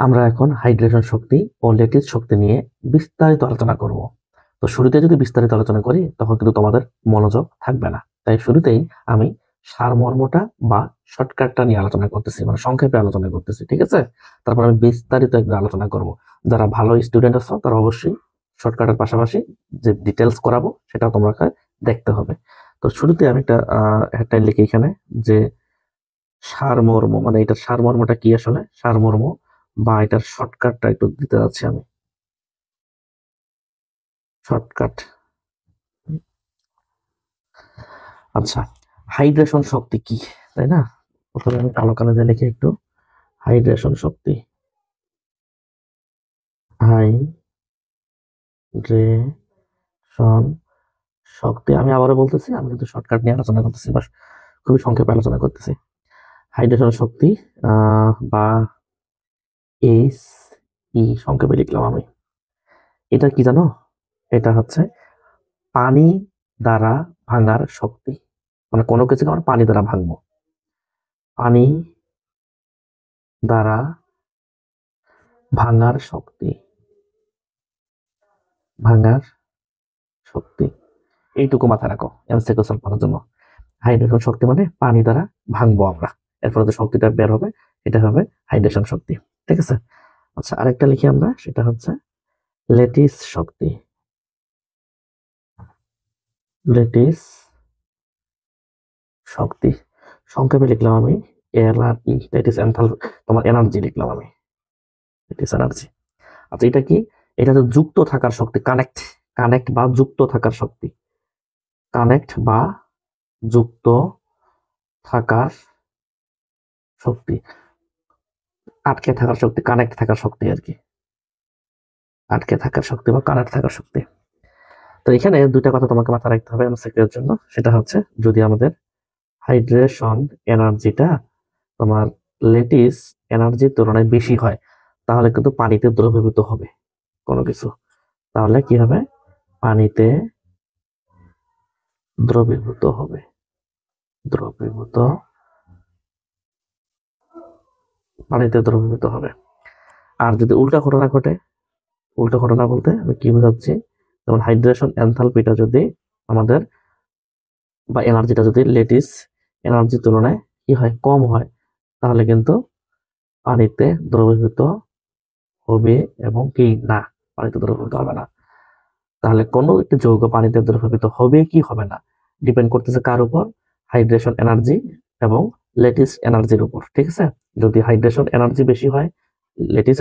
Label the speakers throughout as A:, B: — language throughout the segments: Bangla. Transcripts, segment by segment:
A: আমরা এখন হাইড্রেশন শক্তি ও ল্যাটিস শক্তি নিয়ে বিস্তারিত আলোচনা করব। তো শুরুতে যদি বিস্তারিত আলোচনা করি তখন কিন্তু তোমাদের মনোযোগ থাকবে না, তাই শুরুতেই আমি সারমর্মটা বা শর্টকাটটা নিয়ে আলোচনা করতেছি, মানে সংক্ষেপে আলোচনা করতেছি, ঠিক আছে? তারপর আমি বিস্তারিত একবার আলোচনা করব। যারা ভালো স্টুডেন্ট আছো তারা অবশ্যই শর্টকাটের পাশাপাশি যে ডিটেলস করাবো সেটা তোমাকে দেখতে হবে। তো শুরুতে আমি একটা হেডলাইন লিখি এখানে, যে সারমর্ম, মানে এটার সারমর্মটা কি আসলে, সারমর্ম বা এটার শর্টকাটটা একটু দিতে যাচ্ছি আমি। শর্টকাট, আচ্ছা, হাইড্রেশন শক্তি কি, তাই না? প্রথমে আমি কালো কালিতে লিখে একটু, হাইড্রেশন শক্তি, হাইড্রেশন শক্তি। আমি আবারও বলতেছি, আমি কিন্তু শর্টকাট নিয়ে আলোচনা করতেছি, বা খুবই সংক্ষেপে আলোচনা করতেছি। হাইড্রেশন শক্তি বা এইচ ই সংক্ষেপে লিখলাম আমি। এটা কি জানো? এটা হচ্ছে পানি দ্বারা ভাঙার শক্তি, মানে কোনো কিছুকে আমরা পানি দ্বারা ভাঙবো, পানি দ্বারা ভাঙার শক্তি, ভাঙার শক্তি, এইটুকু মাথায় রাখো এমসিকিউ সলভ করার জন্য। হাইড্রেশন শক্তি মানে পানি দ্বারা ভাঙবো আমরা, এরপরে যে শক্তিটা বের হবে এটা হবে হাইড্রেশন শক্তি, ঠিক আছে? আচ্ছা, আরেকটা লিখি আমরা, সেটা হচ্ছে ল্যাটিস শক্তি, ল্যাটিস শক্তি সংক্ষেপে লিখলাম আমি এলআরই, ল্যাটিস এনথালপি, তোমার এনার্জি লিখলাম আমি, ল্যাটিস এনার্জি। আচ্ছা, এটা কি? এটা হচ্ছে যুক্ত থাকার শক্তি, কানেক্ট, কানেক্ট বা যুক্ত থাকার শক্তি, কানেক্ট বা যুক্ত থাকার শক্তি, আটকে থাকার শক্তি, কানেক্ট থাকার শক্তি আর কি, আটকে থাকার শক্তি বা কানেক্ট থাকার শক্তি। তো এখানে দুইটা কথা তোমাকে মাথায় রাখতে হবে এমসিকিউর জন্য, সেটা হচ্ছে যদি আমাদের হাইড্রেশন এনার্জিটা তোমার ল্যাটিস এনার্জির তুলনায় বেশি হয় তাহলে কিন্তু পানিতে দ্রবীভূত হবে কোনো কিছু, তাহলে কি হবে? পানিতে দ্রবীভূত হবে, দ্রবীভূত, পানিতে দ্রবীভূত হবে। আর যদি উল্টা ঘটনা ঘটে, উল্টা ঘটনা বলতে আমি কি বোঝাচ্ছি, যেমন হাইড্রেশন এনথালপিটা যদি আমাদের বা এনার্জিটা যদি ল্যাটিস এনার্জির তুলনায় কি হয়, কম হয়, তাহলে কিন্তু পানিতে দ্রবীভূত হবে এবং কি না, পানিতে দ্রবীভূত হবে না। তাহলে কোনো একটি যৌগ পানিতে দ্রবীভূত হবে কি হবে না ডিপেন্ড করতেছে কার উপর? হাইড্রেশন এনার্জি এবং ল্যাটিস এনার্জির উপর, ঠিক আছে? যদি হাইড্রেশন এনার্জি বেশি হয় ল্যাটিস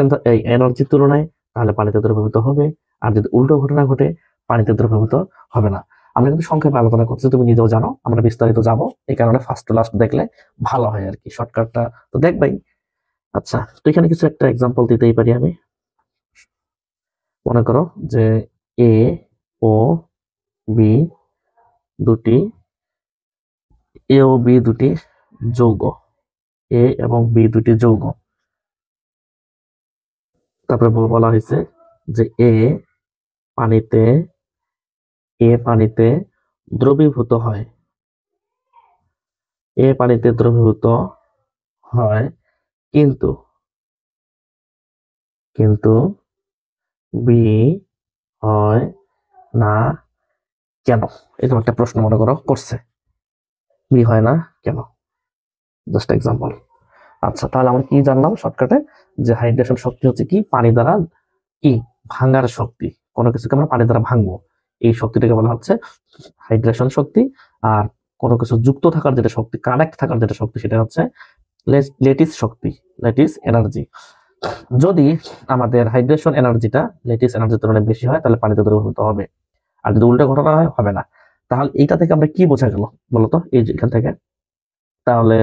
A: এনার্জির তুলনায় তাহলে পানিতে দ্রবীভূত হবে, আর যদি উল্টো ঘটনা ঘটে পানিতে দ্রবীভূত হবে না। আমরা কিন্তু সংক্ষেপে আলোচনা করছি, তুমি নিজেও জানো, আমরা বিস্তারিত যাবো, এই কারণে ফার্স্ট টু লাস্ট দেখলে ভালো হয় আর কি, শর্টকাটটা তো দেখবাই। আচ্ছা, তো এখানে কিছু একটা এক্সাম্পল দিতেই পারি আমি। মনে করো যে এ ও বি দুটি, এ ও বি দুটি যৌগ, এ এবং বি দুটি যৌগ। তারপরে বলা হয়েছে যে পানিতে এ পানিতে দ্রবীভূত হয়, এ পানিতে দ্রবীভূত হয়, কিন্তু কিন্তু বি হয় না কেন? এরকম একটা প্রশ্ন মনে করো করছে, বি হয় না কেন? Just example. আচ্ছা, তাহলে আমরা কি জানলাম শর্টকাটে, যে হাইড্রেশন শক্তি হচ্ছে কি পানি দ্বারা কি ভাঙার শক্তি, কোনো কিছুকে আমরা পানি দ্বারা ভাঙবো, এই শক্তিটাকে বলা হচ্ছে হাইড্রেশন শক্তি। আর কোনো কিছু যুক্ত থাকার যেটা শক্তি, কানেক্ট থাকার যেটা শক্তি, সেটা হচ্ছে ল্যাটিস শক্তি, ল্যাটিস এনার্জি। যদি আমাদের হাইড্রেশন এনার্জিটা ল্যাটিস এনার্জির তুলনায় বেশি হয় তাহলে পানিতে দ্রবীভূত হবে, আর যদি উল্টা ঘটনা হয় হবে না। তাহলে এইটা থেকে আমরা কি বোঝা গেল বলতো, এই যে এখান থেকে? তাহলে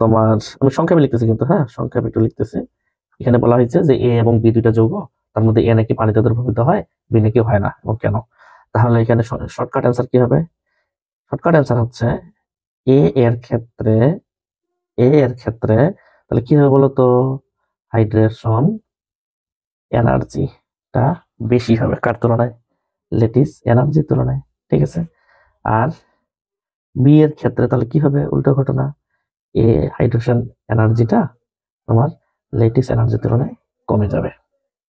A: তোমার আমি সংক্ষেপে লিখতেছি কিন্তু, হ্যাঁ সংক্ষেপে একটু লিখতেছি। এখানে বলা হয়েছে যে এ এবং বি দুইটা যৌগ, তার মধ্যে এ নাকি পানিতে দ্রবীভূত হয়, বি নাকি হয় না, এবং কেন? তাহলে এখানে শর্টকাট অ্যান্সার কি হবে? শর্টকাট অ্যান্সার হচ্ছে এ এর ক্ষেত্রে, এ এর ক্ষেত্রে তাহলে কি হবে বলতো, হাইড্রেশন এনার্জিটা বেশি হবে কার তুলনায়? ল্যাটিস এনার্জির তুলনায়, ঠিক আছে? আর বি এর ক্ষেত্রে তাহলে কি হবে উল্টো ঘটনা, এ হাইড্রোজেন এনার্জিটা তোমার ল্যাটিস এনার্জির তুলনায় কমে যাবে।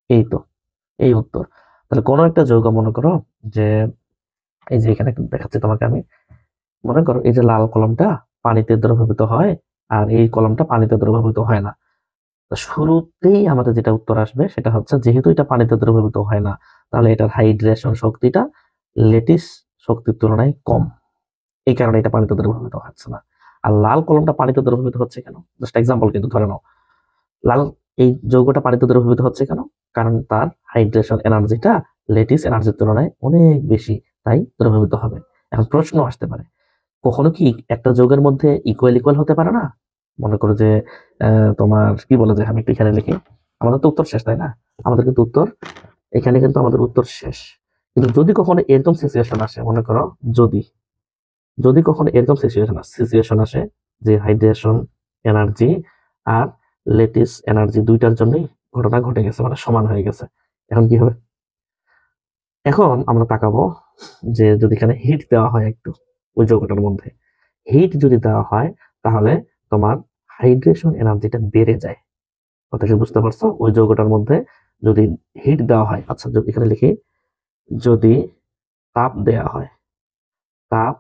A: এই তো, এই উত্তর। তাহলে কোনো একটা যৌগ মনে করো যে, এই যে এখানে দেখাচ্ছি তোমাকে আমি, মনে করো এই যে লাল কলমটা পানিতে দ্রবীভূত হয় আর এই কলমটা পানিতে দ্রবীভূত হয় না। তো শুরুতেই আমাদের যেটা উত্তর আসবে সেটা হচ্ছে, যেহেতু এটা পানিতে দ্রবীভূত হয় না, তাহলে এটার হাইড্রেশন শক্তিটা ল্যাটিস শক্তির তুলনায় কম। এই কারণে এটা পানিতে দ্রবীভূত হচ্ছে না। আর লাল কলমটা পানিতে দ্রবীভূত হচ্ছে কেন? জাস্ট এক্সাম্পল, কিন্তু ধরে নাও লাল, এই যৌগটা পানিতে দ্রবীভূত হচ্ছে কেন? কারণ তার হাইড্রেশন এনার্জিটা ল্যাটিস এনার্জির তুলনায় অনেক বেশি, তাই দ্রবীভূত হবে। এখন প্রশ্ন আসতে পারে, কখনো কি একটা যৌগের মধ্যে ইকুয়াল ইকুয়াল হতে পারে না? মনে করো যে তোমার কি বলে যে, আমি একটু এখানে লিখি, আমাদের তো উত্তর শেষ, তাই না? আমাদের কিন্তু উত্তর এখানে, কিন্তু আমাদের উত্তর শেষ। কিন্তু যদি কখনো এরকম সিচুয়েশন আসে, মনে করো যদি যদি কখনো এরকম সিচুয়েশন আসে যে হাইড্রেশন এনার্জি আর ল্যাটিস এনার্জি দুইটার জন্যই ঘটনা ঘটে গেছে, মানে সমান হয়ে গেছে, এখন কি হবে? এখন আমরা তাকাবো যে যদি এখানে হিট দেওয়া হয় একটু ওই যৌগটার মধ্যে, হিট যদি দেওয়া হয় তাহলে তোমার হাইড্রেশন এনার্জিটা বেড়ে যায়। কথা কি বুঝতে পারছো? ওই যৌগটার মধ্যে যদি হিট দেওয়া হয়, আচ্ছা যদি এখানে লিখি, যদি তাপ দেয়া হয়, তাপ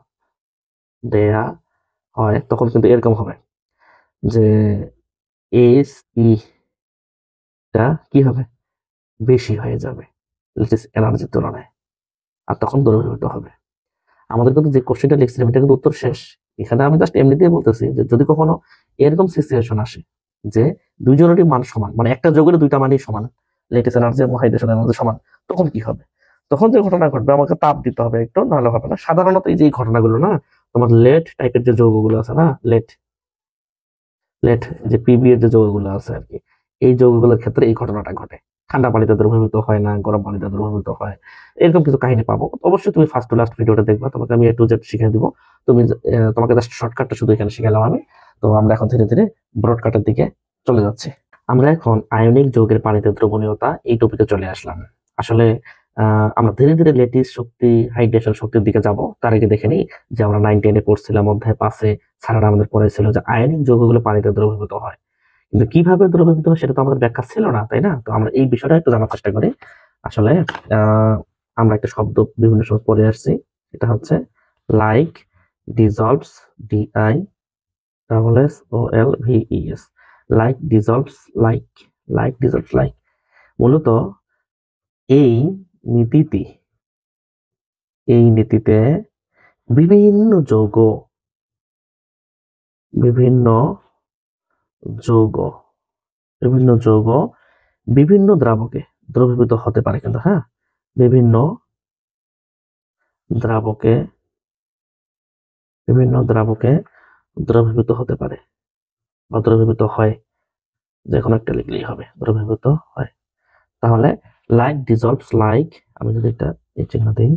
A: দেয়া হয় তখন কিন্তু এরকম হবে যে এস ই টা কি হবে, বেশি হয়ে যাবে ল্যাটিস এনার্জির তুলনায়, আর তখন দ্রবীভূত হবে। আমাদের কিন্তু যে কোশ্চেনটা লিখছিলাম এটা কিন্তু উত্তর শেষ। এখানে আমি জাস্ট এমনিতেই বলতেছি যে যদি কখনো এরকম সিচুয়েশন আসে যে দুইজনেরই মান সমান, মানে একটা যৌগের দুইটা মানই সমান, ল্যাটিস এনার্জি এবং হাইড্রেশন এনার্জি সমান, তখন কি হবে? তখন যে ঘটনা ঘটবে, আমাকে তাপ দিতে হবে একটু, নাহলে হবে না। সাধারণত এই যে এই ঘটনাগুলো না, তোমার লেট টাইপের যে যৌগগুলো আছে না, লেট লেট যে পিবি এর যে যৌগগুলো আছে আর কি, এই যৌগগুলোর ক্ষেত্রে এই ঘটনাটা ঘটে। ঠান্ডা পানিতে দ্রবীভূত হয় না, গরম পানিতে দ্রবীভূত হয়, এরকম কিছু কাহিনী পাবো। অবশ্যই তুমি ফার্স্ট টু লাস্ট ভিডিওটা দেখবা, তোমাকে আমি A to Z শিখিয়ে দিব। তুমি তোমাকে জাস্ট শর্টকাটটা শুধু এখানে শিখালাম আমি। তো আমরা এখন ধীরে ধীরে ব্রডকাটের দিকে চলে যাচ্ছি। আমরা এখন আয়নিক যৌগের পানিতে দ্রবণীয়তা এই টপিকে চলে আসলাম। আসলে আমরা ধীরে ধীরে ল্যাটিস শক্তি, হাইড্রেশন শক্তির দিকে যাব। তার আগে দেখে নিই যে আমরা 9-10 পড়ছিলাম, অধ্যায় 5 স্যারেরা আমাদের পড়াইছিল যে আয়নিক যৌগগুলো পানিতে দ্রবীভূত হয়, কিন্তু কিভাবে দ্রবীভূত হয় সেটা তো আমাদের ব্যাখ্যা ছিল না, তাই না? তো আমরা এই বিষয়টা একটু জানার চেষ্টা করি। আসলে আহ আমরা একটা শব্দ বিভিন্ন সময় পড়ে আসছি, এটা হচ্ছে like dissolves, DI double SOLVES, like dissolves like, like dissolves like. মূলত এই নীতিতে এই নীতিতে বিভিন্ন যৌগ, বিভিন্ন যৌগ বিভিন্ন যৌগ বিভিন্ন দ্রাবকে দ্রবীভূত হতে পারে, কিন্তু হ্যাঁ, বিভিন্ন দ্রাবকে বিভিন্ন দ্রাবকে দ্রবীভূত হতে পারে বা দ্রবীভূত হয়, যে কোনো একটা লিখলেই হবে, দ্রবীভূত হয়। তাহলে লাইক ডিজলভস লাইক, আমি যদি এটা এই চিহ্ন দিই,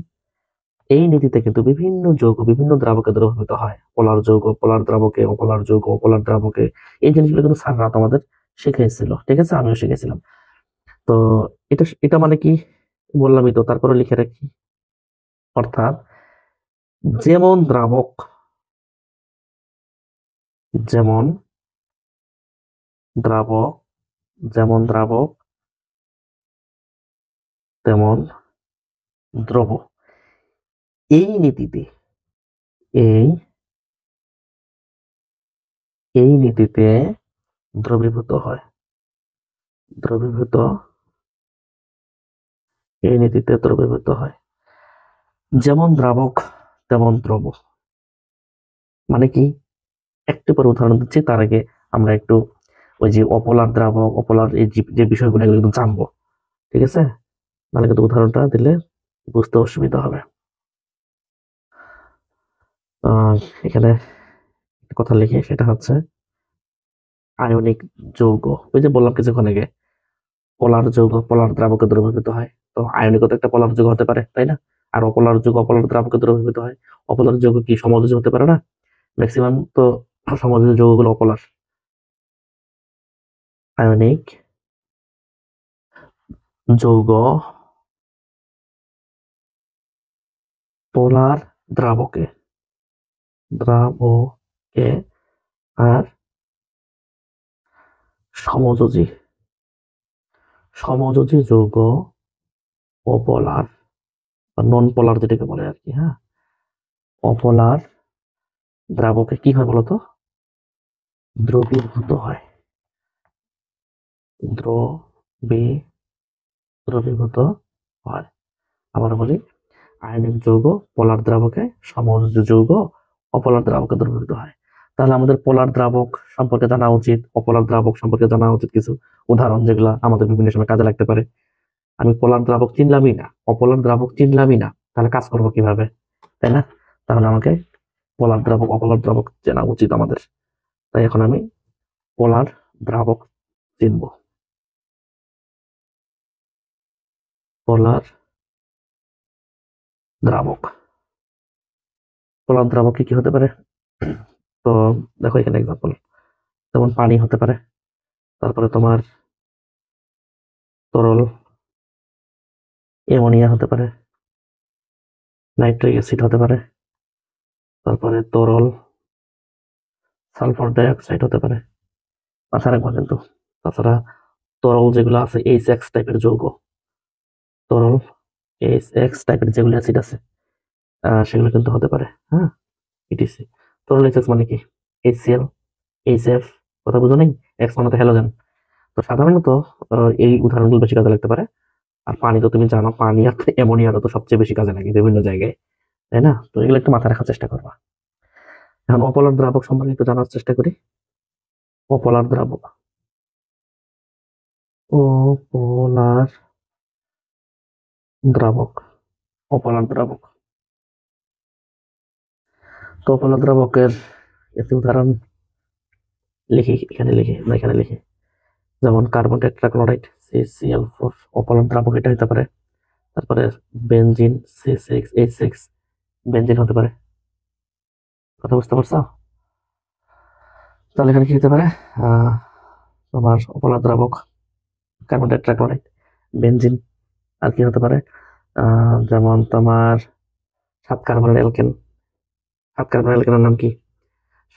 A: এই নীতিতে কিন্তু বিভিন্ন যৌগ বিভিন্ন দ্রাবকে দ্রবীভূত হয়। পোলার যৌগ পোলার দ্রাবকে, অপোলার যৌগ অপোলার দ্রাবকে, এই জিনিসগুলো কিন্তু স্যাররা আমাদের শিখিয়েছিল, ঠিক আছে? আমিও শিখেছিলাম। তো এটা এটা মানে কি বললামই তো, তারপরে লিখে রাখি। অর্থাৎ যেমন দ্রাবক, যেমন দ্রাবক যেমন দ্রাবক তেমন দ্রব, এই নীতিতে এই এই নীতিতে দ্রবীভূত হয়, দ্রবীভূত এই নীতিতে দ্রবীভূত হয়। যেমন দ্রাবক তেমন দ্রব মানে কি? একটু পরে উদাহরণ দিচ্ছি, তার আগে আমরা একটু ওই যে অপোলার দ্রাবক, অপোলার এই যে বিষয়গুলো এগুলো কিন্তু জানবো, ঠিক আছে? নাহলে কিন্তু উদাহরণটা দিলে বুঝতে অসুবিধা হবে। আহ এখানে একটা কথা লিখি, সেটা হচ্ছে আয়নিক যৌগ। ওই যে বললাম কিছুক্ষণ আগে, পোলার যৌগ পোলার দ্রাবকে দ্রবীভূত হয়, তো আয়নিকও তো একটা পোলার যৌগ হতে পারে, তাই না? আর অপোলার যৌগ অপোলার দ্রাবকে দ্রবীভূত হয়। অপোলার যৌগ কি সমযোজী হতে পারে না? ম্যাক্সিমাম তো সমযোজী যৌগগুলো অপোলার। আয়নিক যৌগ পোলার দ্রাবকে দ্রাবকে আর সমযোজী সমযোজী যৌগ অপোলার বা নন পোলার যেটাকে বলে আর কি, হ্যাঁ, অপোলার দ্রাবকে কি হয় বলতো? দ্রবীভূত হয়। দ্রবী দ্রবীভূত হয়। আবার বলি, আয়নিক যৌগ পোলার দ্রাবকে, সমযোজী যৌগ অপোলার দ্রাবকে দ্রবীভূত হয়। তাহলে আমাদের পোলার দ্রাবক সম্পর্কে জানা উচিত, অপোলার দ্রাবক সম্পর্কে জানা উচিত কিছু উদাহরণ, যেগুলো আমাদের বিভিন্ন সময় কাজে লাগতে পারে। আমি পোলার দ্রাবক চিনলামই না, অপোলার দ্রাবক চিনলামই না, তাহলে কাজ করবো কিভাবে, তাই না? তাহলে আমাকে পোলার দ্রাবক অপোলার দ্রাবক চেনা উচিত আমাদের। তাই এখন আমি পোলার দ্রাবক চিনব। পোলার দ্রাবক, পোলার দ্রাবক কি কি হতে পারে? তো দেখো এখানে এক্সাম্পল, যেমন পানি হতে পারে, তারপরে তোমার তরল অ্যামোনিয়া হতে পারে, নাইট্রিক অ্যাসিড হতে পারে, তারপরে তরল সালফার ডাইঅক্সাইড হতে পারে। মাথায় রাখবা কিন্তু। তাছাড়া তরল যেগুলো আছে H টাইপের যৌগ, তরল H টাইপের যেগুলো অ্যাসিড আছে, সেগুলো কিন্তু হতে পারে, হ্যাঁ, ইটিসি। তরল H মানে কি? HCl, HF, কথা বুঝো নেই? এক্স মানে তো হ্যালোজেন। তো সাধারণত এই উদাহরণগুলো বেশি কাজে লাগতে পারে। আর পানি তো তুমি জানো, পানি আর অ্যামোনিয়াটা তো সবচেয়ে বেশি কাজে লাগে বিভিন্ন জায়গায়, তাই না? তো এগুলো একটু মাথায় রাখার চেষ্টা করবা। এখন অপোলার দ্রাবক সম্পর্কে একটু জানার চেষ্টা করি। অপোলার দ্রাবক, অপোলার দ্রাবক, অপোলার দ্রাবক। তো অপোলার দ্রাবকের একটি উদাহরণ লিখি, এখানে লিখি না, এখানে লিখি। যেমন কার্বন টেট্রাক্লোরাইড CCl4 অপোলার দ্রাবক, এটা হতে পারে। তারপরে বেনজিন C6H6 বেনজিন হতে পারে। কথা বুঝতে পারছো? তাহলে এখানে কি হতে পারে? আহ তোমার অপোলার দ্রাবক কার্বন টেট্রাক্লোরাইড, বেনজিন। আর কি হতে পারে? যেমন তোমার 7 কার্বন অ্যালকেন। 7 কার্বন অ্যালকেনের নাম কি?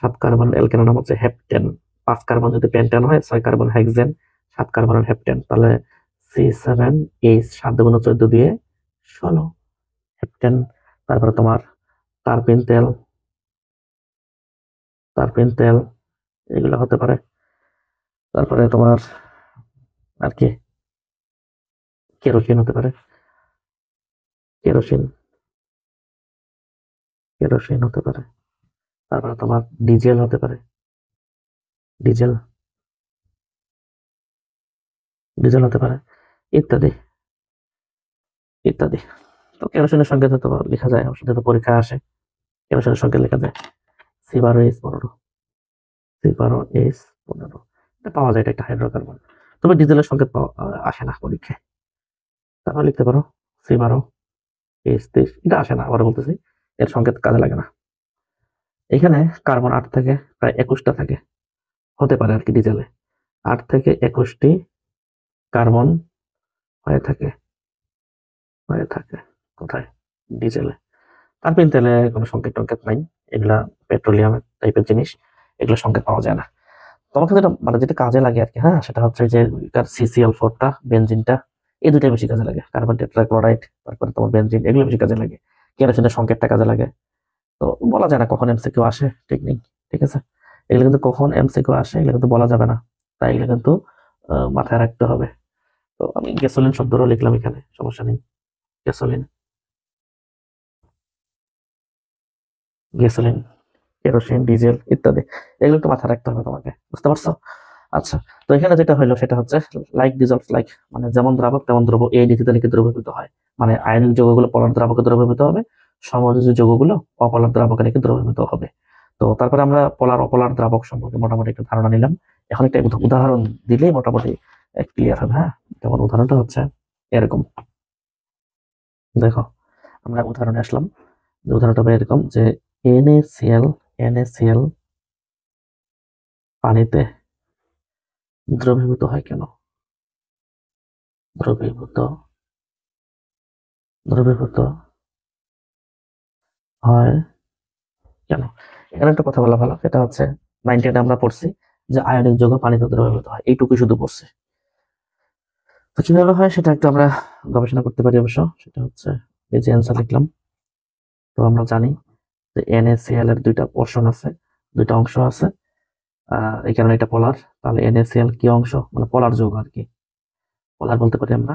A: 7 কার্বন অ্যালকেনের নাম হচ্ছে হেপটেন। 5 কার্বন যদি পেন্টেন হয়, 6 কার্বন হেক্সেন, 7 কার্বন হেপটেন। তাহলে C7H 7×14 দিয়ে 16 হেপটেন। তারপরে তোমার টারপিন তেল, টারপিন তেল এগুলো হতে পারে। তারপরে তোমার আর কি, কেরোসিন হতে পারে, কেরোসিন, কেরোসিন হতে পারে। তারপরে তোমার ডিজেল হতে পারে, ডিজেল, ডিজেল হতে পারে, ইত্যাদি ইত্যাদি। তো কেরোসিনের সংকেত হয়তো লেখা যায়, যেহেতু পরীক্ষা আসে, কেরোসিনের সংকেত লেখা যায় C12H15, C12H15, এটা পাওয়া যায়, এটা একটা হাইড্রোকার্বন। তবে ডিজেলের সংকেত আসে না পরীক্ষায়। তারপর লিখতে পারো C12H23, এটা আসে না, আবার বলতেছি, এর সংকেত কাজে লাগে না। এখানে কার্বন 8 থেকে প্রায় 21টা থাকে, হতে পারে আর কি ডিজেলে। 8 থেকে 21টি কার্বন হয়ে থাকে, হয়ে থাকে কোথায়? ডিজেলে। টারপিন তেলে কোনো সংকেত টংকেত নাই, এগুলা পেট্রোলিয়াম টাইপের জিনিস, এগুলো সংকেত পাওয়া যায় না। তোমাকে যেটা মানে যেটা কাজে লাগে আর কি, হ্যাঁ, সেটা হচ্ছে যে CCl4টা, বেনজিনটা, এই দুইটাই বেশি কাজে লাগে। কার্বন টেট্রাক্লোরাইড, তারপরে তোমার বেনজিন, এগুলো বেশি কাজে লাগে। কেরোসিনের সংকেতটা কাজে লাগে। তো বলা যায় না কখন এমসিকিউ আসে, ঠিক নেই, ঠিক আছে? এগুলো কিন্তু কখন এমসিকিউ আসে এগুলো কিন্তু বলা যাবে না, তাই এগুলো কিন্তু মাথায় রাখতে হবে। তো আমি গ্যাসোলিন শব্দটাও লিখলাম এখানে, সমস্যা নেই। গ্যাসোলিন, গ্যাসোলিন, কেরোসিন, ডিজেল ইত্যাদি, এগুলো একটু মাথায় রাখতে হবে তোমাকে, বুঝতে পারছো? আচ্ছা, তো এখানে যেটা হলো সেটা হচ্ছে লাইক ডিজলভস লাইক, মানে যেমন দ্রাবক তেমন দ্রব, এই নীতিতে নাকি দ্রবীভূত হয়। মানে আয়নিক যৌগগুলো পোলার দ্রাবকে দ্রবীভূত হবে, সমযোজী যৌগগুলো অপোলার দ্রাবকে নাকি দ্রবীভূত হবে। তো তারপরে আমরা পোলার অপোলার দ্রাবক সম্পর্কে মোটামুটি একটা ধারণা নিলাম। এখন একটা উদাহরণ দিলেই মোটামুটি ক্লিয়ার হবে, হ্যাঁ। যেমন উদাহরণটা হচ্ছে এরকম, দেখো আমরা উদাহরণে আসলাম, যে উদাহরণটা হবে এরকম যে NaCl, NaCl পানিতে দ্রবীভূত হয় কেন? দ্রবীভূত, দ্রবীভূত হয় কেন? এখানে একটা কথা বলা ভালো, সেটা হচ্ছে 9 10 আমরা পড়ছি যে আয়নিক যৌগ পানিতে দ্রবীভূত হয়, এইটুকুই শুধু পড়ছি। তো কিভাবে হয় সেটা একটু আমরা গবেষণা করতে পারি অবশ্য। সেটা হচ্ছে এই যে অ্যান্সার লিখলাম। তো আমরা জানি যে NaCl এর দুইটা পোর্শন আছে, দুইটা অংশ আছে। এই কারণে এটা পোলার। তাহলে NaCl কি অংশ, মানে পোলার যৌগ আর কি, পোলার বলতে পারি আমরা।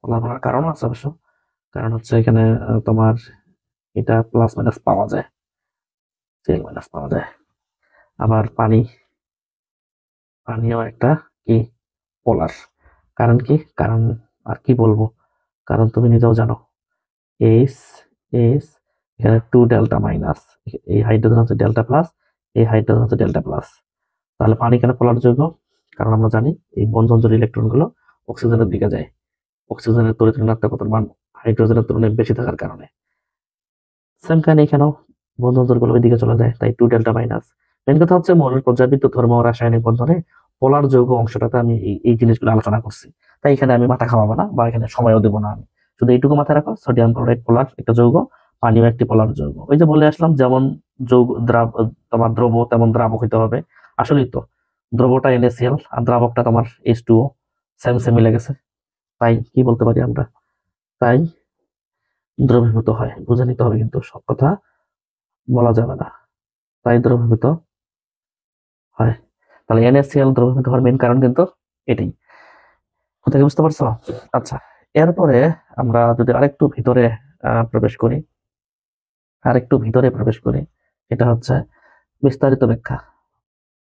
A: পোলার বলার কারণ আছে অবশ্য। কারণ হচ্ছে এখানে তোমার এটা প্লাস মাইনাস পাওয়া যায়, Cl মাইনাস পাওয়া যায়। আবার পানিও একটা কি পোলার। কারণ কি, কারণ আর কি বলবো, কারণ তুমি নিজেও জানো এইচ এইচ এখানে 2 ডেল্টা মাইনাস, এই হাইড্রোজেন হচ্ছে ডেল্টা প্লাস, এই হাইড্রোজেন হচ্ছে ডেল্টা প্লাস। তাহলে পানি কেন পোলার যৌগ? কারণ আমরা জানি এই বন্ধনজোড় ইলেকট্রন গুলো অক্সিজেনের দিকে যায়, অক্সিজেনের তড়িৎ ঋণাত্মকতার মান হাইড্রোজেনের তুলনায় বেশি থাকার কারণে। সেম কাহিনী এখানেও, বন্ধনজোড় গুলো ওইদিকে চলে যায়, তাই 2 ডেল্টা মাইনাস। মেন কথা হচ্ছে মৌলের পর্যায়বৃত্ত ধর্ম ও রাসায়নিক বন্ধনে পোলার যৌগ অংশটাতে আমি এই জিনিসগুলো আলোচনা করছি। তাই এখানে আমি মাথা খাওয়াবো না বা এখানে সময়ও দেবো না আমি। শুধু এইটুকু মাথায় রাখো, সোডিয়াম ক্লোরাইড পোলার একটা যৌগ, পানিও একটি পোলার যৌগ। ওই যে বলে আসলাম, যেমন যৌগ তোমার দ্রব তেমন দ্রাবক হইতে হবে। আসলেই তো, দ্রবটা NaCl আর দ্রাবকটা তোমার H2O, সেম সেম মিলে গেছে। তাই কি বলতে পারি আমরা, তাই দ্রবীভূত হয়। বুঝে নিতে হবে, কিন্তু সব কথা বলা যাবে না। তাই দ্রবীভূত হয়। তাহলে NaCl দ্রবীভূত হওয়ার মেইন কারণ কিন্তু এটাই। কথা কি বুঝতে পারছো? আচ্ছা, এরপরে আমরা যদি আরেকটু ভিতরে প্রবেশ করি, এটা হচ্ছে বিস্তারিত ব্যাখ্যা।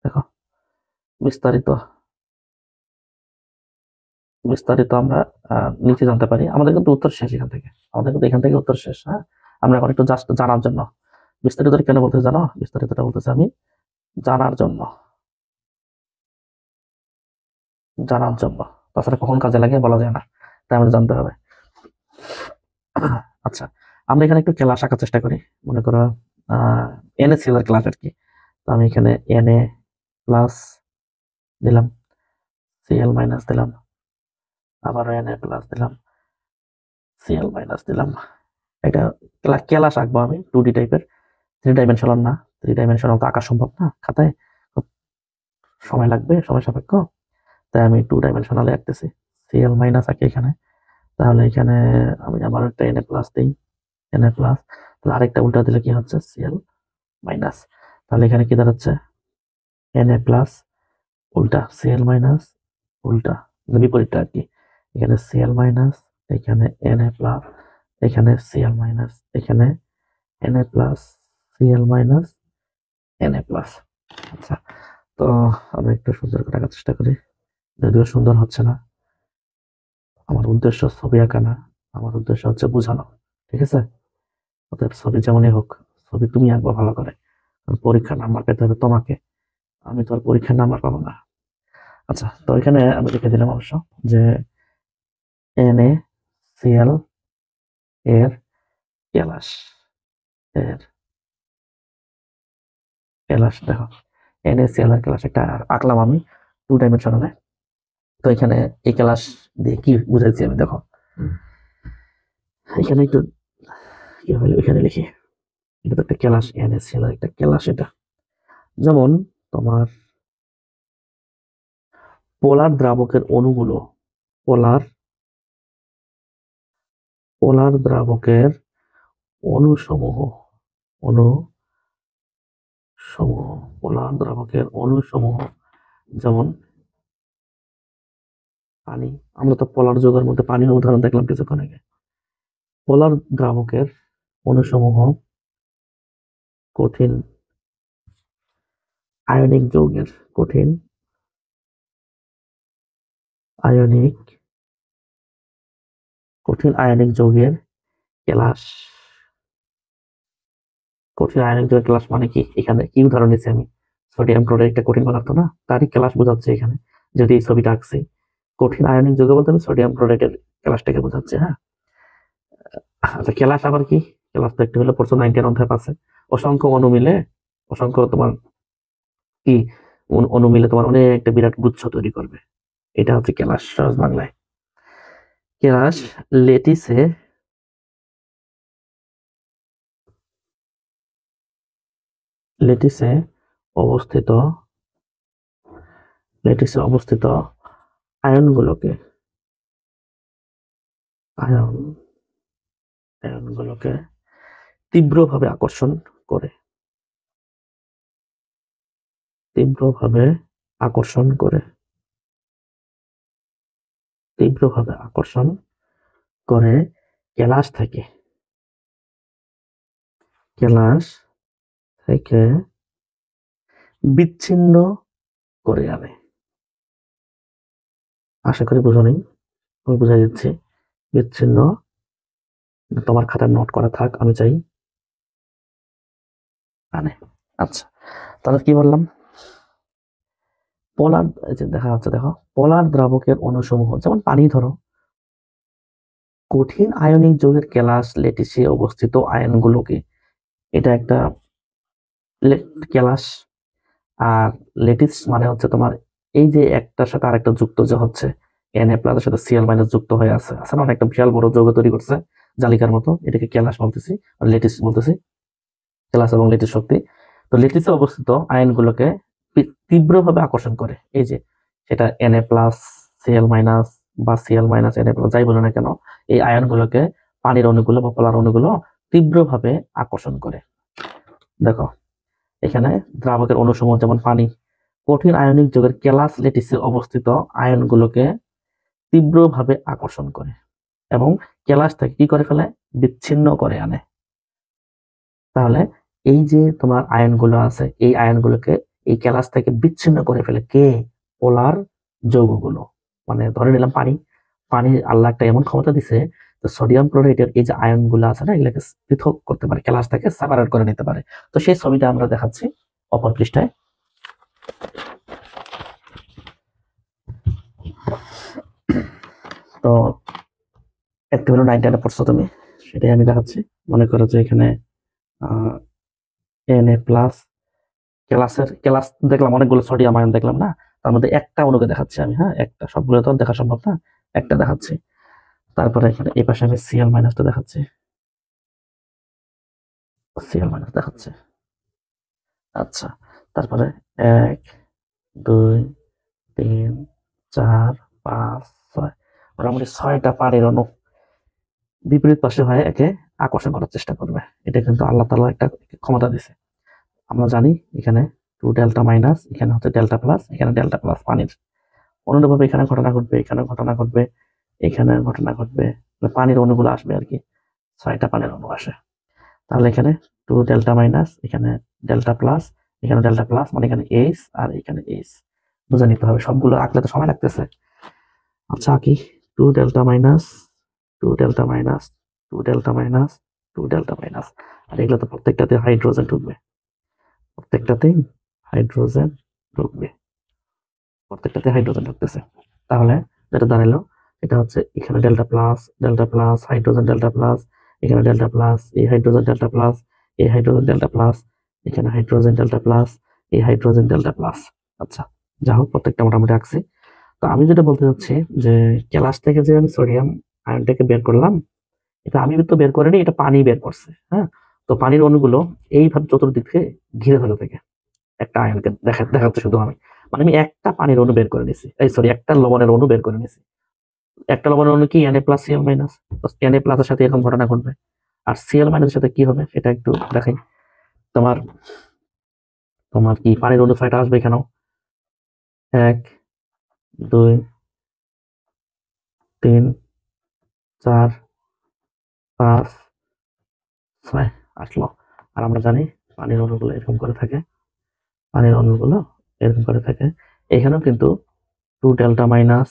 A: দেখো, বিস্তারিত বিস্তারিত আমরা নিচে জানতে পারি। আমাদের কিন্তু উত্তর শেষ এখান থেকে, আমাদের কিন্তু এখান থেকে উত্তর শেষ। হ্যাঁ, আমরা এখন একটু জাস্ট জানার জন্য বিস্তারিত কেন বলতে জানো, বিস্তারিতটা বলতেছি আমি জানার জন্য, জানার জন্য। তাছাড়া কখন কাজে লাগে বলা যায় না, তাই আমাদের জানতে হবে। আচ্ছা, আমরা এখানে একটু ক্লাস আঁকার চেষ্টা করি। মনে করো NaCl এর ক্লাস আর কি। তো আমি এখানে Na প্লাস দিলাম, Cl মাইনাস দিলাম, আবার Na প্লাস দিলাম, Cl মাইনাস দিলাম। এটা ক্লাস আঁকবো আমি 2D টাইপের, 3 ডাইমেনশনাল না। 3 ডাইমেনশনাল তো আঁকা সম্ভব না খাতায়, খুব সময় লাগবে, সময় সাপেক্ষ। তাই আমি 2 ডাইমেনশনালে আঁকতেছি। Cl মাইনাস আঁকি এখানে। তাহলে এখানে আমি আবার একটা Na প্লাস দিই, Na প্লাস। তাহলে আরেকটা উল্টা দিলে কি হচ্ছে, Cl মাইনাস। তাহলে এখানে কি দাঁড়াচ্ছে, Na প্লাস উল্টা Cl মাইনাস, উল্টা বিপরীতটা আর কি। এখানে Cl মাইনাস, এখানে Na প্লাস, এখানে Cl মাইনাস, এখানে Na plus, Cl minus, Na plus. আচ্ছা, তো আমি একটু সুন্দর করে আঁকার চেষ্টা করি, যদিও সুন্দর হচ্ছে না। আমার উদ্দেশ্য ছবি আঁকা না, আমার উদ্দেশ্য হচ্ছে বোঝানো। ঠিক আছে? অতএব ছবি যেমনই হোক, ছবি তুমি আঁকবা ভালো করে, পরীক্ষার নাম্বার পেতে হবে তোমাকে, আমি তো আর পরীক্ষার নাম্বার পাবো না। আচ্ছা, তো এখানে আমি লিখে দিলাম অবশ্য যে NaCl এর ক্যালাস, এর ক্যালাস দেখো, NaCl এর ক্যালাস একটা আঁকলাম আমি 2 ডাইমেনশনালে। তো এখানে এই ক্যালাস দিয়ে কি বুঝাইছি আমি, দেখো এখানে একটু কি হলো, এখানে লিখি, এটা তো একটা ক্যালাস, NaCl এর একটা ক্যালাস। এটা যেমন তোমার পোলার দ্রাবকের অণুগুলো, পোলার পোলার দ্রাবকের অণুসমূহ, অণুসমূহ পোলার দ্রাবকের অণুসমূহ, যেমন পানি। আমরা তো পোলার যৌগের মধ্যে পানির উদাহরণ দেখলাম কিছুক্ষণ আগে। পোলার দ্রাবকের অণুসমূহ কঠিন আয়নিক যৌগের, কঠিন আয়নিক কঠিন আয়নিক যৌগের কেলাস। কঠিন আয়নিক যৌগের কেলাস মানে কি, এখানে কি উদাহরণ দিচ্ছি আমি, সোডিয়াম ক্লোরাইড একটা কঠিন পদার্থ না, তারই কেলাস বোঝাচ্ছে এখানে। যদি এই ছবিটা আঁকছি, কঠিন আয়নিক যৌগ বলতে আমি সোডিয়াম ক্লোরাইডের কেলাসটাকে বোঝাচ্ছে। হ্যাঁ, আচ্ছা, কেলাস আবার কি? কেলাস তো একটু হলে পড়ছো 9 অধ্যায় পাশে, অসংখ্য অণু মিলে, অসংখ্য তোমার কি অণু মিলে তোমার অনেক একটা বিরাট গুচ্ছ তৈরি করবে, এটা হচ্ছে কেলাস সহজ বাংলায়। কেলাস লেটিসে লেটিসে অবস্থিত লেটিসে অবস্থিত আয়নগুলোকে আয়নগুলোকে তীব্রভাবে আকর্ষণ করে, তীব্রভাবে আকর্ষণ করে, তীব্রভাবে আকর্ষণ করে কেলাস থেকে, কেলাস থেকে বিচ্ছিন্ন করে আনে। আশা করি বুঝো নেই, আমি বুঝাই দিচ্ছি। বিচ্ছিন্ন, তোমার খাতায় নোট করা থাক, আমি চাই আনে। আচ্ছা, তাহলে কি বললাম? পোলার, দেখা যাচ্ছে, দেখো, পোলার দ্রাবকের অণুসমূহ, যেমন পানি ধরো, কঠিন আয়নিক যৌগের কেলাস লেটিসে অবস্থিত আয়নগুলোকে, এটা একটা কেলাস, আর লেটিস মানে হচ্ছে তোমার এই যে একটার সাথে আরেকটা যুক্ত যে হচ্ছে Na প্লাসের সাথে Cl মাইনাস যুক্ত হয়ে আছে না, একটা বিশাল বড় যৌগ তৈরি করছে জালিকার মতো, এটাকে কেলাস বলতেছি, আর লেটিস বলতেছি, কেলাস এবং লেটিস শক্তি। তো লেটিসে অবস্থিত আয়নগুলোকে তীব্রভাবে আকর্ষণ করে, এই যে সেটা Na প্লাস Cl মাইনাস বা Cl মাইনাস Na প্লাস যাই বলে না কেন, এই আয়নগুলোকে পানির অণুগুলো বা পোলার অণুগুলো তীব্রভাবে আকর্ষণ করে। দেখো এখানে দ্রাবকের অণুসমূহ, যেমন পানি, কঠিন আয়নিক যৌগের কেলাস লেটিসে অবস্থিত আয়নগুলোকে তীব্রভাবে আকর্ষণ করে এবং কেলাস থেকে কি করে ফেলে? বিচ্ছিন্ন করে আনে। তাহলে এই যে তোমার আয়নগুলো আছে, এই আয়নগুলোকে এই কেলাস থেকে বিচ্ছিন্ন করে ফেলে কে? পোলার যৌগগুলো। মানে ধরে নিলাম পানি, পানির আল্লাহ একটা এমন ক্ষমতা দিছে, তো সোডিয়াম ক্লোরাইডের এই যে আয়নগুলো আছে না, এগুলোকে পৃথক করতে পারে, কেলাস থেকে সেপারেট করে নিতে পারে। তো সেই ছবিটা আমরা দেখাচ্ছি অপর পৃষ্ঠায়। তো একটু হলো 9 টেনে পড়ছো তুমি, সেটাই আমি দেখাচ্ছি। মনে করো যে এখানে Na প্লাস, কেলাস দেখলাম অনেকগুলো সোডিয়াম আয়ন দেখলাম না, তার মধ্যে একটা অণুকে দেখাচ্ছি আমি, হ্যাঁ একটা, সবগুলো তো দেখা সম্ভব না, একটা দেখাচ্ছি। তারপরে এখানে এই পাশে আমি Cl মাইনাসটা দেখাচ্ছি, Cl মাইনাস দেখাচ্ছে। আচ্ছা, তারপরে 1 2 3 4 5 6, মোটামুটি 6টা পানির অণু বিপরীত পাশে হয়ে একে আকর্ষণ করার চেষ্টা করবে। এটা কিন্তু আল্লাহ তাআলা একটা ক্ষমতা দিছে। আমরা জানি এখানে 2 ডেল্টা মাইনাস, এখানে হচ্ছে ডেল্টা প্লাস, এখানে ডেল্টা প্লাস পানির। অনুরূপভাবে এখানে ঘটনা ঘটবে, এখানে ঘটনা ঘটবে, এখানে ঘটনা ঘটবে, পানির অণুগুলো আসবে আর কি, 6টা পানির অণু আসে। তাহলে এখানে 2 ডেল্টা মাইনাস, এখানে ডেল্টা প্লাস, এখানে ডেল্টা প্লাস, মানে এখানে এইচ আর এখানে এইচ, বুঝে নিতে হবে। সবগুলো আঁকলে তো সময় লাগতেছে। আচ্ছা কি 2 delta minus, 2 delta minus, 2 delta minus, 2 delta minus, আর এগুলো তো প্রত্যেকটাতে হাইড্রোজেন ঢুকবে, প্রত্যেকটাতেই হাইড্রোজেন ঢুকবে, প্রত্যেকটাতে হাইড্রোজেন ঢুকতেছে। তাহলে যেটা দাঁড়ালো, এটা হচ্ছে এখানে delta plus hydrogen delta plus, এখানে ডেল্টা প্লাস, এই হাইড্রোজেন ডেল্টা প্লাস, এই হাইড্রোজেন ডেল্টা প্লাস, এখানে হাইড্রোজেন ডেল্টা প্লাস, এই হাইড্রোজেন ডেল্টা প্লাস। আচ্ছা, যা হোক প্রত্যেকটা মোটামুটি আঁকছি। তো আমি যেটা বলতে চাচ্ছি যে কেলাস থেকে যে আমি সোডিয়াম আয়নটাকে বের করলাম, এটা আমি তো বের করিনি, এটা পানি বের করছে, হ্যাঁ। তো পানির অণুগুলো এইভাবে চতুর্দিক থেকে ঘিরে ধরে থাকে একটা আয়নকে, দেখাচ্ছে শুধু আমি, মানে আমি একটা পানির অণু বের করে নিছি, এই সরি, একটা লবণের অণু বের করে নিছি। একটা লবণের অণু কি Na plus Cl minus, Na plus এর সাথে এরকম ঘটনা ঘটবে। আর Cl মাইনাসের সাথে কি হবে সেটা একটু দেখাই। তোমার তোমার কি পানির অণু 6টা আসবে এখানেও, 1 2 3 4 5 6 আসলো। আর আমরা জানি পানির অণুগুলো এরকম করে থাকে, পানির অণুগুলো এরকম করে থাকে। এখানেও কিন্তু 2 delta minus,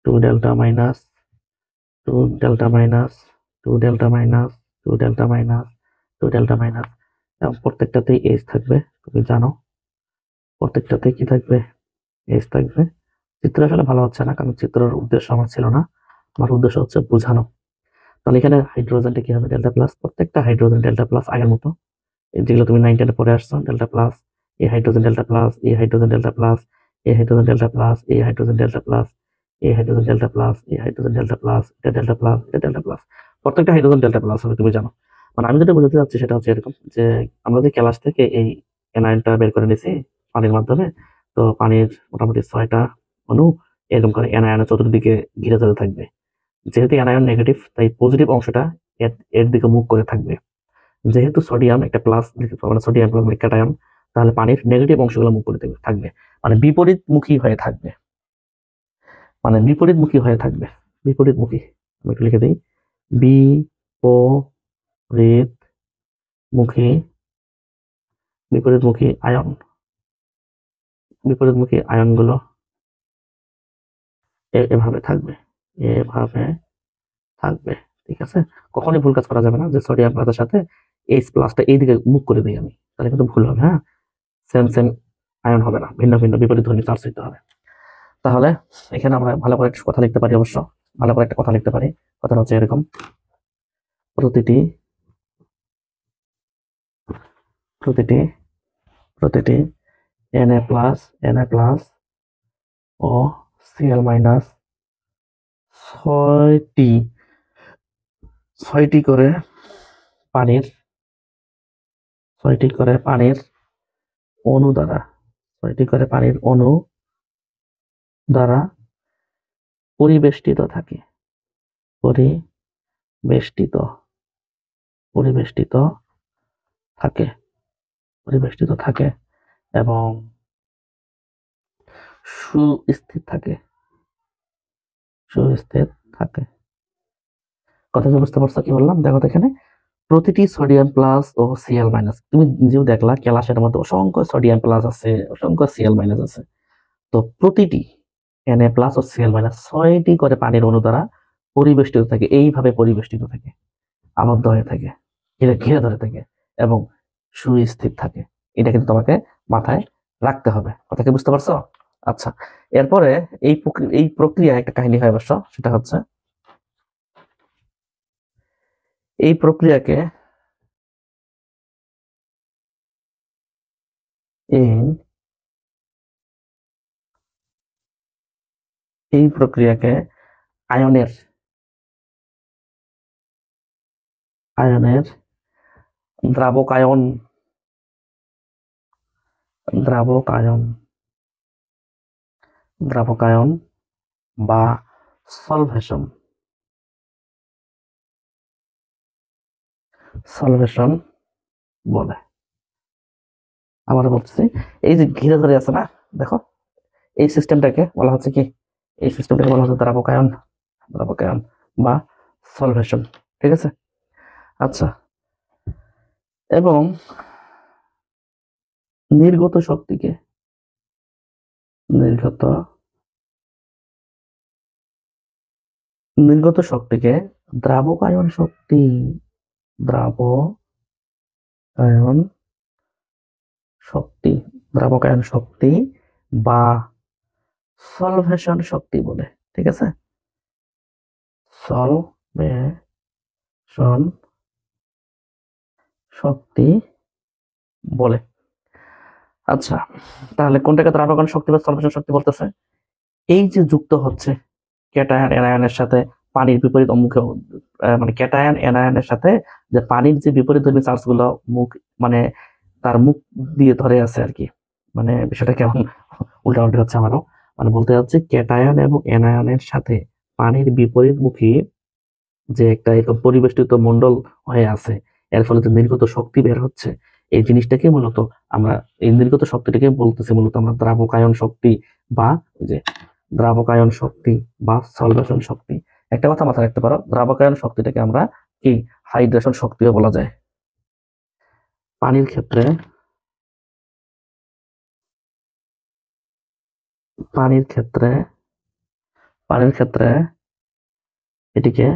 A: 2 delta minus, 2 delta minus, 2 delta minus, 2 delta minus, 2 delta minus, এবং প্রত্যেকটাতেই এইচ থাকবে, তুমি জানো প্রত্যেকটাতেই কি থাকবে? এইচ থাকবে। চিত্র আসলে ভালো হচ্ছে না, কারণ চিত্রের উদ্দেশ্য আমার ছিল না, আমার উদ্দেশ্য হচ্ছে বোঝানো। তাহলে এখানে হাইড্রোজেনটা কি হবে? ডেল্টা প্লাস, প্রত্যেকটা হাইড্রোজেন ডেল্টা প্লাস আগের মতো, যেগুলো তুমি 9 10 পড়ে আসছো, ডেল্টা প্লাস, এই হাইড্রোজেন ডেল্টা প্লাস, এই হাইড্রোজেন ডেল্টা প্লাস, এই হাইড্রোজেন ডেল্টা প্লাস, এই হাইড্রোজেন ডেল্টা প্লাস, এই হাইড্রোজেন ডেল্টা প্লাস, এই হাইড্রোজেন ডেল্টা প্লাস, এটা ডেল্টা প্লাস, এটা ডেল্টা প্লাস, প্রত্যেকটা হাইড্রোজেন ডেল্টা প্লাস হবে, তুমি জানো। মানে আমি যেটা বোঝাতে চাচ্ছি সেটা হচ্ছে এরকম যে আমরা যে ক্যালাস থেকে এই এনায়নটা বের করে নিয়েছি পানির মাধ্যমে, তো পানির মোটামুটি 6টা অণু এরকম করে এনায়নের চতুর্দিকে ঘিরে ধরে থাকবে। যেহেতু অ্যানায়ন নেগেটিভ, তাই পজিটিভ অংশটা এর দিকে মুখ করে থাকবে। যেহেতু সোডিয়াম একটা প্লাস, মানে সোডিয়াম ক্যাটায়ন, তাহলে পানির নেগেটিভ অংশগুলো মুখ করে থাকবে, মানে বিপরীতমুখী হয়ে থাকবে, মানে বিপরীতমুখী হয়ে থাকবে, বিপরীতমুখী। আমি একটু লিখে দিই, বিপরীতমুখী, বিপরীতমুখী আয়ন, বিপরীতমুখী আয়নগুলো এভাবে থাকবে, এভাবে থাকবে। ঠিক আছে, কখনোই ভুল কাজ করা যাবে না যে সোডিয়াম প্লাসের সাথে এইচ প্লাসটা এইদিকে মুখ করে দিই আমি, তাহলে কিন্তু ভুল হবে। হ্যাঁ, সেম সেম আয়ন হবে না, ভিন্ন ভিন্ন বিপরীত ধ্বনি চার্জ হইতে হবে। তাহলে এখানে আমরা ভালো করে একটা কথা লিখতে পারি, অবশ্য ভালো করে একটা কথা লিখতে পারি। কথাটা হচ্ছে এরকম, প্রতিটি প্রতিটি প্রতিটি Na প্লাস ও Cl মাইনাস ছয়টি ছয়টি করে পানির ছয়টি করে পানির অণু দ্বারা ছয়টি করে পানির অণু দ্বারা পরিবেষ্টিত থাকে, পরিবেষ্টিত পরিবেষ্টিত থাকে, পরিবেষ্টিত থাকে এবং সুস্থির থাকে, সুস্থির থাকে। কথা কি বুঝতে পারছো কি বললাম? দেখো তো এখানে প্রতিটি সোডিয়াম প্লাস ও Cl মাইনাস, তুমি নিজেও দেখলা ক্যালাসের মধ্যে অসংখ্য সোডিয়াম প্লাস আছে, অসংখ্য Cl মাইনাস আছে। তো প্রতিটি Na প্লাস ও Cl মাইনাস ছয়টি করে পানির অণু দ্বারা পরিবেষ্টিত থাকে, এইভাবে পরিবেষ্টিত থাকে, আবদ্ধ হয়ে থাকে, ঘিরে ঘিরে ধরে থাকে এবং সুস্থির থাকে। এটা কিন্তু তোমাকে মাথায় রাখতে হবে। কথা কি বুঝতে পারছো? আচ্ছা, এরপরে এই প্রক্রিয়া একটা কাহিনী হয় অবশ্য, সেটা হচ্ছে এই প্রক্রিয়াকে এই এই প্রক্রিয়াকে আয়নের আয়নের দ্রাবকায়ন দ্রাবকায়ন দ্রাবকায়ন বা সলভেশন সলভেশন বলে। আবার বলতেছি, এই যে ঘিরে ধরে আছে না, দেখো এই সিস্টেমটাকে বলা হচ্ছে কি, এই সিস্টেমটাকে বলা হচ্ছে দ্রাবকায়ন, দ্রাবকায়ন বা সলভেশন। ঠিক আছে, আচ্ছা, এবং নির্গত শক্তিকে নির্গত নির্গত শক্তিকে দ্রাবকায়ন শক্তি, দ্রাবকায়ন শক্তি, দ্রাবকায়ন শক্তি বা সলভেশন শক্তি বলে। ঠিক আছে, সলভেশন শক্তি বলে। আচ্ছা, তাহলে কোনটাকে দ্রাবকায়ন শক্তি বা সলভেশন শক্তি বলতেছে? এই যে যুক্ত হচ্ছে ক্যাটায়ন অ্যানায়নের সাথে পানির বিপরীত অমুখে, মানে ক্যাটায়ন অ্যানায়নের সাথে যে পানির যে বিপরীতধর্মী চার্জ গুলো মুখ, মানে তার মুখ দিয়ে ধরে আছে আর কি, মানে বিষয়টা কেমন উল্টাপাল্টি হচ্ছে আমারও। মানে বলতে যাচ্ছে ক্যাটায়ন এবং অ্যানায়নের সাথে পানির বিপরীতমুখী যে একটা এরকম পরিবেষ্টিত মণ্ডল হয়ে আছে, এর ফলে যে নির্গত শক্তি বের হচ্ছে, এই জিনিসটাকে মূলত আমরা, এই নির্গত শক্তিটাকে বলতেছি মূলত আমরা দ্রাবকায়ন শক্তি বা ওই যে দ্রাবকায়ন শক্তি বা সলভেশন শক্তি। একটা কথা মাথায় রাখতে পারো, দ্রাবকায়ন শক্তিটাকে আমরা কি হাইড্রেশন শক্তিও বলা যায়। পানির ক্ষেত্রে পানির ক্ষেত্রে পানির ক্ষেত্রে এটিকে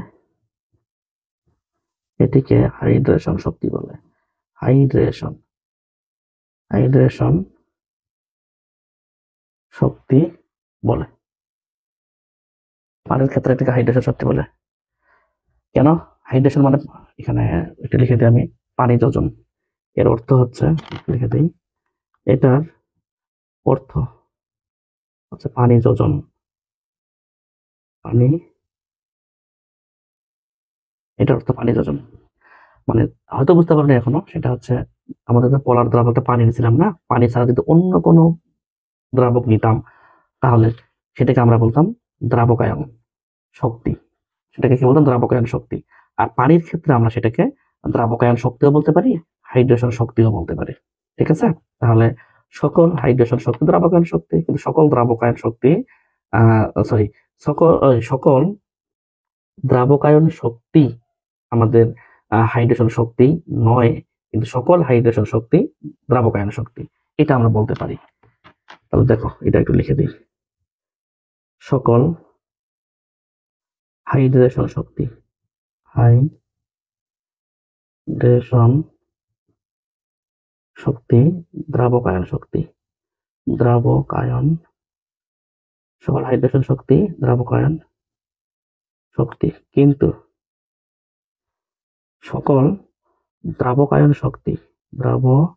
A: এটিকে হাইড্রেশন শক্তি বলে। হাইড্রেশন হাইড্রেশন শক্তি বলে। পানির ক্ষেত্রে এটাকে হাইড্রেশন শক্তি বলে। কেন হাইড্রেশন? মানে এখানে এটা লিখে দিই আমি, পানি যোজন। এর অর্থ হচ্ছে, লিখে দিই, এটার অর্থ হচ্ছে পানি যোজন। পানি, এটার অর্থ পানি যোজন। মানে হয়তো বুঝতে পারবেন এখনো, সেটা হচ্ছে আমাদের যে পোলার দ্রাবকটা পানি নিয়েছিলাম না, পানি ছাড়া যদি অন্য কোনো দ্রাবক নিতাম, তাহলে সেটাকে আমরা বলতাম দ্রাবকায়ন শক্তি। সেটাকে কি বলতাম? দ্রাবকায়ন শক্তি। আর পানির ক্ষেত্রে আমরা সেটাকে দ্রাবকায়ন শক্তিও বলতে পারি, হাইড্রেশন শক্তিও বলতে পারি। ঠিক আছে? তাহলে সকল হাইড্রেশন শক্তি দ্রাবকায়ন শক্তি, কিন্তু সকল দ্রাবকায়ন শক্তি সরি সকল দ্রাবকায়ন শক্তি আমাদের হাইড্রেশন শক্তি নয়, কিন্তু সকল হাইড্রেশন শক্তি দ্রাবকায়ন শক্তি, এটা আমরা বলতে পারি। তাহলে দেখো এটা একটু লিখে দিই, সকল হাইড্রেশন শক্তি, হাইড্রেশন শক্তি দ্রাবকায়ন শক্তি, দ্রাবকায়ন, সকল হাইড্রেশন শক্তি দ্রাবকায়ন শক্তি, কিন্তু সকল দ্রাবকায়ন শক্তি, দ্রাবকায়ন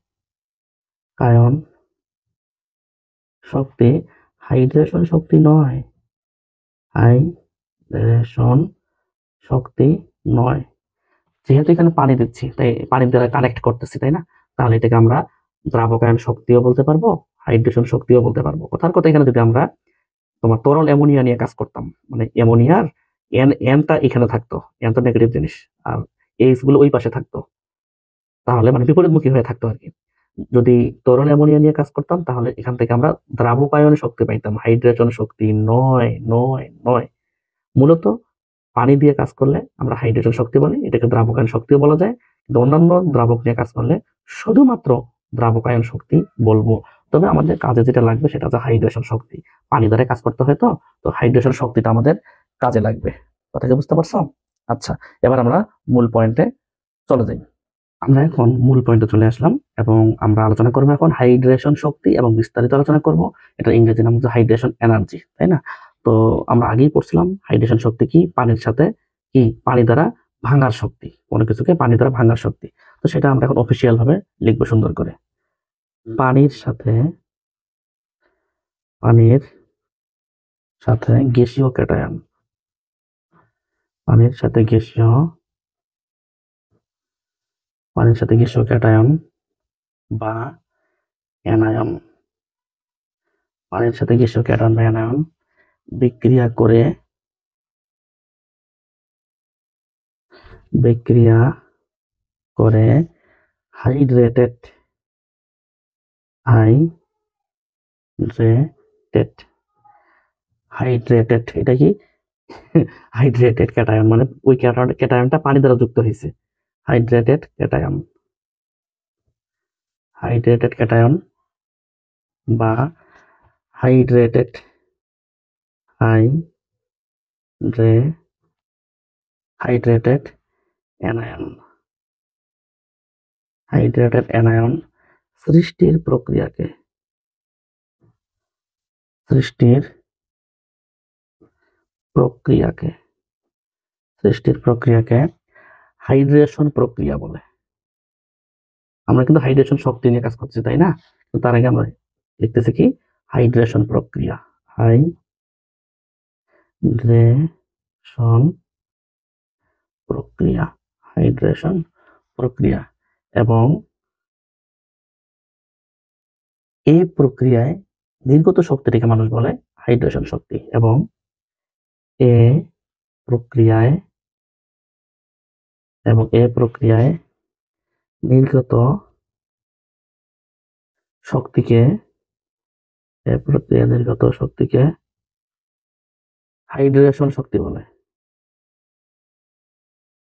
A: শক্তি হাইড্রেশন শক্তি নয়, হাইড্রেশন শক্তি নয়। যেহেতু এখানে পানি দিচ্ছি, তাই পানির দ্বারা কানেক্ট করতেছি, তাই না? তাহলে এটাকে আমরা দ্রাবকায়ন শক্তিও বলতে পারবো, হাইড্রেশন শক্তিও বলতে পারবো। কথার কথা, এখানে যদি আমরা তোমার তরল অ্যামোনিয়া নিয়ে কাজ করতাম, মানে অ্যামোনিয়ার এনটা এখানে থাকতো, এন তো নেগেটিভ জিনিস, আর এইচ গুলো ওই পাশে থাকতো, তাহলে মানে বিপরীতমুখী হয়ে থাকতো আর কি। যদি তরল অ্যামোনিয়া নিয়ে কাজ করতাম, তাহলে এখান থেকে আমরা দ্রাবকায়ন শক্তি পাইতাম, হাইড্রেশন শক্তি নয়, নয়, নয়। মূলত পানি দিয়ে কাজ করলে আমরা হাইড্রেশন শক্তি বলি, এটাকে দ্রাবকায়ন শক্তিও বলা যায়, কিন্তু অন্যান্য দ্রাবক নিয়ে কাজ করলে শুধুমাত্র দ্রাবকায়ন শক্তি বলবো। তবে আমাদের কাজে যেটা লাগবে সেটা হচ্ছে হাইড্রেশন শক্তি। পানি দ্বারা কাজ করতে হয়, তো হাইড্রেশন শক্তিটা আমাদের কাজে লাগবে। কথা কি বুঝতে পারছো? আচ্ছা, এবার আমরা মূল পয়েন্টে চলে যাই। আমরা এখন মূল পয়েন্টে চলে আসলাম এবং আমরা আলোচনা করবো এখন হাইড্রেশন শক্তি, এবং বিস্তারিত আলোচনা করব। এটা ইংরেজি নাম হচ্ছে হাইড্রেশন এনার্জি, তাই না? তো আমরা আগেই পড়ছিলাম হাইড্রেশন শক্তি কি, পানির সাথে কি, পানি দ্বারা ভাঙার শক্তি, কোনো কিছুকে পানি দ্বারা ভাঙার শক্তি। তো সেটা আমরা এখন অফিসিয়াল ভাবে লিখবো সুন্দর করে, পানির সাথে, পানির সাথে গ্যাসীয় ক্যাটায়ন, পানির সাথে গ্যাসীয়, পানির সাথে গ্যাসীয় ক্যাটায়ন বা অ্যানায়ন, পানির সাথে গ্যাসীয় ক্যাটায়ন বা অ্যানায়ন বিক্রিয়া করে, বিক্রিয়া করে হাইড্রেটেড, হাইড্রেটেড, হাইড্রেটেড, এটা কি? হাইড্রেটেড ক্যাটায়ন, মানে ওই ক্যাটায়নটা পানি দ্বারা যুক্ত হয়েছে, হাইড্রেটেড ক্যাটায়ন, হাইড্রেটেড ক্যাটায়ন বা hydrated, hydrated anion, hydrated anion সৃষ্টির প্রক্রিয়াকে, সৃষ্টির প্রক্রিয়াকে, সৃষ্টির প্রক্রিয়াকে হাইড্রেশন প্রক্রিয়া বলে। আমরা কিন্তু হাইড্রেশন শক্তি নিয়ে কাজ করছি, তাই না? তো তার আগে আমরা লিখতেছি কি, হাইড্রেশন প্রক্রিয়া, হাইড্রেশন প্রক্রিয়া, হাইড্রেশন প্রক্রিয়া। এবং এই প্রক্রিয়ায় নির্গত শক্তিটিকে মানুষ বলে হাইড্রেশন শক্তি, এবং এই প্রক্রিয়ায়, এবং এই প্রক্রিয়ায় নির্গত শক্তিকে, এই প্রক্রিয়ায় নির্গত শক্তিকে হাইড্রেশন শক্তি বলে,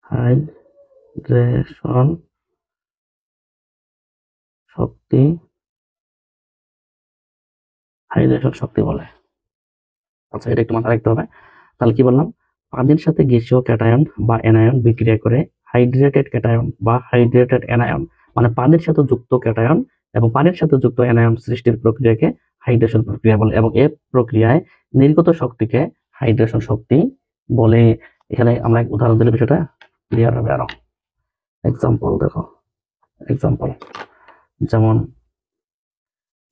A: হাইড্রেশন শক্তি, হাইড্রেশন শক্তি বলে। আচ্ছা, এটা একটু মাথায় রাখতে হবে। তাহলে কি বললাম? পানির সাথে গ্যাসীয় ক্যাটায়ন বা অ্যানায়ন বিক্রিয়া করে হাইড্রেটেড ক্যাটায়ন বা হাইড্রেটেড অ্যানায়ন, মানে পানির সাথে যুক্ত ক্যাটায়ন এবং পানির সাথে যুক্ত অ্যানায়ন সৃষ্টির প্রক্রিয়াকে হাইড্রেশন প্রক্রিয়া বলে, এবং এই প্রক্রিয়ায় নির্গত শক্তিকে হাইড্রেশন শক্তি বলে। এখানে আমরা এক উদাহরণ দিলে বিষয়টা ক্লিয়ার হবে আরো। এক্সাম্পল দেখো, এক্সাম্পল যেমন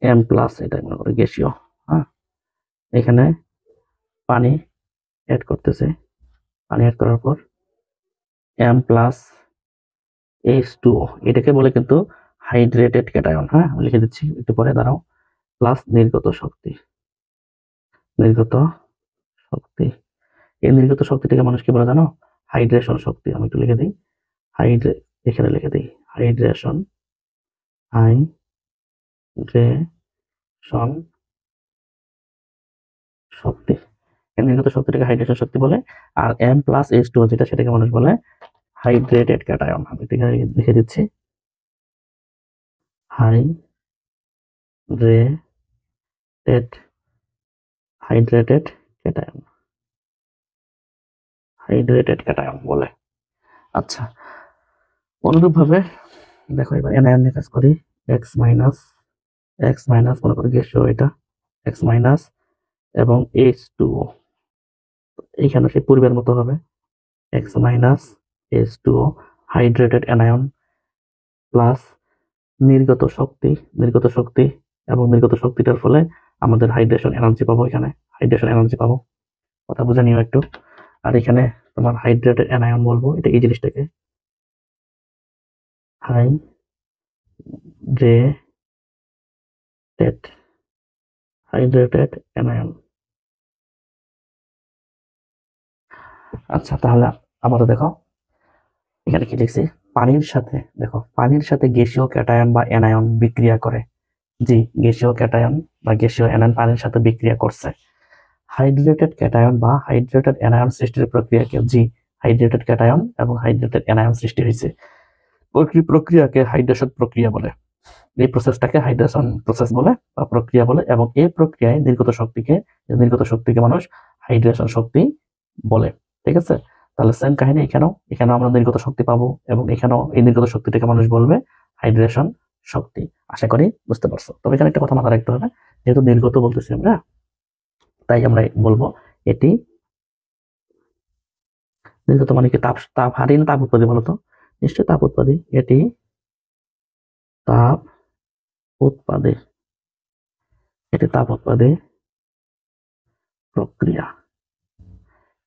A: এম প্লাস, এটা মনে করো গ্যাসীয়, হ্যাঁ, এখানে পানি অ্যাড করতেছে, পানি অ্যাড করার পর এম প্লাস H2O, এটাকে বলে কিন্তু হাইড্রেটেড ক্যাটায়ন। হ্যাঁ, আমি লিখে দিচ্ছি একটু পরে, দাঁড়াও। প্লাস নির্গত শক্তি, নির্গত শক্তি, এই নির্গত শক্তিটাকে মানুষ কি বলে জানো? হাইড্রেশন শক্তি। আমি একটু লিখে দিই, এখানে লিখে দিই হাইড্রেশন, হাইড্রেশন শক্তি। এই নির্গত শক্তিটাকে হাইড্রেশন শক্তি বলে। আর M+H2O যেটা, সেটাকে মানুষ বলে হাইড্রেটেড ক্যাটায়ন। আমি এখানে লিখে দিচ্ছি hydrated hydrated cation, hydrated cation বলে। আচ্ছা, অনুরূপভাবে দেখো এবার এনায়ন নিয়ে কাজ করি। X মাইনাস মনে করি গ্যাসীয় এটা, X মাইনাস এবং H2O, এইখানে সেই পূর্বের মতো হবে X minus H2O hydrated anion plus নির্গত শক্তি এবং নির্গত শক্তিটার ফলে আমাদের হাইড্রেশন এনার্জি পাবো। এখানে হাইড্রেশন এনার্জি পাবো, কথা বুঝে নিও একটু। আর এখানে তোমার হাইড্রেটেড অ্যানায়ন বলবো, এটা এই জিনিসটাকে হাইড্রেটেড হাইড্রেটেড অ্যানায়ন। আচ্ছা, তাহলে আবারও দেখো এখানে কি লিখছি, পানির সাথে দেখো, পানির সাথে গ্যাসীয় ক্যাটায়ন বা অ্যানায়ন বিক্রিয়া করে। জি, গ্যাসীয় ক্যাটায়ন বা গ্যাসীয় অ্যানায়ন পানির সাথে বিক্রিয়া করছে। হাইড্রেটেড ক্যাটায়ন বা হাইড্রেটেড অ্যানায়ন সৃষ্টির প্রক্রিয়াকে, জি, হাইড্রেটেড ক্যাটায়ন এবং হাইড্রেটেড অ্যানায়ন সৃষ্টি হয়েছে। ওই প্রক্রিয়াকে হাইড্রেশন প্রক্রিয়া বলে। এই প্রসেসটাকে হাইড্রেশন প্রসেস বলে বা প্রক্রিয়া বলে, এবং এই প্রক্রিয়ায় নির্গত শক্তিকে মানুষ হাইড্রেশন শক্তি বলে। ঠিক আছে, তাহলে সেম কাহিনী এখানেও আমরা নির্গত শক্তি পাবো, এবং এখানেও এই নির্গত শক্তিটাকে মানুষ বলবে হাইড্রেশন শক্তি। আশা করি বুঝতে পারছো। তবে এখানে একটা কথা মাথায় রাখতে হবে, যেহেতু নির্গত বলতেছি আমরা, তাই আমরা বলবো এটি নির্গত মানে কি, তাপ হারি না তাপ উৎপাদী বলতো? নিশ্চয়ই তাপ উৎপাদী। এটি তাপ উৎপাদী, এটি তাপ উৎপাদী প্রক্রিয়া,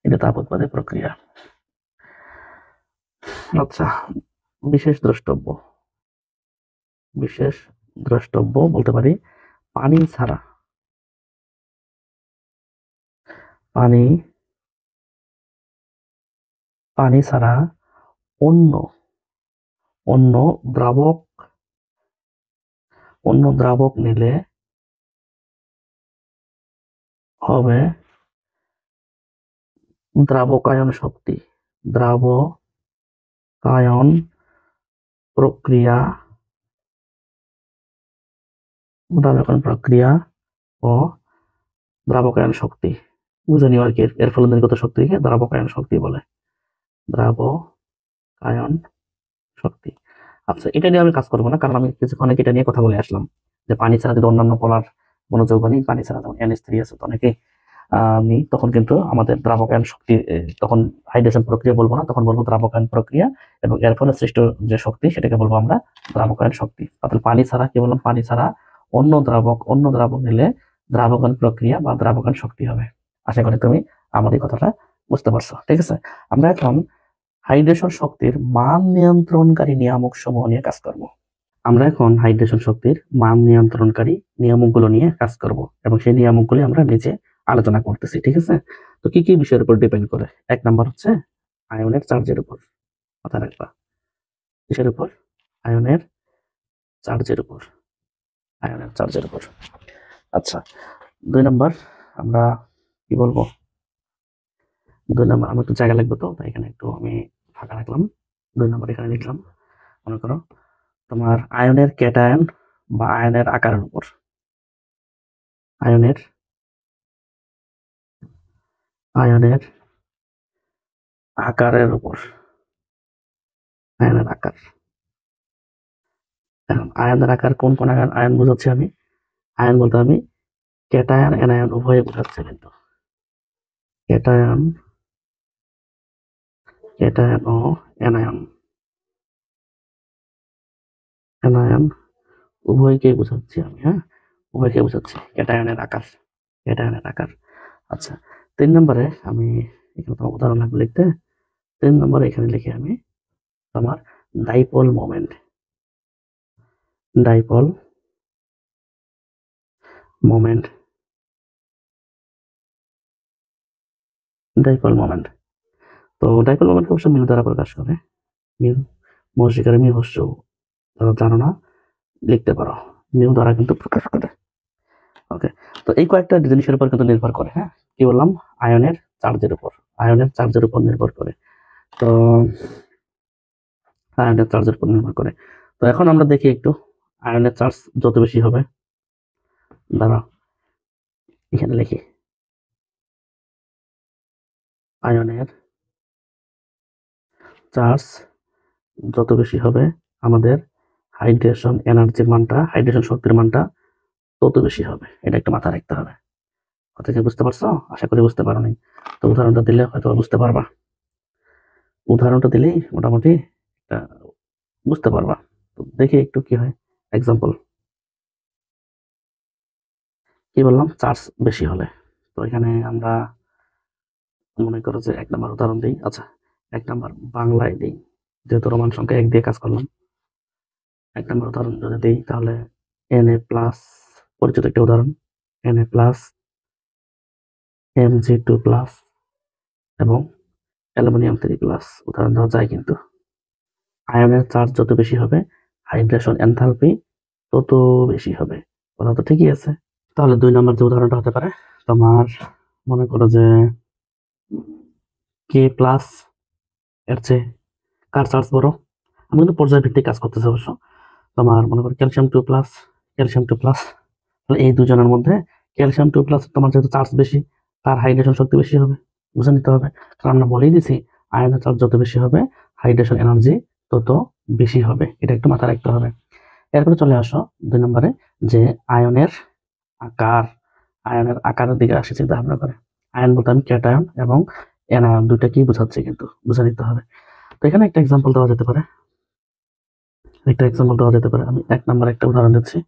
A: এটা তাপ উৎপাদী প্রক্রিয়া। আচ্ছা, বিশেষ দ্রষ্টব্য বলতে পারি পানি ছাড়া পানি পানি ছাড়া অন্য অন্য দ্রাবক নিলে হবে দ্রাবকায়ন শক্তি, দ্রাবকায়ন প্রক্রিয়া ও দ্রাবকায়ন শক্তি। বুঝে নিও আর কি, এর ফলে নির্গত শক্তিকে দ্রাবকায়ন শক্তি বলে, দ্রাবকায়ন শক্তি। আচ্ছা, এটা নিয়ে আমি কাজ করবো না, কারণ আমি কিছুক্ষণ আগে এটা নিয়ে কথা বলে আসলাম যে পানি ছাড়া যদি অন্যান্য পোলার কোনো যৌগ নেই, পানি ছাড়া যেমন NH3 আছে, তো অনেকে নেই, তখন কিন্তু আমাদের দ্রাবকায়ন শক্তি, তখন হাইড্রেশন প্রক্রিয়া বলবো না, তখন বলবো দ্রাবকায়ন প্রক্রিয়া, এবং এর ফলে সৃষ্ট যে শক্তি সেটাকে বলবো আমরা দ্রাবকায়ন শক্তি। অর্থাৎ পানি ছাড়া, কি বললাম, পানি ছাড়া অন্য দ্রাবক নিলে দ্রাবকায়ন প্রক্রিয়া বা দ্রাবকায়ন শক্তি হবে। আশা করি তুমি আমার এই কথাটা বুঝতে পারছো। ঠিক আছে, আমরা এখন হাইড্রেশন শক্তির মান নিয়ন্ত্রণকারী নিয়ামক সমূহ নিয়ে কাজ করব। আমরা এখন হাইড্রেশন শক্তির মান নিয়ন্ত্রণকারী নিয়ামকগুলো নিয়ে কাজ করব, এবং সেই নিয়ামকগুলি আমরা নিচে আলোচনা করতেছি। ঠিক আছে, তো কি কি বিষয়ের উপর ডিপেন্ড করে? 1 নাম্বার হচ্ছে আয়নের চার্জের উপর, মাথায় রাখবা। কিসের উপর? আয়নের চার্জের উপর, আয়নের চার্জের উপর। আচ্ছা, 2 নাম্বার আমরা কি বলবো? 2 নাম্বার, আমার একটু জায়গা লাগবে, তো তাই এখানে একটু আমি ফাঁকা রাখলাম। 2 নাম্বার এখানে লিখলাম, মনে করো তোমার আয়নের ক্যাটায়ন বা আয়নের আকারের উপর, আয়নের আয়নের আকারের উপর, আয়নের আকার। এখন আয়নের আকার কোন কোন আয়ন বোঝাচ্ছি আমি? আয়ন বলতে আমি ক্যাটায়ন অ্যানায়ন উভয়ে বোঝাচ্ছে, কিন্তু ক্যাটায়ন ও অ্যানায়ন উভয়কেই বোঝাচ্ছি আমি। হ্যাঁ, উভয়কে বোঝাচ্ছি ক্যাটায়নের আকার। আচ্ছা, 3 নম্বরে আমি এখানে তোমার উদাহরণ লাগবে লিখতে। 3 নম্বরে এখানে লিখি আমি তোমার dipole moment, dipole moment dipole moment. তো ডাইপোল মোমেন্ট অবশ্য মিউ দ্বারা প্রকাশ করে। মিউ মৌসিকারে মিউ হস্য, জানো না লিখতে পারো, মিউ দ্বারা কিন্তু প্রকাশ করে। ওকে, তো এই কয়েকটা জিনিসের উপর কিন্তু নির্ভর করে। হ্যাঁ, কি বললাম, আয়নের চার্জের উপর, আয়নের চার্জের উপর নির্ভর করে। তো আয়নের চার্জের উপর নির্ভর করে। তো এখন আমরা দেখি একটু আয়নের চার্জ যত বেশি হবে, দাঁড়াও এখানে লিখি, আয়নের চার্জ যত বেশি হবে আমাদের হাইড্রেশন এনার্জির মানটা, হাইড্রেশন শক্তির মানটা তত বেশি হবে। এটা একটু মাথায় রাখতে হবে। কথা কি বুঝতে পারছো? আশা করি বুঝতে পারো নি। তো উদাহরণটা দিলে হয়তো বুঝতে পারবা, উদাহরণটা দিলেই মোটামুটি বুঝতে পারবা। তো দেখি একটু কি হয়। এক্সাম্পল কি বললাম, চার্জ বেশি হলে। তো এখানে আমরা মনে করো যে 1 নম্বর উদাহরণ দিই। আচ্ছা, 1 নম্বর বাংলায় দিই, যেহেতু রোমান সংখ্যা 1 দিয়ে কাজ করলাম। 1 নম্বর উদাহরণ যদি দিই তাহলে Na প্লাস, পরিচিত একটা উদাহরণ, Na প্লাস, Mg2 প্লাস এবং অ্যালুমিনিয়াম 3 প্লাস উদাহরণ দেওয়া যায়। কিন্তু আয়নের চার্জ যত বেশি হবে হাইড্রেশন এনথালপি তত বেশি হবে। কথা তো ঠিকই আছে। তাহলে 2 নম্বর যে উদাহরণটা হতে পারে, তোমার মনে করো যে কে প্লাস এর চেয়ে কার চার্জ বড়। আমি কিন্তু পর্যায় ভিত্তিক কাজ করতেছি অবশ্য। তোমার মনে করো ক্যালসিয়াম 2 প্লাস, ক্যালসিয়াম 2 প্লাস, তাহলে এই দুজনের মধ্যে ক্যালসিয়াম 2 প্লাস তোমার যেহেতু চার্জ বেশি, তার হাইড্রেশন শক্তি বেশি হবে, বুঝে নিতে হবে। কারণ আমরা বলেই দিছি আয়নের চার্জ যত বেশি হবে হাইড্রেশন এনার্জি তত বেশি হবে। এটা একটু মাথায় রাখতে হবে। এরপরে চলে আসো 2 নম্বরে, যে আয়নের আকার, আয়নের আকারের দিকে আসে চিন্তা ভাবনা করে। আয়ন বলতে আমি ক্যাটায়ন এবং অ্যানায়ন দুইটা কি বোঝাচ্ছে কিন্তু বুঝে নিতে হবে। তো এখানে একটা এক্সাম্পল দেওয়া যেতে পারে, আমি 1 নম্বর একটা উদাহরণ দিচ্ছি।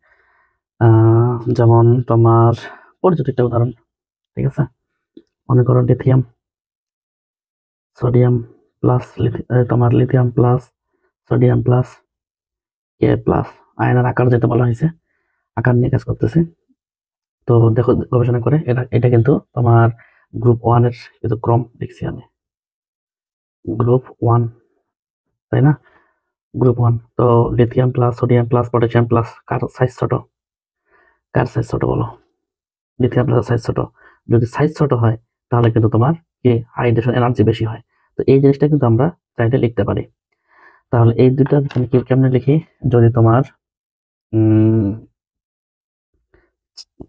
A: যেমন তোমার পরিচিত একটা উদাহরণ, ঠিক আছে। মনে করো লিথিয়াম, সোডিয়াম প্লাস, তোমার lithium plus sodium plus K plus. আয়নের আকার যেটা বলা হয়েছে, আকার নিয়ে কাজ করতেছে। তো দেখো গবেষণা করে এটা কিন্তু তোমার গ্রুপ 1 এর কিছু ক্রম লিখছি আমি, গ্রুপ 1, তাই না? গ্রুপ 1। তো lithium plus sodium plus potassium plus কার সাইজ ছোট, কার সাইজ ছোট বলো? লিথিয়াম প্লাস সাইজ ছোট। যদি সাইজ ছোট হয় তাহলে কিন্তু তোমার কি হাইড্রেশন এনার্জি বেশি হয়। তো এই জিনিসটা কিন্তু আমরা চাইলে লিখতে পারি। তাহলে এই দুটা কেমনে লিখি, যদি তোমার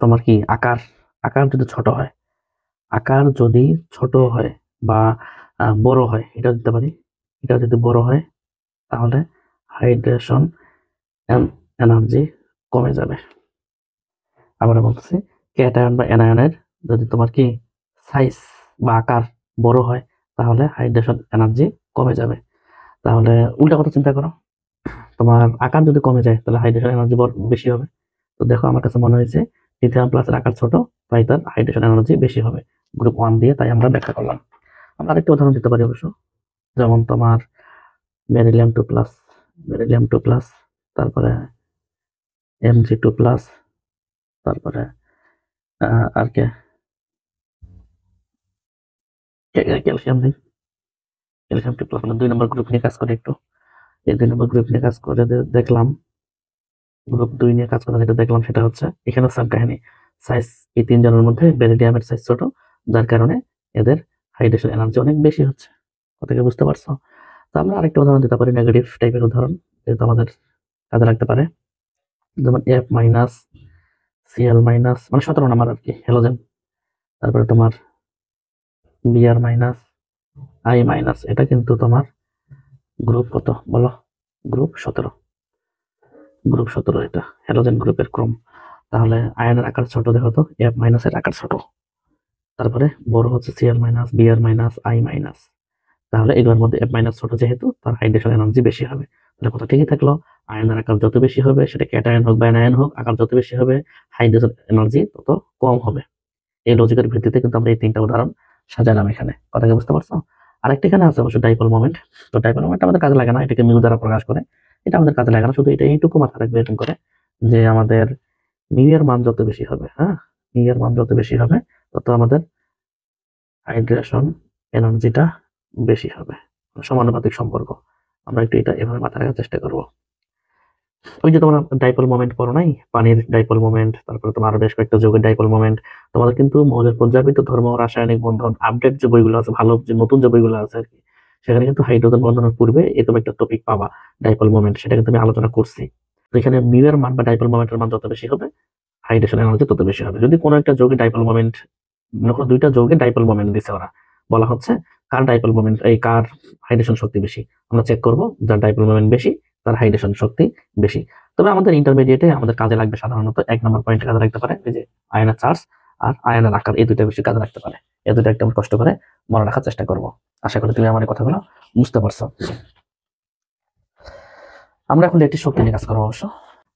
A: তোমার কি আকার, আকার যদি ছোট হয়, আকার যদি ছোট হয় বা বড় হয়, এটা দিতে পারি। এটা যদি বড় হয় তাহলে হাইড্রেশন এনার্জি কমে যাবে। আবার বলতেছি, ক্যাটায়ন বা অ্যানায়নের যদি তোমার কি সাইজ বা আকার বড় হয় তাহলে হাইড্রেশন এনার্জি কমে যাবে। তাহলে উল্টা কথা চিন্তা করো, তোমার আকার যদি কমে যায় তাহলে হাইড্রেশন এনার্জি বেশি হবে। তো দেখো আমার কাছে মনে হয়েছে লিথিয়াম প্লাসের আকার ছোট, তাই তার হাইড্রেশন এনার্জি বেশি হবে গ্রুপ 1 দিয়ে, তাই আমরা ব্যাখ্যা করলাম। আমরা আরেকটা উদাহরণ দিতে পারি অবশ্য, যেমন তোমার বেরিলিয়াম 2 প্লাস, বেরিলিয়াম 2 প্লাস, তারপরে Mg2 প্লাস, তারপরে আর কে ক্যালসিয়াম নেই, ক্যালসিয়াম 2 প্লাস। মানে 2 নম্বর গ্রুপ নিয়ে কাজ করে একটু, এই 2 নম্বর গ্রুপ নিয়ে কাজ করে দেখলাম, গ্রুপ 2 নিয়ে কাজ করা যেটা দেখলাম সেটা হচ্ছে এখানে সেম কাহিনী। সাইজ এই 3 জনের মধ্যে বেরিলিয়ামের সাইজ ছোট, যার কারণে এদের হাইড্রেশন এনার্জি অনেক বেশি হচ্ছে। কথা কি বুঝতে পারছো? তো আমরা আরেকটা উদাহরণ দিতে পারি, নেগেটিভ টাইপের উদাহরণ, যেহেতু আমাদের কাজে লাগতে পারে। যেমন F মাইনাস, Cl মাইনাস, মানে 17 নাম্বার আর কি, হ্যালোজেন। তারপরে তোমার Br মাইনাস, I মাইনাস। এটা কিন্তু তোমার গ্রুপ কত বলো? গ্রুপ 17, গ্রুপ 17 এটা হ্যালোজেন গ্রুপের ক্রম। তাহলে আয়নের আকার ছোট, দেখো তো F মাইনাস এর আকার ছোট, তারপরে বড় হচ্ছে Cl minus, Br minus, I minus. তাহলে এগুলোর মধ্যে F মাইনাস ছোট যেহেতু, তার হাইড্রেশন এনার্জি বেশি হবে। তাহলে কথা ঠিকই থাকলো, আয়নের আকার যত বেশি হবে, সেটা ক্যাটায়ন হোক বা অ্যানায়ন হোক, আকার যত বেশি হবে হাইড্রেশন এনার্জি তত কম হবে। এই লজিকের ভিত্তিতে কিন্তু আমরা এই 3টা উদাহরণ সাজালাম এখানে। কথা কি বুঝতে পারছো? আরেকটা এখানে আছে অবশ্য ডাইপোল মোমেন্ট। তো ডাইপোল মোমেন্ট আমাদের কাজে লাগে না, এটাকে মিউ দ্বারা প্রকাশ করে। এটা আমাদের কাজে লাগে না, শুধু এটা এইটুকু মাথায় রাখবে এরকম করে, যে আমাদের মিউ এর মান যত বেশি হবে, হ্যাঁ, মিউ এর মান যত বেশি হবে তত আমাদের হাইড্রেশন এনার্জিটা বেশি হবে, সমানুপাতিক সম্পর্ক। আমরা একটু এটা এভাবে মাথায় রাখার চেষ্টা করব। ওই যে তোমরা ডাইপোল মোমেন্ট পড়ো নাই, পানির ডাইপোল মোমেন্ট, তারপরে তোমার আরো বেশ কয়েকটা যৌগের ডাইপোল মোমেন্ট। তোমাদের কিন্তু মৌলের পর্যাবৃত্ত ধর্ম, রাসায়নিক বন্ধন, আপডেট যে বইগুলো আছে, ভালো যে নতুন যে বইগুলো আছে আর কি, সেখানে কিন্তু হাইড্রোজেন বন্ধনের পূর্বে এরকম একটা টপিক পাবা, ডাইপোল মোমেন্ট। সেটা কিন্তু আমি আলোচনা করছি। তো এখানে মিউ এর মান বা ডাইপোল মোমেন্টের মান যত বেশি হবে, হাইড্রেশন এনার্জি তত বেশি হবে। যদি কোনো একটা যৌগের ডাইপোল মোমেন্ট, মনে করো দুইটা যৌগের ডাইপোল মোমেন্ট দিছে ওরা, বলা হচ্ছে কার ডাইপোল মোমেন্ট, এই কার হাইড্রেশন শক্তি বেশি, আমরা চেক করব যার ডাইপোল মোমেন্ট বেশি তার হাইড্রেশন শক্তি বেশি। তবে আমাদের ইন্টারমিডিয়েটে আমাদের কাজে লাগবে সাধারণত 1 নম্বর পয়েন্টে কাজে লাগতে পারে এই যে আয়নের চার্জ আর আয়নের আকার, এই দুইটা বেশি কাজে লাগতে পারে। এই দুটো একদম কষ্ট করে মনে রাখার চেষ্টা করব। আশা করি তুমি আমার এই কথাগুলো বুঝতে পারছো। আমরা এখন লেটিস শক্তি নিয়ে কাজ করবো অবশ্য।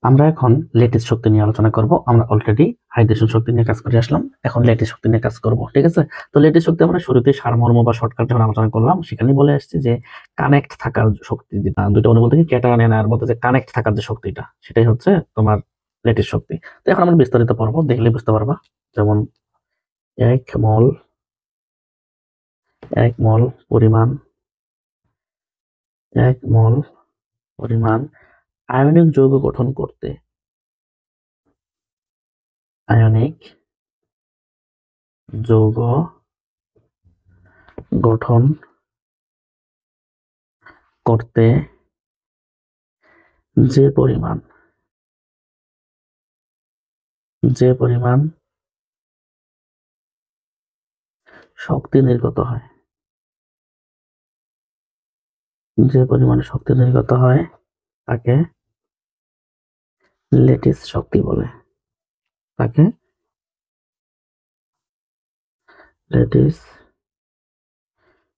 A: আমরা এখন লেটিস শক্তি নিয়ে আলোচনা করব। আমরা অলরেডি হাইড্রেশন শক্তি নিয়ে কাজ করে আসলাম, এখন লেটিস শক্তি নিয়ে কাজ করব, ঠিক আছে? তো লেটিস শক্তি আমরা শুরুতে সারমর্ম বা শর্টকাট যখন আলোচনা করলাম, সেখানে বলে আসছি যে কানেক্ট থাকার শক্তি, দুটো অনুবন্ধ থেকে ক্যাটায়ন এনায়নের মধ্যে যে কানেক্ট থাকার যে শক্তিটা, সেটাই হচ্ছে তোমার লেটিস শক্তি। তো এখন আমরা বিস্তারিত পড়বো, দেখলে বুঝতে পারবা। যেমন এক মল পরিমাণ, 1 মোল পরিমাণ আয়নিক যৌগ গঠন করতে, আয়নিক যৌগ গঠন করতে যে পরিমাণ শক্তি নির্গত হয়, তাকে লেটিস শক্তি বলে, তাকে লেটিস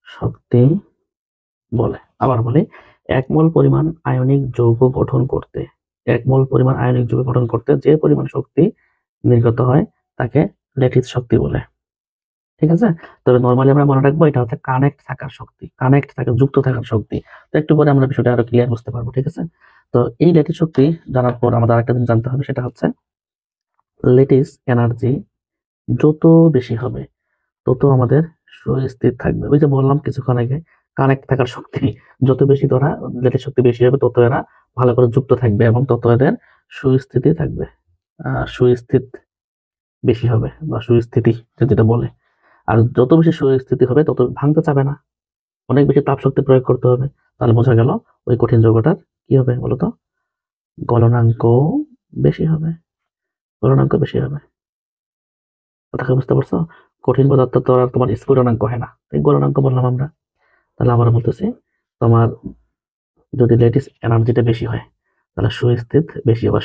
A: শক্তি বলে। আবার বলি, 1 মোল পরিমাণ আয়নিক যৌগ গঠন করতে, 1 মোল পরিমাণ আয়নিক যৌগ গঠন করতে যে পরিমাণ শক্তি নির্গত হয় তাকে লেটিস শক্তি বলে, ঠিক আছে? তবে নরমালি আমরা মনে রাখবো এটা হচ্ছে কানেক্ট থাকার শক্তি, কানেক্ট থাকা, যুক্ত থাকার শক্তি। তো একটু পরে আমরা বিষয়টা আরো ক্লিয়ার বুঝতে পারবো, ঠিক আছে? তো এই লেটিস শক্তি জানার পর আমাদের আরেকটা জিনিস জানতে হবে, সেটা হচ্ছে লেটিস এনার্জি যত বেশি হবে তত আমাদের সুস্থির থাকবে। ওই যে বললাম কিছুক্ষণ আগে, কানেক্ট থাকার শক্তি যত বেশি, ধরা লেটিস শক্তি বেশি হবে, তত এরা ভালো করে যুক্ত থাকবে এবং তত এদের সুস্থিতি থাকবে। সুস্থিত বেশি হবে বা সুস্থিতি যেটা বলে। আর যত বেশি সুস্থিতি হবে তত ভাঙতে চাবে না, অনেক বেশি তাপ শক্তি প্রয়োগ করতে হবে। তাহলে বোঝা গেল ওই কঠিন যৌগটার কি হবে বলতো, গলনাঙ্ক বেশি হবে, গলনাঙ্ক বেশি হবে। কথাটা বুঝতে পারছো? কঠিন পদার্থ তো আর তোমার স্ফুটনাঙ্ক হয় না, তাই গলনাঙ্ক বললাম আমরা। তাহলে আবার বলতেছি, তোমার যদি লেটিস এনার্জিটা বেশি হয় তাহলে সুস্থিত বেশি বা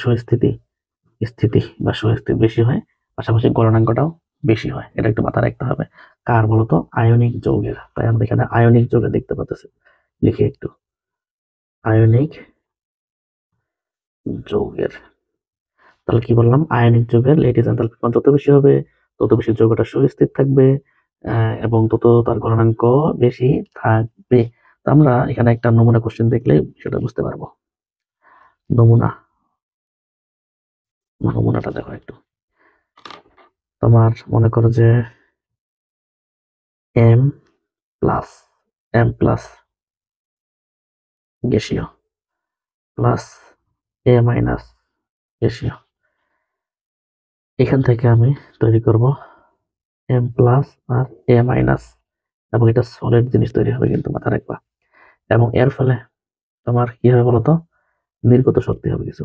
A: স্থিতি বা সুস্থিত বেশি হয়, পাশাপাশি গলনাঙ্কটাও বেশি হয়। এটা একটু মাথায় রাখতে হবে। কার বলতো? আয়নিক যৌগের। তাই আমরা এখানে আয়নিক যৌগে দেখতে পাচ্ছি, লিখে একটু, আয়নিক যৌগের। তাহলে কি বললাম, আয়নিক যৌগের লেটিস এনথালপি মান যত বেশি হবে তত বেশি যৌগটা সুস্থির থাকবে এবং তত তার গলনাঙ্ক বেশি থাকবে। তো আমরা এখানে একটা নমুনা কোশ্চেন দেখলে সেটা বুঝতে পারবো। নমুনাটা দেখো একটু। তোমার মনে করো যে এম প্লাস গ্যাসীয় প্লাস এ মাইনাস গ্যাসীয়। এখান থেকে আমি তৈরি করব এম প্লাস আর এ মাইনাস, এবং এটা সলিড জিনিস তৈরি হবে কিন্তু মাথায় রাখবা। এবং এর ফলে তোমার কি হবে বলতো, নির্গত শক্তি হবে কিছু,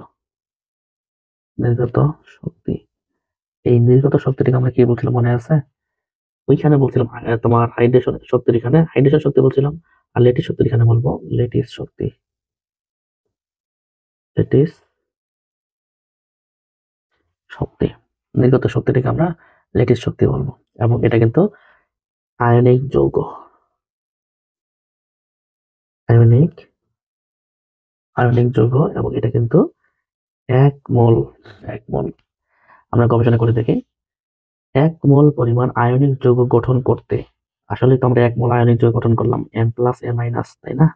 A: নির্গত শক্তি। এই নির্গত শক্তিটাকে আমরা কি বলছিলাম মনে আছে? ওইখানে বলছিলাম তোমার হাইড্রেশন শক্তির, এখানে হাইড্রেশন শক্তি বলছিলাম, আর লেটিস শক্তির এখানে বলবো লেটিস শক্তি, লেটিস শক্তি। নির্গত শক্তিটাকে আমরা লেটিস শক্তি বলবো। এবং এটা কিন্তু আয়নিক যৌগ, আয়নিক আয়নিক যৌগ, এবং এটা কিন্তু 1 মোল, 1 মোল আমরা গবেষণা করে দেখি, 1 মোল পরিমাণ আয়নিক যৌগ গঠন করতে, আসলে তো আমরা 1 মোল আয়নিক যৌগ গঠন করলাম এম প্লাস এ মাইনাস, তাই না?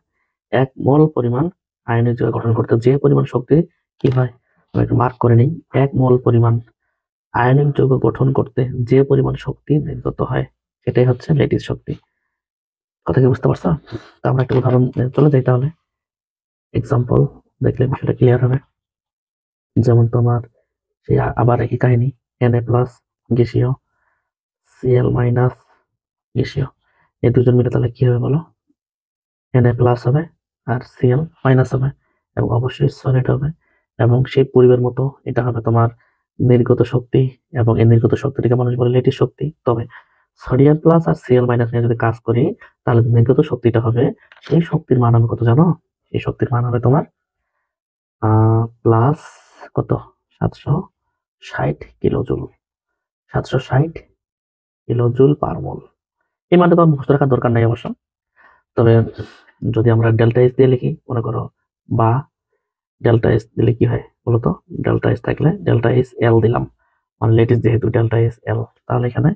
A: 1 মোল পরিমাণ আয়নিক যৌগ গঠন করতে যে পরিমাণ শক্তি কি হয়, আমরা একটু মার্ক করে নিই। 1 মোল পরিমাণ আয়নিক যৌগ গঠন করতে যে পরিমাণ শক্তি নির্গত হয় সেটাই হচ্ছে লেটিস শক্তি। কথা কি বুঝতে পারছো? তো আমরা একটা উদাহরণ চলে যাই তাহলে, এক্সাম্পল দেখলে বিষয়টা ক্লিয়ার হবে। যেমন তোমার সেই আবার একই কাহিনী, Na প্লাস গ্যাসীয়, Cl মাইনাস গ্যাসীয়, এই দুজন মিলে তাহলে কি হবে বলো? Na প্লাস হবে আর Cl মাইনাস হবে, এবং অবশ্যই সলিড হবে, এবং সেই পরিবের মতো এটা হবে তোমার নির্গত শক্তি, এবং এই নির্গত শক্তিটিকে মানুষ বলে লেটিস শক্তি। তবে সোডিয়াম প্লাস আর Cl মাইনাস নিয়ে যদি কাজ করি, তাহলে নির্গত শক্তিটা হবে, সেই শক্তির মান হবে কত জানো? এই শক্তির মান হবে তোমার প্লাস কত, 760 কিলোজুল, 760 কিলোজুল পার মোল। এই মানটা তো মুখস্থ রাখার দরকার নাই অবশ্য। তবে যদি আমরা ডেল্টা এস দিয়ে লিখি মনে করো, বা ডেল্টা এস দিলে কি হয় বলতো? ডেল্টা এস থাকলে ডেল্টা এস এল দিলাম, মানে লেটিস যেহেতু ডেল্টা এস এল, তাহলে এখানে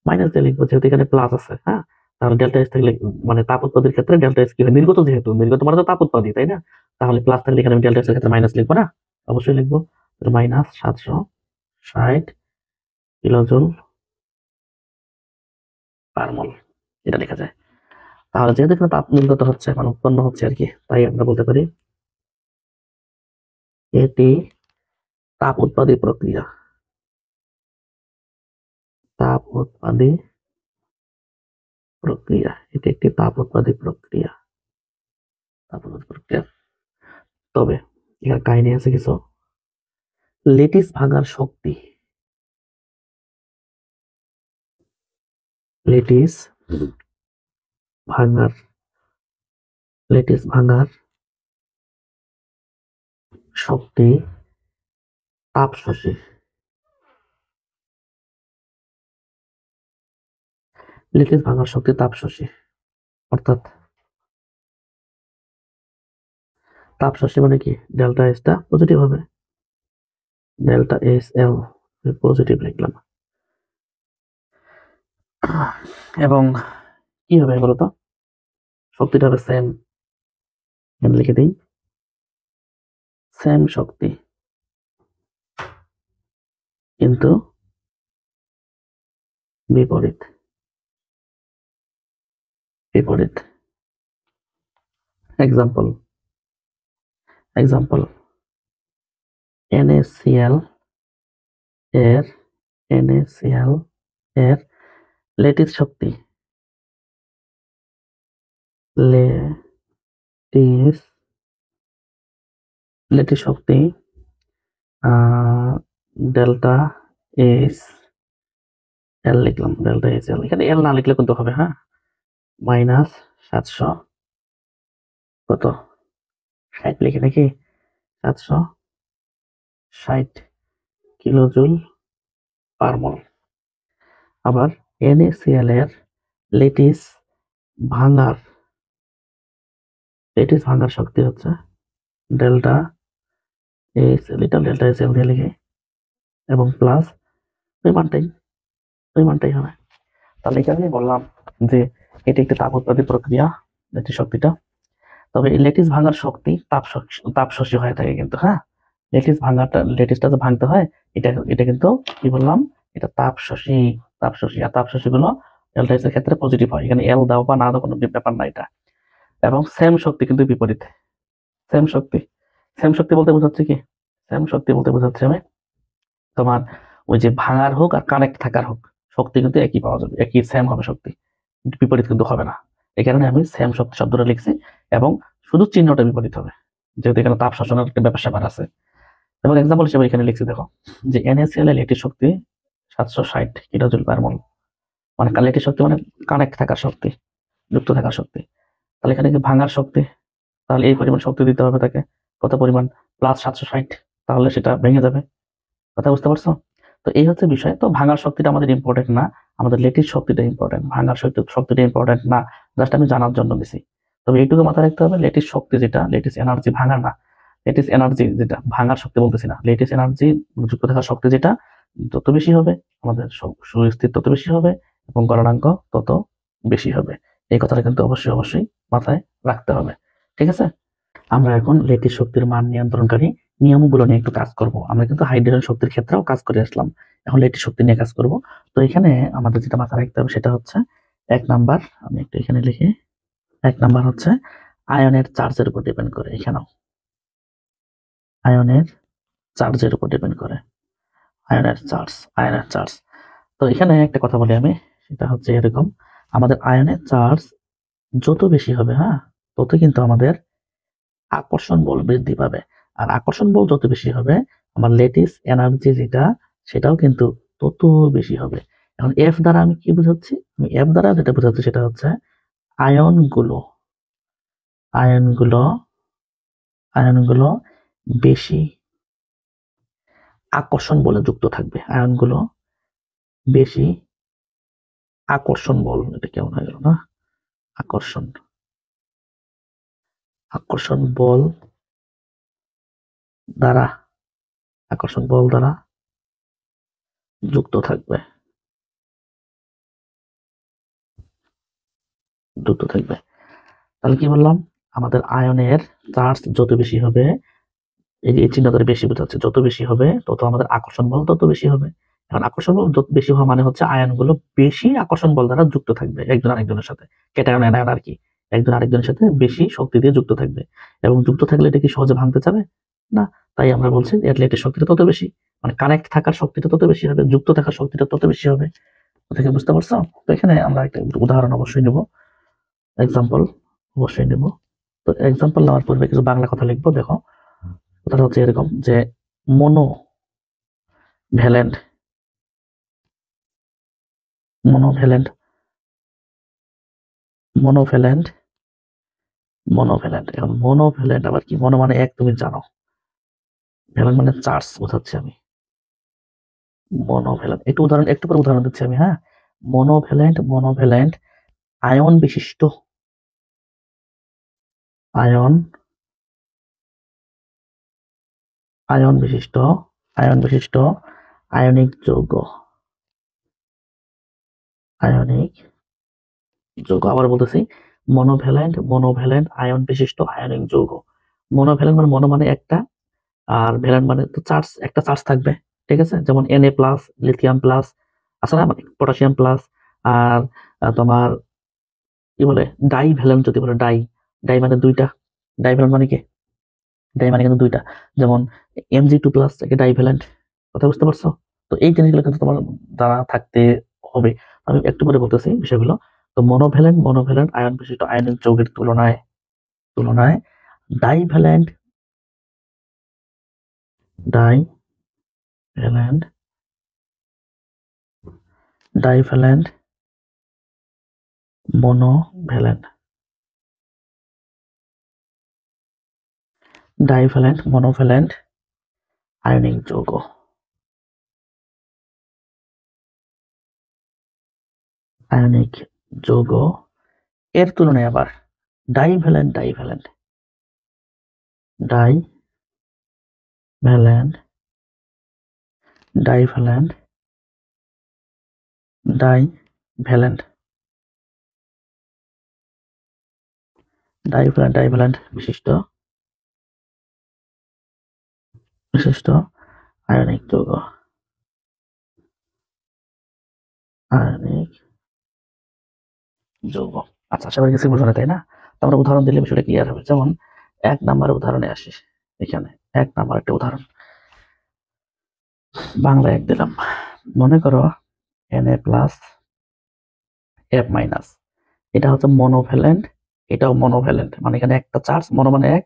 A: মাইনাস দিয়ে লিখবো যেহেতু এখানে প্লাস আছে। হ্যাঁ, তাহলে ডেল্টা এস থাকলে মানে তাপ উৎপাদনের ক্ষেত্রে ডেল্টা এস কি হয়? নির্গত, যেহেতু নির্গত মানে তো তাপ উৎপাদী, তাই না? তাহলে প্লাস থাকলে এখানে ডেল্টা এস এর ক্ষেত্রে মাইনাস লিখবো না? অবশ্যই লিখবো। মাইনাস 760 কিলোজুল পার মোল, এটা লেখা যায়। তাহলে যেহেতু এখানে তাপ নির্গত হচ্ছে মানে উৎপন্ন হচ্ছে আর কি, তাই আমরা বলতে পারি এটি তাপ উৎপাদী প্রক্রিয়া। তাপ উৎপাদী প্রক্রিয়া, এটি একটি তাপ উৎপাদী প্রক্রিয়া, তাপ উৎপাদী প্রক্রিয়া। তবে এখানে কাহিনী আছে কিছু। লেটিস ভাঙার শক্তি, লেটিস ভাঙার, লেটিস ভাঙার শক্তি তাপ শোষী। লেটিস ভাঙার শক্তি তাপ শোষী, অর্থাৎ তাপ শোষী মানে কি? ডেল্টা এসটা পজিটিভ হবে, ডেল্টা এস এল পজিটিভ লিখলাম, এবং কি হবে বলতো? শক্তিটা হবে সেম, লিখে দিই সেম শক্তি, কিন্তু বিপরীত, বিপরীত। এক্সাম্পল, এক্সাম্পল NaCl এর, NaCl এর লেটিস শক্তি, লেটিস, লেটিস শক্তি ডেল্টা এস এল লিখলাম, ডেল্টা এস এল, এখানে এল না লিখলে কিন্তু হবে। হ্যাঁ, মাইনাস 700 কত 60 লিখে নাকি, 760 কিলোজুল পার মোল। আবার NaCl এর লেটিস ভাঙার, লেটিস ভাঙার শক্তি হচ্ছে ডেল্টা এস এল, এটা ডেল্টা এস এল দিয়ে লিখে, এবং প্লাস ওই মানটাই, ওই মানটাই হবে। তাহলে এখানে বললাম যে এটি একটি তাপ উৎপাদী প্রক্রিয়া, লেটিস শক্তিটা। তবে এই লেটিস ভাঙার শক্তি তাপ শোষী হয়ে থাকে কিন্তু। হ্যাঁ, লেটিস ভাঙাটা, লেটিসটা যে ভাঙতে হয়, এটা এটা কিন্তু কি বললাম, এটা তাপ শোষী, তাপ শোষী। আর তাপ শোষী গুলো ডেল্টা এস এর ক্ষেত্রে পজিটিভ হয়, এখানে এল দাও বা না দাও কোনো ব্যাপার না এটা। এবং সেম শক্তি কিন্তু বিপরীত, সেম শক্তি। সেম শক্তি বলতে বোঝাচ্ছে কি? সেম শক্তি বলতে বোঝাচ্ছে আমি তোমার ওই যে ভাঙার হোক আর কানেক্ট থাকার হোক, শক্তি কিন্তু একই পাওয়া যাবে, একই সেম হবে শক্তি, বিপরীত কিন্তু হবে না। এই কারণে আমি সেম শক্তি শব্দটা লিখছি, এবং শুধু চিহ্নটা বিপরীত হবে, যেহেতু এখানে তাপ শোষণের একটা ব্যাপার স্যাপার আছে। এবং এক্সাম্পল হিসেবে এখানে লিখছি, দেখো যে NaCl এর লেটিস শক্তি 760 কিলোজুল পার মোল, মানে লেটিস শক্তি মানে কানেক্ট থাকার শক্তি, যুক্ত থাকার শক্তি। তাহলে এখানে কি ভাঙার শক্তি, তাহলে এই পরিমাণ শক্তি দিতে হবে তাকে, কত পরিমাণ? প্লাস 760, তাহলে সেটা ভেঙে যাবে। কথা বুঝতে পারছো? তো এই হচ্ছে বিষয়। তো ভাঙার শক্তিটা আমাদের ইম্পর্টেন্ট না, আমাদের লেটিস শক্তিটা ইম্পর্টেন্ট, ভাঙার শক্তিটা ইম্পর্টেন্ট না, জাস্ট আমি জানার জন্য দিছি। তবে এইটুকু মাথায় রাখতে হবে, লেটিস শক্তি যেটা, লেটিস এনার্জি, ভাঙার না, লেটিস এনার্জি যেটা, ভাঙার শক্তি বলতেছি না, লেটিস এনার্জি যুক্ত থাকার শক্তি যেটা যত বেশি হবে আমাদের সুস্থির তত বেশি হবে, এবং গলনাঙ্ক তত বেশি হবে। এই কথাটা কিন্তু অবশ্যই অবশ্যই মাথায় রাখতে হবে। ঠিক আছে? আমরা এখন লেটিস শক্তির মান নিয়ন্ত্রণকারী নিয়মগুলো নিয়ে একটু কাজ করব। আমরা কিন্তু হাইড্রোজেন শক্তির ক্ষেত্রেও কাজ করে আসলাম, এখন লেটিস শক্তি নিয়ে কাজ করব। তো এখানে আমাদের যেটা মাথায় রাখতে হবে সেটা হচ্ছে 1 নাম্বার, আমি একটু এখানে লিখি, এক নাম্বার হচ্ছে আয়নের চার্জের উপর ডিপেন্ড করে। এখানেও আয়নের চার্জের উপর ডিপেন্ড করে। আয়নের চার্জ। তো এখানে একটা কথা বলি আমি, সেটা হচ্ছে এরকম, আমাদের আয়নের চার্জ যত বেশি হবে, হ্যাঁ, তত কিন্তু আমাদের আকর্ষণ বল বৃদ্ধি পাবে। আর আকর্ষণ বল যত বেশি হবে, আমার লেটিস এনার্জি যেটা, সেটাও কিন্তু তত বেশি হবে। এখন এফ দ্বারা আমি কি বুঝাচ্ছি? আমি এফ দ্বারা যেটা বুঝাচ্ছি সেটা হচ্ছে আয়নগুলো আয়নগুলো আয়নগুলো বেশি আকর্ষণ বলে যুক্ত থাকবে। আয়নগুলো বেশি আকর্ষণ বল, এটা কেমন হয়ে গেল না? আকর্ষণ আকর্ষণ বল দ্বারা আকর্ষণ বল দ্বারা যুক্ত থাকবে। তাহলে কি বললাম? আমাদের আয়নের চার্জ যত বেশি হবে, এই চিহ্ন ধরে বেশি বোঝাচ্ছে, যত বেশি হবে তত আমাদের আকর্ষণ বল তত বেশি হবে। এখন আকর্ষণ বল যত বেশি হওয়া মানে হচ্ছে আয়নগুলো বেশি আকর্ষণ বল দ্বারা যুক্ত থাকবে একজন আরেকজনের সাথে, ক্যাটায়ন অ্যানায়ন আর কি, একজন আরেকজনের সাথে বেশি শক্তি দিয়ে যুক্ত থাকবে। এবং যুক্ত থাকলে এটা কি সহজে ভাঙতে চাবে না? তাই আমরা বলছি এর লেটের শক্তিটা তত বেশি, মানে কানেক্ট থাকার শক্তিটা তত বেশি হবে, যুক্ত থাকার শক্তিটা তত বেশি হবে। থেকে বুঝতে পারছো? তো এখানে আমরা একটা উদাহরণ অবশ্যই নেব, এক্সাম্পল অবশ্যই নেব। তো এক্সাম্পল নেওয়ার পূর্বে কিছু বাংলা কথা লিখবো। দেখো, কথাটা হচ্ছে এরকম যে মনো ভ্যালেন্ট মনোভ্যালেন্ট মনোভ্যালেন্ট মনোভ্যালেন্ট এখন মনোভ্যালেন্ট আবার কি? মনো মানে এক, তুমি জানো, ভ্যালেন্ট মানে চার্জ বোঝাচ্ছি আমি। মনোভ্যালেন্ট একটু করে উদাহরণ দিচ্ছি আমি, হ্যাঁ। মনোভ্যালেন্ট আয়ন বিশিষ্ট আয়ন আয়ন বিশিষ্ট আয়ন বিশিষ্ট আয়নিক যৌগ আয়নিক যৌগ আবার বলতেছি, মনোভ্যালেন্ট আয়ন বিশিষ্ট আয়নিক যৌগ। মনোভ্যালেন্ট মানে মনো মানে একটা, আর ভ্যালেন্ট মানে তো চার্জ, একটা চার্জ থাকবে, ঠিক আছে? যেমন Na প্লাস, লিথিয়াম প্লাস আছে না, মানে পটাশিয়াম প্লাস। আর তোমার কি বলে ডাই ভ্যালেন্ট, যদি বলে ডাই, ডাই মানে দুইটা, ডাই ভ্যালেন্ট মানে কি? ডাই মানে কিন্তু দুইটা, যেমন Mg2 প্লাস একটা ডাই ভ্যালেন্ট। কথা বুঝতে পারছো? তো এই জিনিসগুলো কিন্তু তোমার জানা থাকতে হবে। আমি একটু পরে বলতেছি বিষয়গুলো। তো মনোভ্যালেন্ট আয়ন বিশিষ্ট আয়নিক যৌগের তুলনায় তুলনায় divalent divalent divalent monovalent monovalent ionic যৌগ আয়নিক যৌগ এর তুলনায় আবার divalent divalent divalent divalent divalent divalent বিশিষ্ট বিশিষ্ট আয়নিক যৌগ আয়নিক যৌগ। আচ্ছা, আশা করি কিছু বোঝানো, তাই না? তো আমরা উদাহরণ দিলে বিষয়টা ক্লিয়ার হবে। যেমন এক নাম্বার উদাহরণে আসি। এখানে এক নাম্বার একটা উদাহরণ বাংলা এক দিলাম। মনে করো Na প্লাস F মাইনাস, এটা হচ্ছে মনোভ্যালেন্ট, এটাও মনোভ্যালেন্ট, মানে এখানে একটা চার্জ, মনো মানে এক,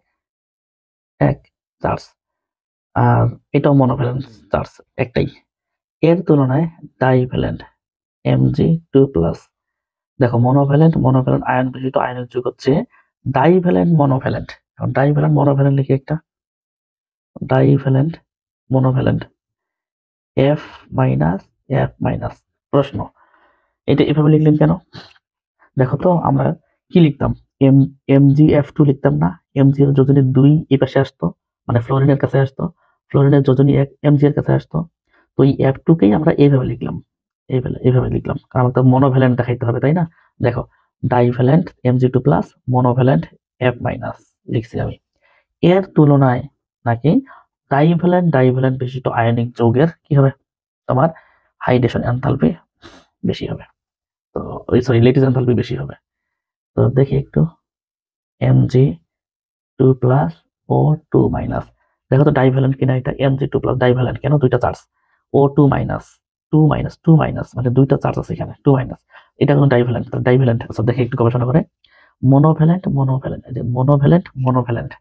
A: এক চার্জ, আর এটাও মনোভ্যালেন্ট চার্জ একটাই। এর তুলনায় ডাইভ্যালেন্ট Mg2 প্লাস। দেখো, মনোভ্যালেন্ট আয়ন বিশিষ্ট আয়নিক যৌগ হচ্ছে ডাইভ্যালেন্ট মনোভ্যালেন্ট। এখন ডাইভ্যালেন্ট মনোভ্যালেন্ট লিখি একটা, ডাইভ্যালেন্ট মনোভ্যালেন্ট F মাইনাস। প্রশ্ন, এটা এভাবে লিখলেন কেন? দেখো তো, আমরা কি লিখতাম? Mgf2 লিখতাম না? Mg এর যোজনী 2 এই পাশে আসতো, মানে ফ্লোরিনের কাছে আসতো, ফ্লোরিনের যোজনী 1 Mg এর কাছে আসতো। তো এই F2 কেই আমরা এইভাবে লিখলাম, এইভাবে লিখলাম, কারণ আমাদের মনোভ্যালেন্ট দেখাইতে হবে, তাই না? দেখো, divalent Mg2 plus, monovalent F minus লিখছি আমি। এর তুলনায় নাকি ডাইভ্যালেন্ট বিশিষ্ট আয়নিক যৌগের কি হবে? তোমার হাইড্রেশন এনথালপি বেশি হবে। তো সরি, লেটিস এনথালপি বেশি হবে। তো দেখি একটু Mg2+O2-। দেখো তো ডাইভ্যালেন্ট কিনা এটা, Mg2+ ডাইভ্যালেন্ট কেন, দুইটা চার্জ, O2-, 2-2- মানে দুইটা চার্জ আছে এখানে, 2-, এটা কোনো ডাইভ্যালেন্ট, ডাইভ্যালেন্ট আচ্ছা দেখে একটু গবেষণা করে। মনোভ্যালেন্ট মনোভ্যালেন্ট, এই যে monovalent monovalent,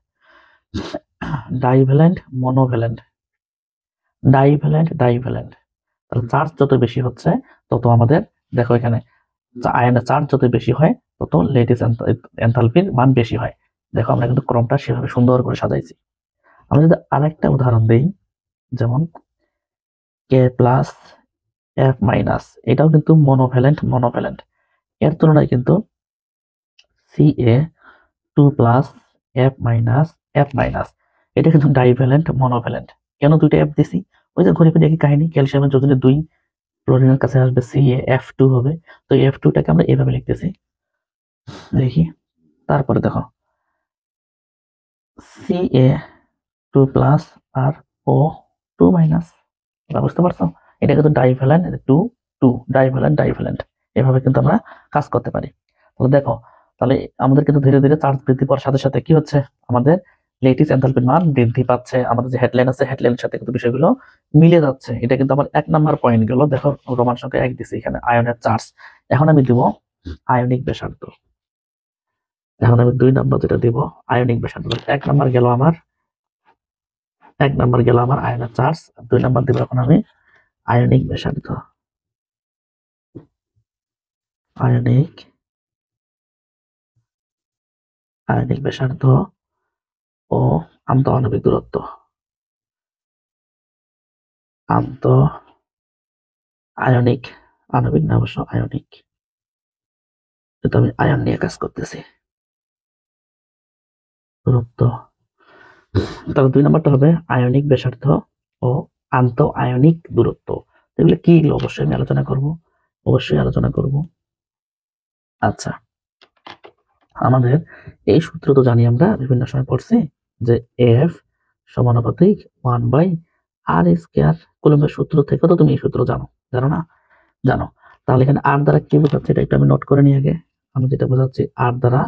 A: divalent monovalent, divalent divalent, তাহলে চার্জ যত বেশি হচ্ছে তত আমাদের, দেখো এখানে আয়নের চার্জ যত বেশি হয় তত লেটিস এনথালপির মান বেশি হয়। দেখো আমরা কিন্তু ক্রমটা সেভাবে সুন্দর করে সাজাইছি। আমরা যদি আরেকটা উদাহরণ দিই, যেমন K+F-, এটাও কিন্তু মনোভ্যালেন্ট, এর তুলনায় কিন্তু Ca2+F-, এটা কিন্তু ডাইভ্যালেন্ট মনোভ্যালেন্ট। কেন দুইটা এফ দিছি, ওই যে ঘুরে ফিরে একই কাহিনী, ক্যালসিয়ামের যোজনে 2, ক্লোরিনের কাছে আসবে CaF2 হবে, তো F2টাকে আমরা এভাবে লিখতেছি, দেখি তারপরে দেখো Ca2+ আর O2-, বুঝতে পারছো, এটা কিন্তু ডাইভ্যালেন্ট, 2 ডাইভ্যালেন্ট, এভাবে কিন্তু আমরা কাজ করতে পারি। তাহলে দেখো, তাহলে আমাদের কিন্তু ধীরে ধীরে চার্জ বৃদ্ধি পাওয়ার সাথে সাথে কি হচ্ছে, আমাদের লেটিস এনথালপির মান বৃদ্ধি পাচ্ছে। আমাদের যে হেডলাইন আছে, হেডলাইনের সাথে কিন্তু বিষয়গুলো মিলে যাচ্ছে। এটা কিন্তু আমার 1 নাম্বার পয়েন্ট গেল। দেখো রোমান সংখ্যা 1 দিছি এখানে, আয়নের চার্জ। এখন আমি দিব আয়নিক ব্যাসার্ধ। এখন আমি 2 নাম্বার যেটা দিব আয়নিক ব্যাসার্ধ। 1 নাম্বার গেল আমার, আয়নের চার্জ, 2 নাম্বার দিব এখন আমি আয়নিক ব্যাসার্ধ। আয়নিক ব্যাসার্ধ ও আন্তঃআণবিক দূরত্ব। আয়নিক, আণবিক না অবশ্য আয়নিক, যেহেতু আমি আয়ন নিয়ে কাজ করতেছি। দূরত্ব, তাহলে 2 নাম্বারটা হবে আয়নিক ব্যাসার্ধ ও আন্তঃআয়নিক দূরত্ব। এগুলো কি, অবশ্যই আমি আলোচনা করব। আচ্ছা, আমাদের এই সূত্র তো জানি, আমরা বিভিন্ন সময় পড়ছি যে F সমানুপাতিক 1/r²। কুলম্বের সূত্র থেকে তো তুমি এই সূত্র জানো না? জানো। তাহলে এখানে আর দ্বারা কি বোঝাচ্ছে, এটা একটু আমি নোট করে নিই আগে। আমি যেটা বোঝাচ্ছি আর দ্বারা,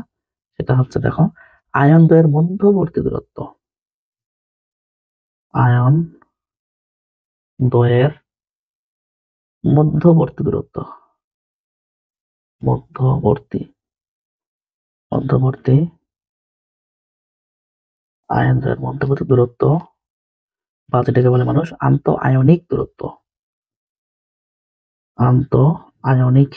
A: সেটা হচ্ছে দেখো আয়ন দ্বয়ের মধ্যবর্তী দূরত্ব, আয়ন দ্বয়ের মধ্যবর্তী দূরত্ব, মধ্যবর্তী আয়ন দ্বয়ের মধ্যবর্তী দূরত্ব, বা যেটাকে বলে মানুষ আন্তঃআয়নিক দূরত্ব। আন্তঃআয়নিক,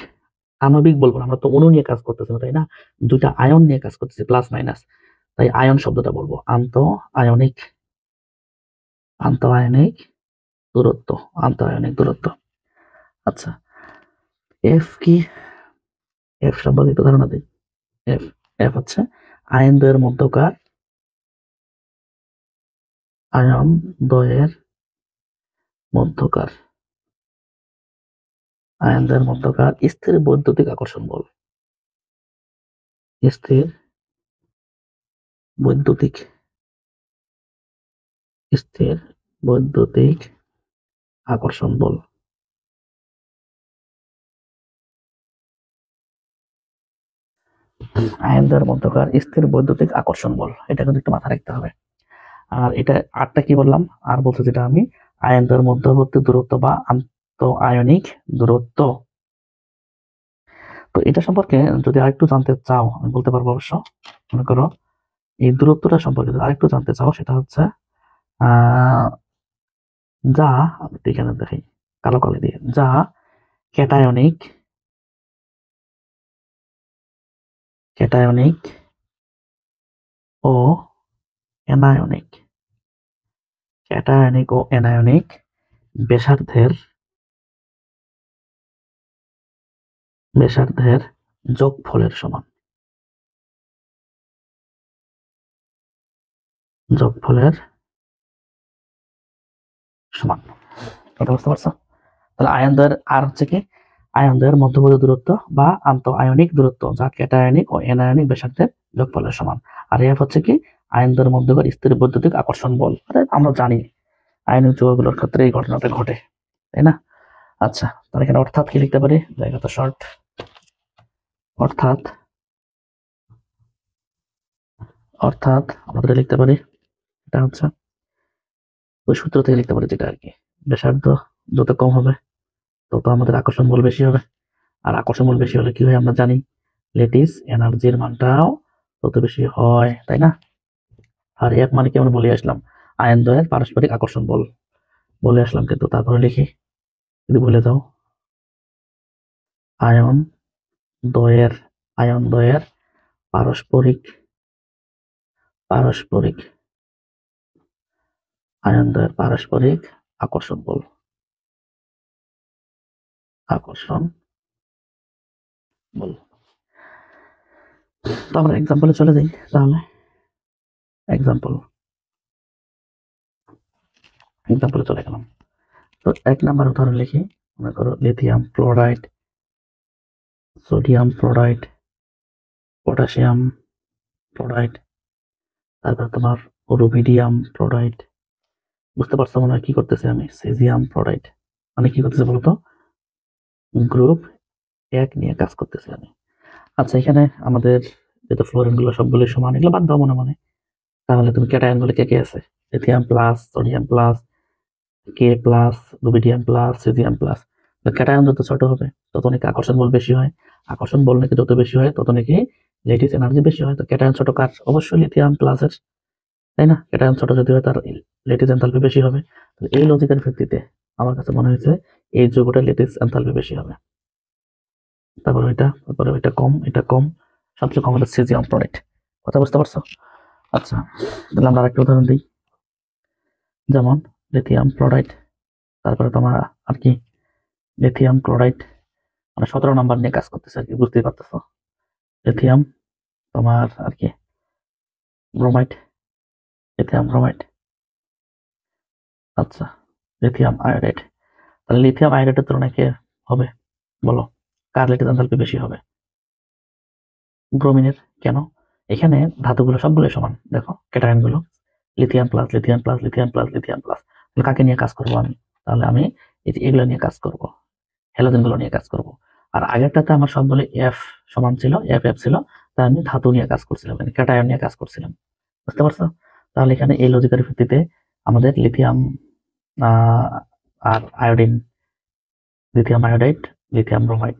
A: আণবিক বলবো না, আমরা তো অণু নিয়ে কাজ করতেছি না, তাই না? দুইটা আয়ন নিয়ে কাজ করতেছি, প্লাস মাইনাস, তাই আয়ন শব্দটা বলবো। আন্তঃআয়নিক দূরত্ব, আচ্ছা, এফ কি, এফ সম্পর্কে একটু ধারণা দিই। এফ হচ্ছে আয়ন দ্বয়ের মধ্যকার, স্থির বৈদ্যুতিক আকর্ষণ বল, স্থির বৈদ্যুতিক আকর্ষণ বল। আয়ন দ্বয়ের মধ্যকার স্থির বৈদ্যুতিক আকর্ষণ বল, এটা কিন্তু একটু মাথায় রাখতে হবে। আর এটা আরটা কি বললাম, আর বলতে যেটা আমি, আয়ন দ্বয়ের মধ্যবর্তী দূরত্ব বা আন্তঃআয়নিক দূরত্ব। তো এটা সম্পর্কে যদি আরেকটু জানতে চাও, আমি বলতে পারবো অবশ্য। মনে করো এই দূরত্বটা সম্পর্কে যদি আরেকটু জানতে চাও, সেটা হচ্ছে যা, আমি এখানে দেখি কালো কালি দিয়ে, যা ক্যাটায়নিক ও অ্যানায়নিক, ব্যাসার্ধের যোগফলের সমান, কথা বুঝতে পারছো? তাহলে আয়ন দ্বয়ের আর হচ্ছে কি, আয়ন দ্বয়ের মধ্যবর্তী দূরত্ব বা আন্তঃআয়নিক দূরত্ব, যা ক্যাটায়নিক ও অ্যানায়নিক ব্যাসার্ধের যোগফলের সমান। আর এফ হচ্ছে কি, আয়ন দ্বয়ের মধ্যকার স্থির বৈদ্যুতিক আকর্ষণ বল। আমরা জানি আয়নিক যৌগগুলোর ক্ষেত্রে এই ঘটনাটা ঘটে, তাই না? আচ্ছা, তাহলে এখানে অর্থাৎ কি লিখতে পারি, জায়গা তো শর্ট, অর্থাৎ অর্থাৎ আমরা লিখতে পারি এটা হচ্ছে ওই সূত্র থেকে লিখতে পারি, যেটা আর কি ব্যাসার্ধ যত কম হবে তত আমাদের আকর্ষণ বল বেশি হবে। আর আকর্ষণ বল বেশি হলে কি হয় আমরা জানি, ল্যাটিস এনার্জির মানটাও তত বেশি হয়, তাই না? আর এক মানে কি আমরা বলে আসলাম, আয়ন দ্বয়ের পারস্পরিক আকর্ষণ বল বলে আসলাম, কিন্তু তারপরে লিখি যদি বলে দাও, আয়ন দ্বয়ের পারস্পরিক পারস্পরিক আয়ন দ্বয়ের পারস্পরিক আকর্ষণ বল আকর্ষণ বল। তো আমরা এক্সাম্পলে চলে যাই তাহলে। এক্সাম্পলে চলে গেলাম। তো 1 নাম্বার উদাহরণ লিখি। মনে করো lithium chloride, sodium chloride, potassium chloride, তারপর তোমার রুবিডিয়াম ক্লোরাইড। বুঝতে পারছো মনে হয় কি করতেছে আমি? সেজিয়াম ক্লোরাইড মানে কি করতেছে বলতো? গ্রুপ 1 নিয়ে কাজ করতেছে আমি। আচ্ছা, এখানে আমাদের যেটা ফ্লোরিন গুলো সবগুলো সমান, এগুলো বাদ দাও মনে মনে। তাহলে তুমি ক্যাটায়ন গুলো কে কে আছে? Lithium plus, sodium plus, K plus, rubidium plus, caesium plus. Cation যত ছোট হবে তত নাকি আকর্ষণ বল বেশি হয়, আকর্ষণ বল নাকি যত বেশি হয় তত নাকি ল্যাটিস এনার্জি বেশি হয়। তো ক্যাটায়ন ছোট কার? অবশ্যই লিথিয়াম প্লাসের, তাই না? ক্যাটায়ন ছোট যদি হয় তার ল্যাটিস এনথালপি বেশি হবে। তো এই লজিকের ভিত্তিতে আমার কাছে মনে হয়েছে এই যৌগটার ল্যাটিস এনথালপি বেশি হবে। তারপরে এটা কম, এটা কম, সবচেয়ে কম হলো সিজিয়াম ক্লোরাইড। কথা বুঝতে পারছো? আচ্ছা, তাহলে আমরা আরেকটা উদাহরণ দিই। যেমন লিথিয়াম ক্লোরাইড, তারপরে তোমার আর কি লিথিয়াম ক্লোরাইড মানে 17 নাম্বার নিয়ে কাজ করতেছে আর কি, বুঝতেই পারতেছো। লিথিয়াম তোমার আর কি ব্রোমাইড, লিথিয়াম ব্রোমাইড। আচ্ছা, লিথিয়াম আয়োডাইড। তাহলে লিথিয়াম আয়োডাইডের তুলনায় কে হবে বলো? কার ল্যাটিস এনথালপি বেশি হবে? ব্রোমিনের। কেন? এখানে ধাতুগুলো সবগুলো সমান, দেখো ক্যাটায়ন গুলো lithium plus, lithium plus, lithium plus, lithium plus. কাকে নিয়ে কাজ করবো আমি? তাহলে আমি এই যে এগুলো নিয়ে কাজ করব, হ্যালোজেন গুলো নিয়ে কাজ করব। আর আগেরটাতে আমার সবগুলো এফ সমান ছিল, এফ এফ ছিল, তাই আমি ধাতু নিয়ে কাজ করছিলাম, মানে ক্যাটায়ন নিয়ে কাজ করছিলাম। বুঝতে পারছো? তাহলে এখানে এই লজিকের ভিত্তিতে আমাদের লিথিয়াম আর iodine, lithium iodide, lithium bromide.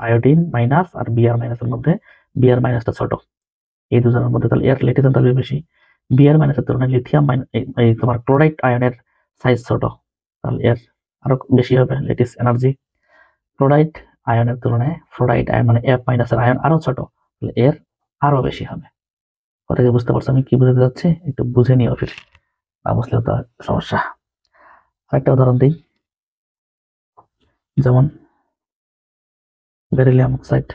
A: Iodine minus আর বিআর মাইনাসের মধ্যে বিআর মাইনাসটা ছোট, এই দুজনের মধ্যে তাহলে এর ল্যাটিস এনথালপি বেশি। বিআর মাইনাসের তুলনায় লিথিয়াম এই তোমার ক্লোরাইড আয়নের সাইজ ছোট, তাহলে এর আরো বেশি হবে ল্যাটিস এনার্জি। ক্লোরাইড আয়নের তুলনায় ফ্লোরাইড আয়ন মানে এফ মাইনাসের আয়ন আরো ছোট, তাহলে এর আরো বেশি হবে। কথা কি বুঝতে পারছো আমি কি বুঝাতে যাচ্ছি? একটু বুঝে নিও ফির, না বুঝলেও তো সমস্যা। আরেকটা উদাহরণ দিই। যেমন beryllium oxide,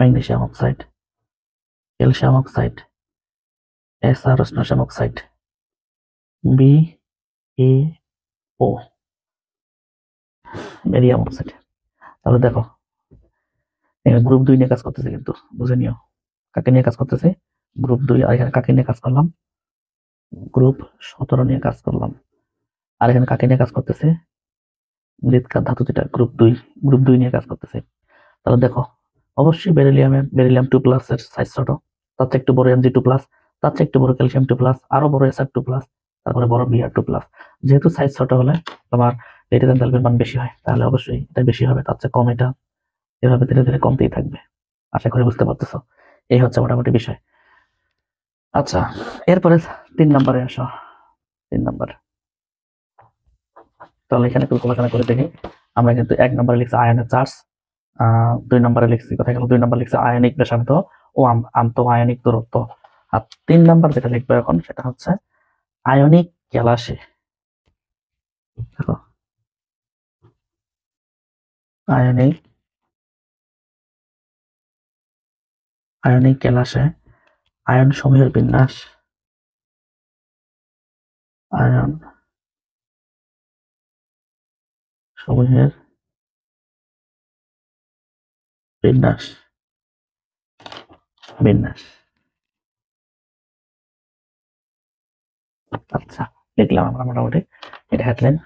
A: magnesium oxide, calcium oxide, SR strontium oxide, B A O barium oxide. তাহলে দেখো গ্রুপ 2 নিয়ে কাজ করতেছে, কিন্তু বুঝে নিও কাকে নিয়ে কাজ করতেছে। গ্রুপ 2। আর এখানে কাকে নিয়ে কাজ করলাম? গ্রুপ 17 নিয়ে কাজ করলাম। আর এখানে কাকে নিয়ে কাজ করতেছে? মৃৎকার ধাতু, যেটা গ্রুপ 2 নিয়ে কাজ করতেছে। তাহলে দেখো অবশ্যই বেরিলিয়াম 2 প্লাস এর সাইজ ছোট, তার চেয়ে একটু বড় Mg2 প্লাস, তার চেয়ে একটু বড় ক্যালসিয়াম 2 প্লাস, আরো বড় Sr2 প্লাস, তারপরে বড় Br2 প্লাস। যেহেতু সাইজ ছোট হলে তোমার ল্যাটিস এনথালপির মান বেশি হয়, তাহলে অবশ্যই এটা বেশি হবে, তার চেয়ে কম এটা। এভাবে ধীরে ধীরে কমতেই থাকবে। আশা করি বুঝতে পারতেছো। এই হচ্ছে মোটামুটি বিষয়। আচ্ছা, এরপরে 3 নম্বরে আসো। 3 নম্বর, তাহলে এখানে একটু গবেষণা করে দেখি। আমরা কিন্তু 1 নম্বরে লিখছি আয়নের চার্জ, 2 নম্বরে লিখছি কথা গেল 2 নম্বর লিখছি আয়নিক ব্যাসার্ধ ও আন্ত আয়নিক দূরত্ব। আর 3 নম্বর যেটা লিখবো এখন সেটা হচ্ছে আয়নিক গ্যালাসে। দেখো আয়নিক গ্যালাসে আয়ন সমূহের বিন্যাস, আয়ন সমূহের বিন্যাস বিন্যাস আচ্ছা, লিখলাম আমরা মোটামুটি এটা হেডলাইন,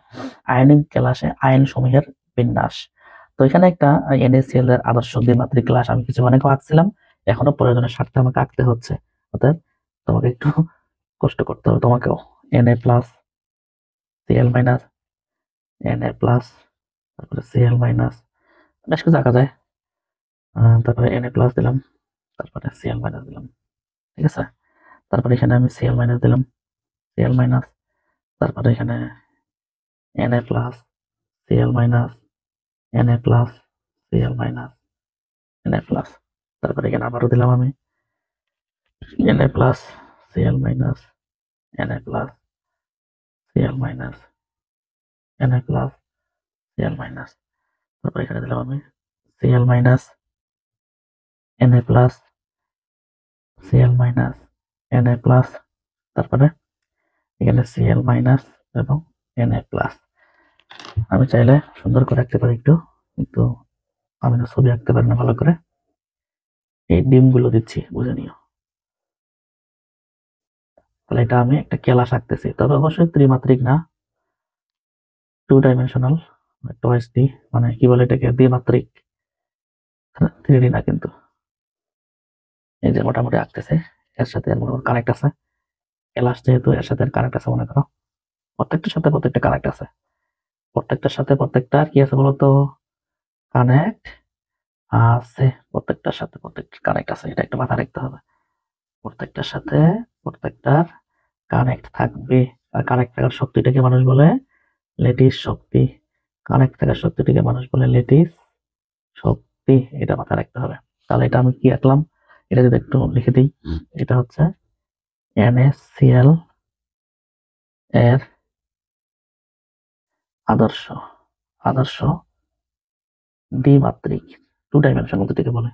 A: আয়নিক গ্যালাসে আয়ন সমূহের বিন্যাস। তো এখানে একটা NaCl এর আদর্শ দ্বিমাত্রিক গ্লাস আমি কিছু অনেক আঁকছিলাম, এখনো প্রয়োজনের স্বার্থে আমাকে আঁকতে হচ্ছে। অতএব তোমাকে একটু কষ্ট করতে হবে তোমাকেও। Na plus Cl minus, Na plus, তারপরে Cl মাইনাস, বেশ কিছু আঁকা যায়। তারপরে Na প্লাস দিলাম, তারপরে Cl মাইনাস দিলাম, ঠিক আছে। তারপরে এখানে আমি Cl মাইনাস দিলাম, Cl মাইনাস, তারপরে এখানে Na plus, Cl minus, Na plus, Cl minus, Na plus, তারপরে এখানে আবারও দিলাম আমি Na plus, Cl minus, Na plus, Cl minus, Na plus, Cl minus, তারপর এখানে দিলাম আমি Cl minus, Na plus, Cl minus, Na plus, তারপরে এখানে Cl মাইনাস এবং Na প্লাস। আমি চাইলে সুন্দর করে আঁকতে পারি একটু, কিন্তু আমি তো ছবি আঁকতে পারি না ভালো করে। এই ডিমগুলো দিচ্ছি, বুঝে নিও। তাহলে এটা আমি একটা কেলাস আঁকতেছি, তবে অবশ্যই ত্রিমাত্রিক না, 2 ডাইমেনশনাল, টয়েস ডি, মানে কি বলে এটাকে, দ্বিমাত্রিক, 3D না কিন্তু। এই যে মোটামুটি আঁকতেছে, এর সাথে এর মোটামুটি কানেক্ট আছে। কেলাস যেহেতু এর সাথে কানেক্ট আছে, মনে করো প্রত্যেকটার সাথে প্রত্যেকটা কানেক্ট আছে, প্রত্যেকটার সাথে প্রত্যেকটার কি আছে বলতো, কানেক্ট আছে, প্রত্যেকটার সাথে প্রত্যেকটা কানেক্ট আছে, এটা একটা মাথা রাখতে হবে। প্রত্যেকটার সাথে প্রত্যেকটার কানেক্ট থাকবে। আর কানেক্ট থাকার শক্তিটাকে মানুষ বলে লেটিস শক্তি। কানেক্ট থাকার শক্তিটাকে মানুষ বলে লেটিস শক্তি, এটা মাথায় রাখতে হবে। তাহলে এটা আমি কি আঁকলাম, এটা যদি একটু লিখে দিই, এটা হচ্ছে NaCl এর আদর্শ আদর্শ দ্বিমাত্রিক, 2 ডাইমেনশন যেটাকে বলে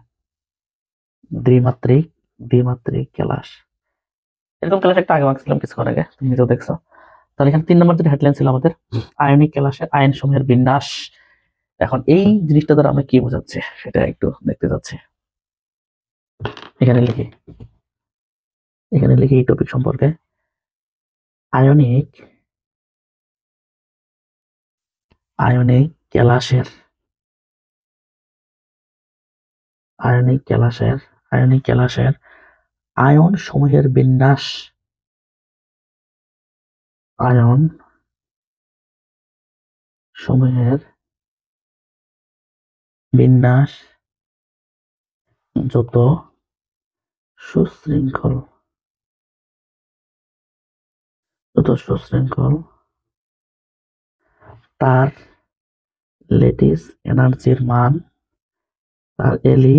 A: দ্বিমাত্রিক, দ্বিমাত্রিক কেলাস। এরকম কেলাস একটা আগে আঁকছিলাম কিছুক্ষণ আগে, তুমি নিজেও দেখছো। তাহলে এখানে 3 নম্বর যেটা হেডলাইন ছিল আমাদের, আয়নিক কেলাসের আয়ন সমূহের বিন্যাস। এখন এই জিনিসটা দ্বারা আমরা কি বোঝাচ্ছি সেটা একটু দেখতে যাচ্ছি। এখানে লিখি, এখানে লিখি এই টপিক সম্পর্কে, আয়নিক আয়নিক কেলাসের আয়নিক কেলাসের আয়নিক কেলাসের আয়ন সমূহের বিন্যাস। আয়ন সমূহের বিন্যাস যত সুশৃঙ্খল তার লেটিস এনার্জির মান, তার এলি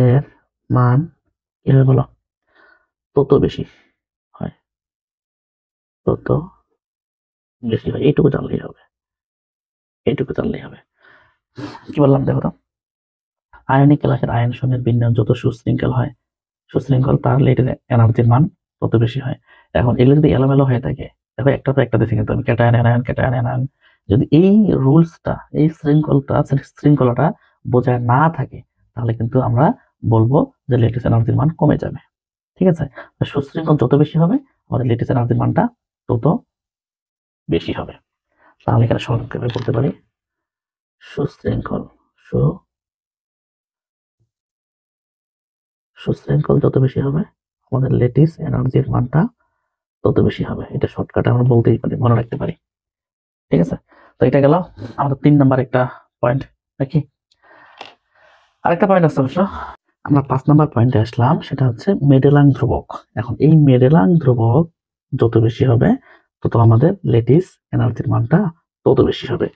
A: এর মান কি হবে বলো, তত বেশি হয়, তত বেশি হয়। এইটুকু জানলেই হবে, এইটুকু জানলেই হবে। কি বললাম দেখো তো, আয়নিক কেলাসের আয়ন সমূহের বিন্যাস যত সুশৃঙ্খল হয়, সুশৃঙ্খল তার লেটিস এনার্জির মান তত বেশি হয়। এখন এগুলো যদি এলোমেলো হয়ে থাকে, দেখো একটা তো একটা দিচ্ছি কিন্তু আমি, ক্যাটায়ন অ্যানায়ন ক্যাটায়ন অ্যানায়ন, যদি এই রুলসটা, এই শৃঙ্খলাটা বোঝায় না থাকে, তাহলে কিন্তু আমরা বলবো যে লেটিস এনার্জির মান কমে যাবে। ঠিক আছে, সুশৃঙ্খল যত বেশি হবে আমাদের লেটিস এনার্জির মানটা তত বেশি হবে। তাহলে এখানে সংক্ষেপে বলতে পারি, সুশৃঙ্খল সুশৃঙ্খল যত বেশি হবে আমাদের লেটিস এনার্জির মানটা তত বেশি হবে। এটা শর্টকাটে আমরা বলতেই পারি, মনে রাখতে পারি। ঠিক আছে, তো এটা গেল আমাদের 3 নাম্বার একটা পয়েন্ট নাকি। আরেকটা পয়েন্ট আছে অবশ্য, আমরা 5 নাম্বার পয়েন্টে আসলাম, সেটা হচ্ছে মেডেলাং ধ্রুবক। এখন এই মেডেলাং ধ্রুবক যত বেশি হবে তত আমাদের লেটিস এনার্জির মানটা তত বেশি হবে।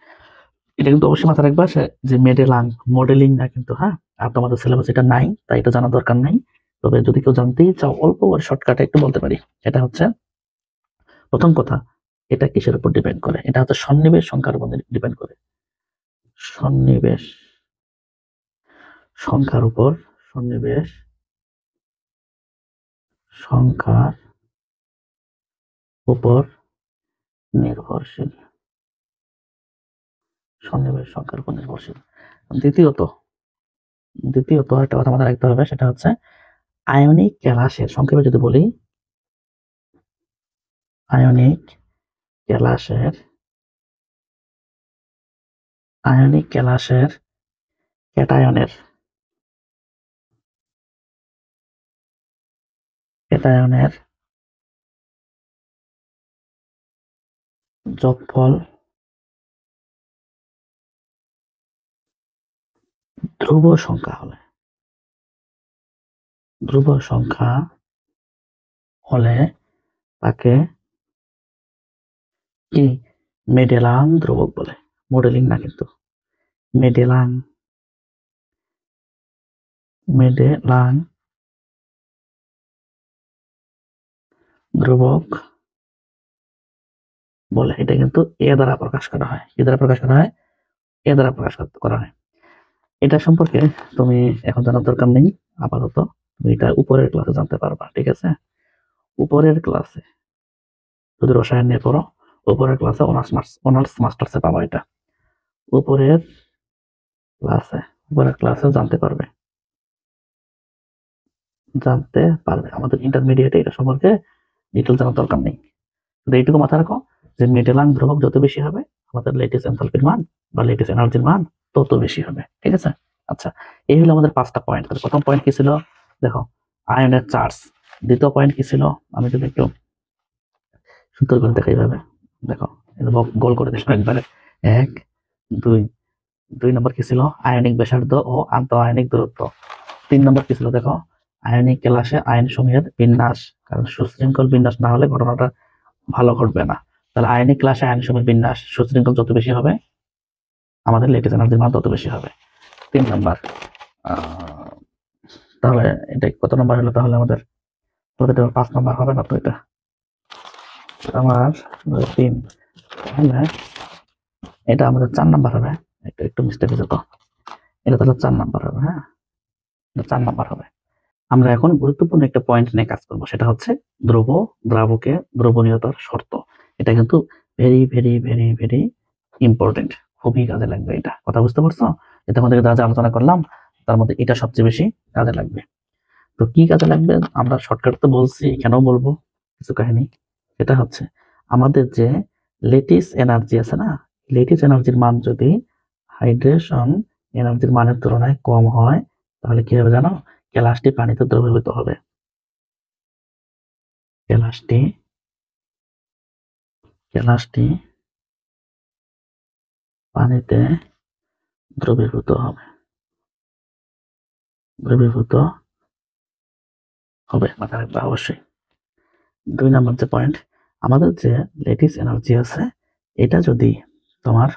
A: এটা কিন্তু অবশ্যই মাথায় রাখবা যে মেডেলাং, মডেলিং না কিন্তু, হ্যাঁ। আর তোমাদের সিলেবাস এটা নাই, তাই এটা জানার দরকার নাই। তবে যদি কেউ জানতেই চাও অল্প শর্টকাটে একটু বলতে পারি। এটা হচ্ছে প্রথম কথা, এটা কিসের উপর ডিপেন্ড করে, এটা হচ্ছে সন্নিবেশ সংখ্যার উপর ডিপেন্ড করে। সন্নিবেশ সংখ্যার উপর, সন্নিবেশ সংখ্যার উপর নির্ভরশীল, সন্নিবেশ সংখ্যার উপর নির্ভরশীল। দ্বিতীয়ত দ্বিতীয়ত একটা কথা মাথায় রাখতে হবে, সেটা হচ্ছে আয়নিক কেলাসের, সংক্ষেপে যদি বলি, আয়নিক কেলাসের আয়নিক কেলাসের ক্যাটায়নের ক্যাটায়নের যোগফল ধ্রুব সংখ্যা হলে তাকে কি মেডেলাং ধ্রুবক বলে। মডেলিং না কিন্তু, মেডেলাং ধ্রুবক বলে। এটা কিন্তু এ দ্বারা প্রকাশ করা হয়। এ দ্বারা প্রকাশ করা হয়, এ দ্বারা প্রকাশ করা হয়। এটা সম্পর্কে তুমি এখন জানার দরকার নেই। আপাতত তুমি এটা উপরের ক্লাসে জানতে পারবা, ঠিক আছে? উপরের ক্লাসে যদি রসায়ন নিয়ে পড়ো, উপরের ক্লাসে অনার্স মাস্টার্সে পাবা। এটা উপরের ক্লাসে জানতে পারবে। আমাদের ইন্টারমিডিয়েটে এটা সম্পর্কে ডিটেল জানার দরকার নেই। এইটুকু মাথায় রাখো যে মেডেলাং ধ্রুবক যত বেশি হবে, আমাদের লেটিস এনথালপির মান বা লেটিস এনার্জির মান তত বেশি হবে, ঠিক আছে? আচ্ছা, এই হলো আমাদের 5টা পয়েন্ট। প্রথম পয়েন্ট কি ছিল? দেখো, আয়নের চার্জ। দ্বিতীয় পয়েন্ট কি ছিল? আমি যদি একটু সুন্দর করে দেখাই ভাবে, দেখো গোল করে দিলাম একবারে। 1 2 নম্বর কি ছিল? আয়নিক ব্যাসার্ধ ও আন্তঃ আয়নিক দূরত্ব। 3 নম্বর কি ছিল? দেখো, আয়নিক কেলাসে আয়ন সমূহের বিন্যাস। কারণ সুশৃঙ্খল বিন্যাস না হলে ঘটনাটা ভালো ঘটবে না। তাহলে আয়নিক ক্লাসে আয়ন সমূহের বিন্যাস সুশৃঙ্খল যত বেশি হবে, আমাদের লেটিস এনার্জির মান তত বেশি হবে। 3 নম্বর। তাহলে এটা কত নম্বর হলো? তাহলে আমাদের 5 নম্বর হবে না তো? এটা আমার 3, তাহলে এটা আমাদের 4 নম্বর হবে। একটু মিস্টেক হয়েছে তো, এটা তাহলে 4 নম্বর হবে। হ্যাঁ, এটা 4 নম্বর হবে। আমরা এখন গুরুত্বপূর্ণ একটা পয়েন্ট নিয়ে কাজ করব, সেটা হচ্ছে দ্রাবকে দ্রবণীয়তার শর্ত। এটা কিন্তু very very very very important, খুবই কাজে লাগবে। এটা কথা বুঝতে পারছো? এটা আমাদের যা যা আলোচনা করলাম তার মধ্যে এটা সবচেয়ে বেশি কাজে লাগবে। তো কি কাজে লাগবে? আমরা শর্টকাট তো বলছি, কেন বলবো কিছু কাহিনী। সেটা হচ্ছে আমাদের যে লেটিস এনার্জি আছে না, লেটিস এনার্জির মান যদি হাইড্রেশন এনার্জির মানের তুলনায় কম হয়, তাহলে কি হবে জানো? কেলাসটি পানিতে দ্রবীভূত হবে। কেলাসটি পানিতে দ্রবীভূত হবে, মাথায় রাখবে অবশ্যই। 2 নম্বর যে পয়েন্ট, আমাদের যে লেটিস এনার্জি আছে, এটা যদি তোমার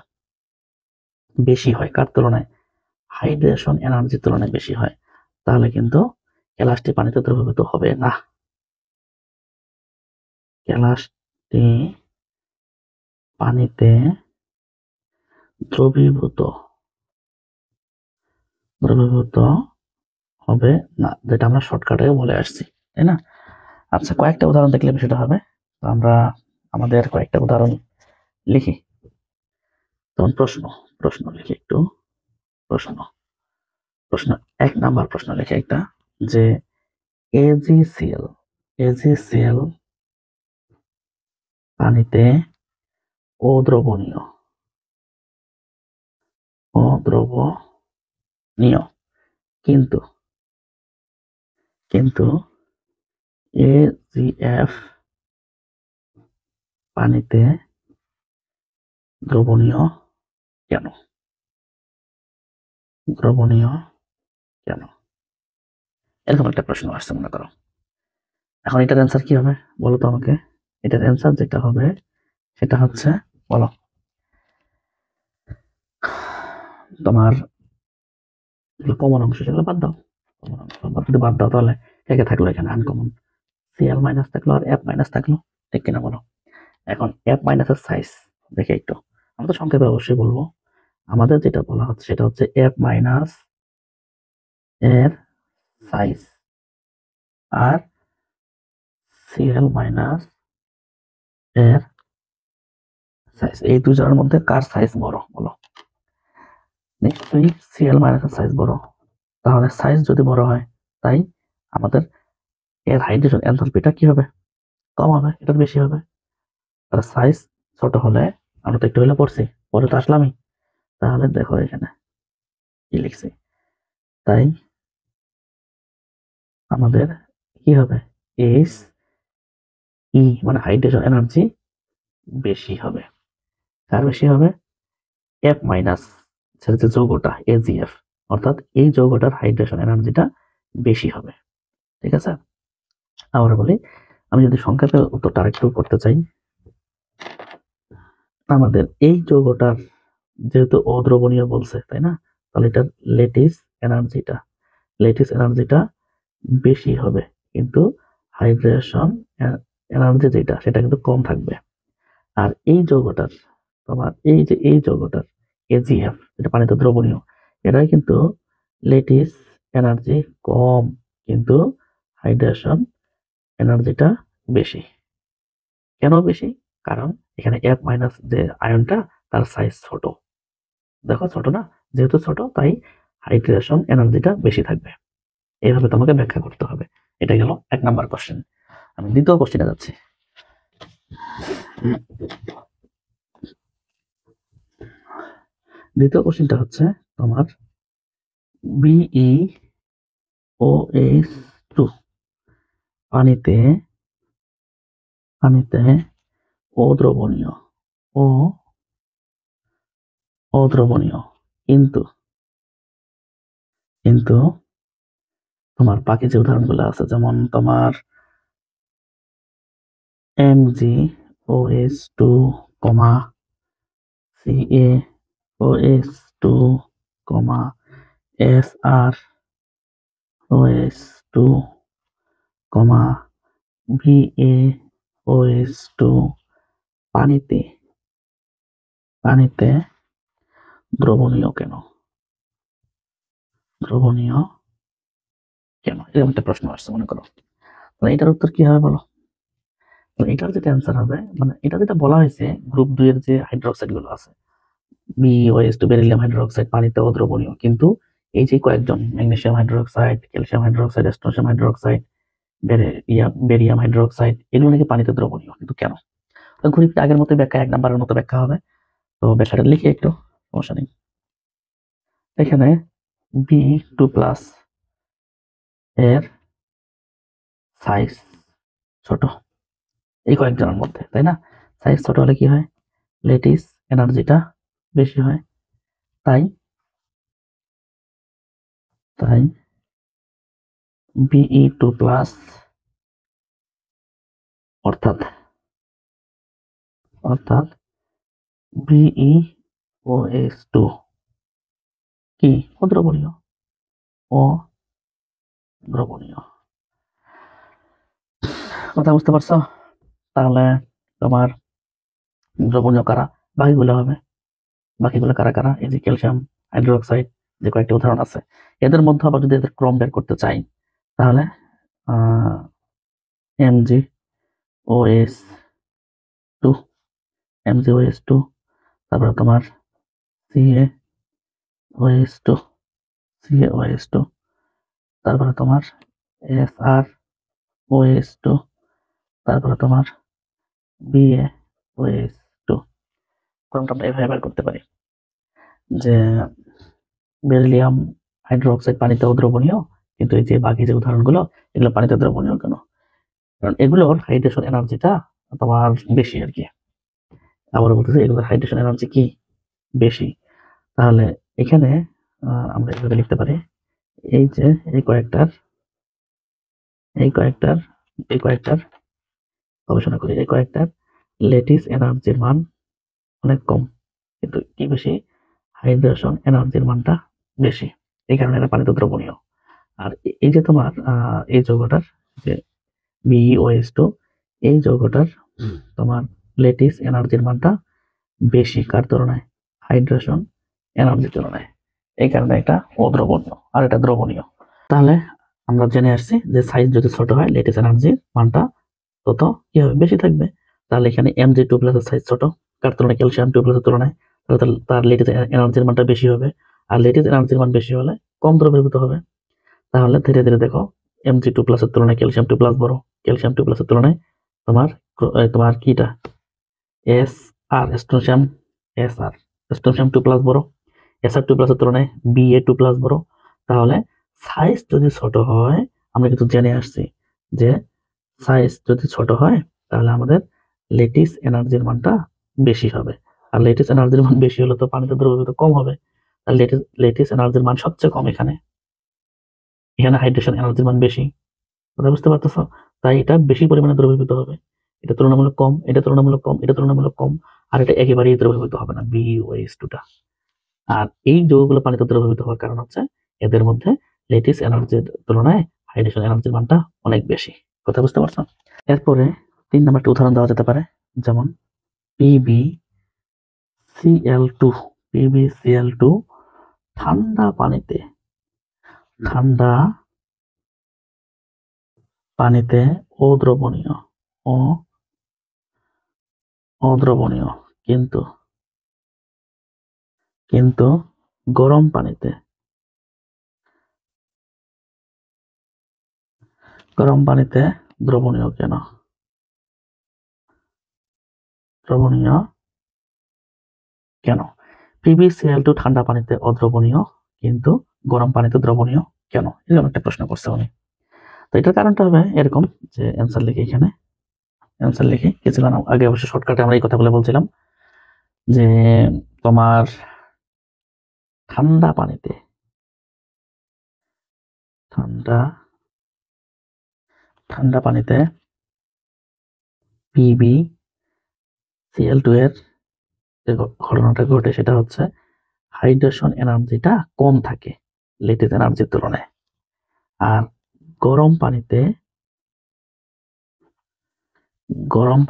A: বেশি হয়, কার তুলনায়? হাইড্রেশন এনার্জির তুলনায় বেশি হয়, তাহলে কিন্তু কেলাসটি পানিতে দ্রবীভূত হবে না। কেলাসটি পানিতে দ্রবীভূত হবে না, যেটা আমরা শর্টকাটে বলে আসছি, তাই না? আচ্ছা, কয়েকটা উদাহরণ দেখলে বিষয়টা হবে। তো আমরা আমাদের কয়েকটা উদাহরণ লিখি। তখন প্রশ্ন লিখি একটু। প্রশ্ন 1 নাম্বার প্রশ্ন লিখে একটা, যে এজিসিএল পানিতে অদ্রবণীয়, কিন্তু এজিএফ পানিতে দ্রবণীয় কেন? এরকম একটা প্রশ্ন আসছে মনে করো। এখন এটার অ্যান্সার কি হবে বলো তো আমাকে? এটার অ্যান্সার যেটা হবে সেটা হচ্ছে, বলো, তোমার কমন অংশ সেগুলো বাদ দাও। কমন অংশ যদি বাদ দাও, তাহলে কে থাকলো এখানে? আনকমন সিএল মাইনাস থাকলো আর এফ মাইনাস থাকলো, ঠিক কিনা বলো? এখন এফ মাইনাসের সাইজ দেখে একটু, আমরা তো সংক্ষেপে অবশ্যই বলবো। আমাদের যেটা বলা হচ্ছে সেটা হচ্ছে এফ মাইনাস এর সাইজ আর সিএল মাইনাস এর সাইজ, এই দুজনের মধ্যে কার সাইজ বড় বলো? নিশ্চয়ই সিএল মাইনাস এর সাইজ বড়। তাহলে সাইজ যদি বড় হয়, তাই আমাদের এর হাইড্রোজেন এনথালপিটা কি হবে? কম হবে, এটা বেশি হবে। আর সাইজ ছোট হলে, আমরা তো একটু হলে পড়ছি, পরে তো আসলামই। তাহলে দেখো এখানে কি লিখছি, তাই আমাদের কি হবে? এস ই মানে হাইড্রোজেন এনার্জি বেশি হবে। কার বেশি হবে? এফ মাইনাস যে যৌগটা এজিএফ, অর্থাৎ এই যৌগটার হাইড্রোজেন এনার্জিটা বেশি হবে। ঠিক আছে, আবার বলি, আমি যদি সংক্ষেপে উত্তরটা আরেকটু করতে চাই, আমাদের এই যৌগটার যেহেতু অদ্রবণীয় বলছে, তাই না, তাহলে এটার লেটিস এনার্জিটা বেশি হবে, কিন্তু হাইড্রেশন এনার্জি যেটা সেটা কিন্তু কম থাকবে। আর এই যৌগটার, তোমার এই যৌগটার এজিএফ, যেটা পানিতে দ্রবণীয়, এটাই কিন্তু লেটিস এনার্জি কম, কিন্তু হাইড্রেশন এনার্জিটা বেশি। কেন বেশি? কারণ এখানে এফ মাইনাস যে আয়নটা তার সাইজ ছোট, দেখো ছোট না, যেহেতু ছোট তাই হাইড্রেশন এনার্জিটা বেশি থাকবে। এইভাবে তোমাকে ব্যাখ্যা করতে হবে। এটা গেল 1 নাম্বার কোশ্চেন। আমি দ্বিতীয় কোশ্চেনে যাচ্ছি। দ্বিতীয় কোশ্চেনটা হচ্ছে তোমার BeOH2 পানিতে অদ্রবণীয় কিন্তু তোমার বাকি যে উদাহরণগুলো আছে, যেমন তোমার MgOH2, CaOH2, SrOH2, BaOH2 পানিতে দ্রবণীয় কেন? এরকম একটা প্রশ্ন আসছে মনে করো, এটার উত্তর কি হবে বলো? এটার যেটা অ্যান্সার হবে, মানে এটা যেটা বলা হয়েছে গ্রুপ 2 এর যে হাইড্রোক্সাইড গুলো আছে, BeOH2 বেরিলিয়াম হাইড্রোক্সাইড পানিতে অদ্রবণীয়, কিন্তু এই যে কয়েকজন magnesium hydroxide, calcium hydroxide, strontium hydroxide, barium hydroxide, এগুলো নাকি পানিতে দ্রবণীয়, কিন্তু কেন? ঘুরে ফিরে আগের মতো ব্যাখ্যা, 1 নাম্বারের মতো ব্যাখ্যা হবে। তো ব্যাখ্যাটা লিখি একটু, সমস্যা নেই। এখানে B2+ এর সাইজ ছোট এই কয়েকজনের মধ্যে, তাই না? সাইজ ছোট হলে কি হয়? লেটিস এনার্জিটা বেশি হয়। তাই Be2+ অর্থাৎ BeOH2 কি? অদ্রবণীয়। কথা বুঝতে পারছো? তাহলে তোমার দ্রবণীয় কারা? বাকিগুলো কারা? এই যে ক্যালসিয়াম হাইড্রোক্সাইড যে কয়েকটি উদাহরণ আছে, এদের মধ্যে আবার যদি এদের ক্রম বের করতে চাই, তাহলে MgOH2, তারপরে তোমার CaOH2, তারপরে তোমার SrOH2, তারপরে তোমার BaOH2। ক্রমটা আমরা এভাবে বের করতে পারি যে বেরিলিয়াম হাইড্রোক্সাইড পানিতে দ্রবণীয়, কিন্তু এই যে বাকি যে উদাহরণগুলো, এগুলো পানিতে দ্রবণীয় কেন? কারণ এগুলোর হাইড্রেশন এনার্জিটা তোমার বেশি আর কি। আবার বলতেছে এগুলোর হাইড্রেশন এনার্জি কি? বেশি। তাহলে এখানে আমরা এভাবে লিখতে পারি, এই যে এই কয়েকটার গবেষণা করি, এই কয়েকটার লেটিস এনার্জির মান অনেক কম, কিন্তু কি বেশি? হাইড্রেশন এনার্জির মানটা বেশি, এই কারণে এটা পানিতে দ্রবণীয়। আর এই যে তোমার এই যৌগটার যে BeOH2, এই যৌগটার তোমার লেটিস এনার্জির মানটা বেশি, কার তুলনায়? হাইড্রেশন এনার্জির তুলনায়। এই কারণে এটা অদ্রবণীয় আর এটা দ্রবণীয়। তাহলে আমরা জেনে আসছি যে সাইজ যদি ছোট হয়, লেটিস এনার্জির মানটা তত কি হবে? বেশি থাকবে। তাহলে এখানে Mg2+ এর সাইজ ছোট, কার তুলনায়? ক্যালসিয়াম 2+ এর তুলনায়। তাহলে তার লেটিস এনার্জির মানটা বেশি হবে, আর লেটিস এনার্জির মান বেশি হলে কম দ্রবীভূত হবে। তাহলে ধীরে ধীরে দেখো Mg2+ এর তুলনায় ক্যালসিয়াম 2+ বড়, ক্যালসিয়াম 2+ এর তুলনায় তোমার কিটা অ্যাস্ট্রোনিয়াম 2+ বড়, Sr2+ এর তুলনায় Ba2+ বড়। তাহলে সাইজ যদি ছোট হয়, আমরা কিন্তু জেনে আসছি যে সাইজ যদি ছোট হয় তাহলে আমাদের লেটিস এনার্জির মানটা বেশি হবে। আর লেটিস এনার্জির মান বেশি হলে তো পানিতে দ্রবীভূত কম হবে। আর লেটিস এনার্জির মান সবচেয়ে কম এখানে। এখানে হাইড্রেশন এনার্জির মান বেশি। কথা বুঝতে পারতেছো? তাই এটা বেশি পরিমাণে দ্রবীভূত হবে। এটা তুলনামূলক কম, এটা তুলনামূলক কম, এটা তুলনামূলক কম। আর এটা একেবারেই দ্রবীভূত হবে না, BOH2টা। আর এই যৌগগুলো পানিতে দ্রবীভূত হওয়ার কারণ হচ্ছে এদের মধ্যে লেটিস এনার্জির তুলনায় হাইড্রেশন এনার্জির মানটা অনেক বেশি। কথা বুঝতে পারছো? এরপরে 3 নাম্বার একটা উদাহরণ দেওয়া যেতে পারে, যেমন PbCl2। PbCl2 ঠান্ডা পানিতে অদ্রবণীয় অদ্রবণীয় কিন্তু গরম পানিতে দ্রবণীয় কেন? PbCl2 ঠান্ডা পানিতে অদ্রবণীয় কিন্তু গরম পানিতে দ্রবণীয় কেন? এরকম একটা প্রশ্ন করছে উনি। তো এটার কারণটা হবে এরকম, যে অ্যান্সার লিখে এখানে অ্যান্সার লিখে কিছুক্ষণ আগে অবশ্য শর্টকাটে আমরা এই কথাগুলো বলছিলাম যে তোমার ঠান্ডা পানিতে PbCl2 এর যে ঘটনাটা ঘটে সেটা হচ্ছে হাইড্রেশন এনার্জিটা কম থাকে লেটিস এনার্জির তুলনায়। আর গরম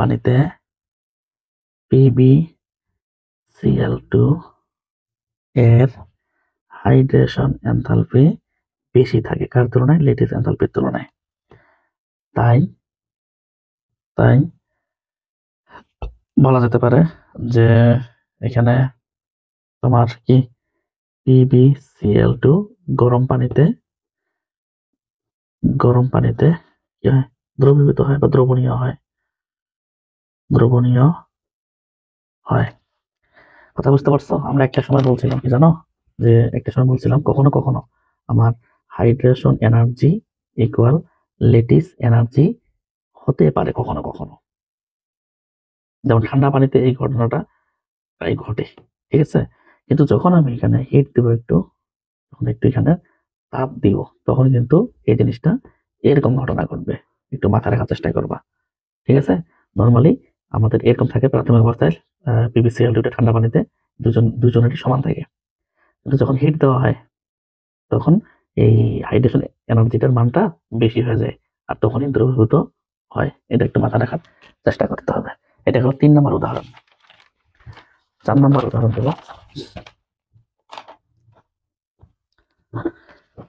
A: পানিতে PbCl2 এর হাইড্রেশন এনথালপি বেশি থাকে কার তুলনায়? লেটিস এনথালপির তুলনায়। তাই বলা যেতে পারে যে এখানে তোমার কি PbCl2 গরম পানিতে কি হয়? দ্রবীভূত হয় বা দ্রবণীয় হয়। কথা বুঝতে পারছো? আমরা একটা সময় বলছিলাম কি জানো, যে একটা সময় বলছিলাম কখনো কখনো আমার hydration energy equal lettuce energy হতে পারে কখনো কখনো। যেমন ঠান্ডা পানিতে এই ঘটনাটা প্রায় ঘটে, ঠিক আছে? কিন্তু যখন আমি এখানে হিট দিব একটু এখানে তাপ দিব, তখন কিন্তু এই জিনিসটা এরকম ঘটনা ঘটবে। একটু মাথায় রাখার চেষ্টা করবা, ঠিক আছে? নর্মালি আমাদের এরকম থাকে প্রাথমিক অবস্থায় PbCl2 ঠান্ডা পানিতে দুজনেরই সমান থাকে। কিন্তু যখন হিট দেওয়া হয় তখন এই হাইড্রেশন এনার্জিটার মানটা বেশি হয়ে যায়, আর তখনই দ্রবীভূত হয়। এটা একটু মাথা রাখার চেষ্টা করতে হবে। এটা হলো 3 নম্বর উদাহরণ। 4 নম্বর উদাহরণ দেব।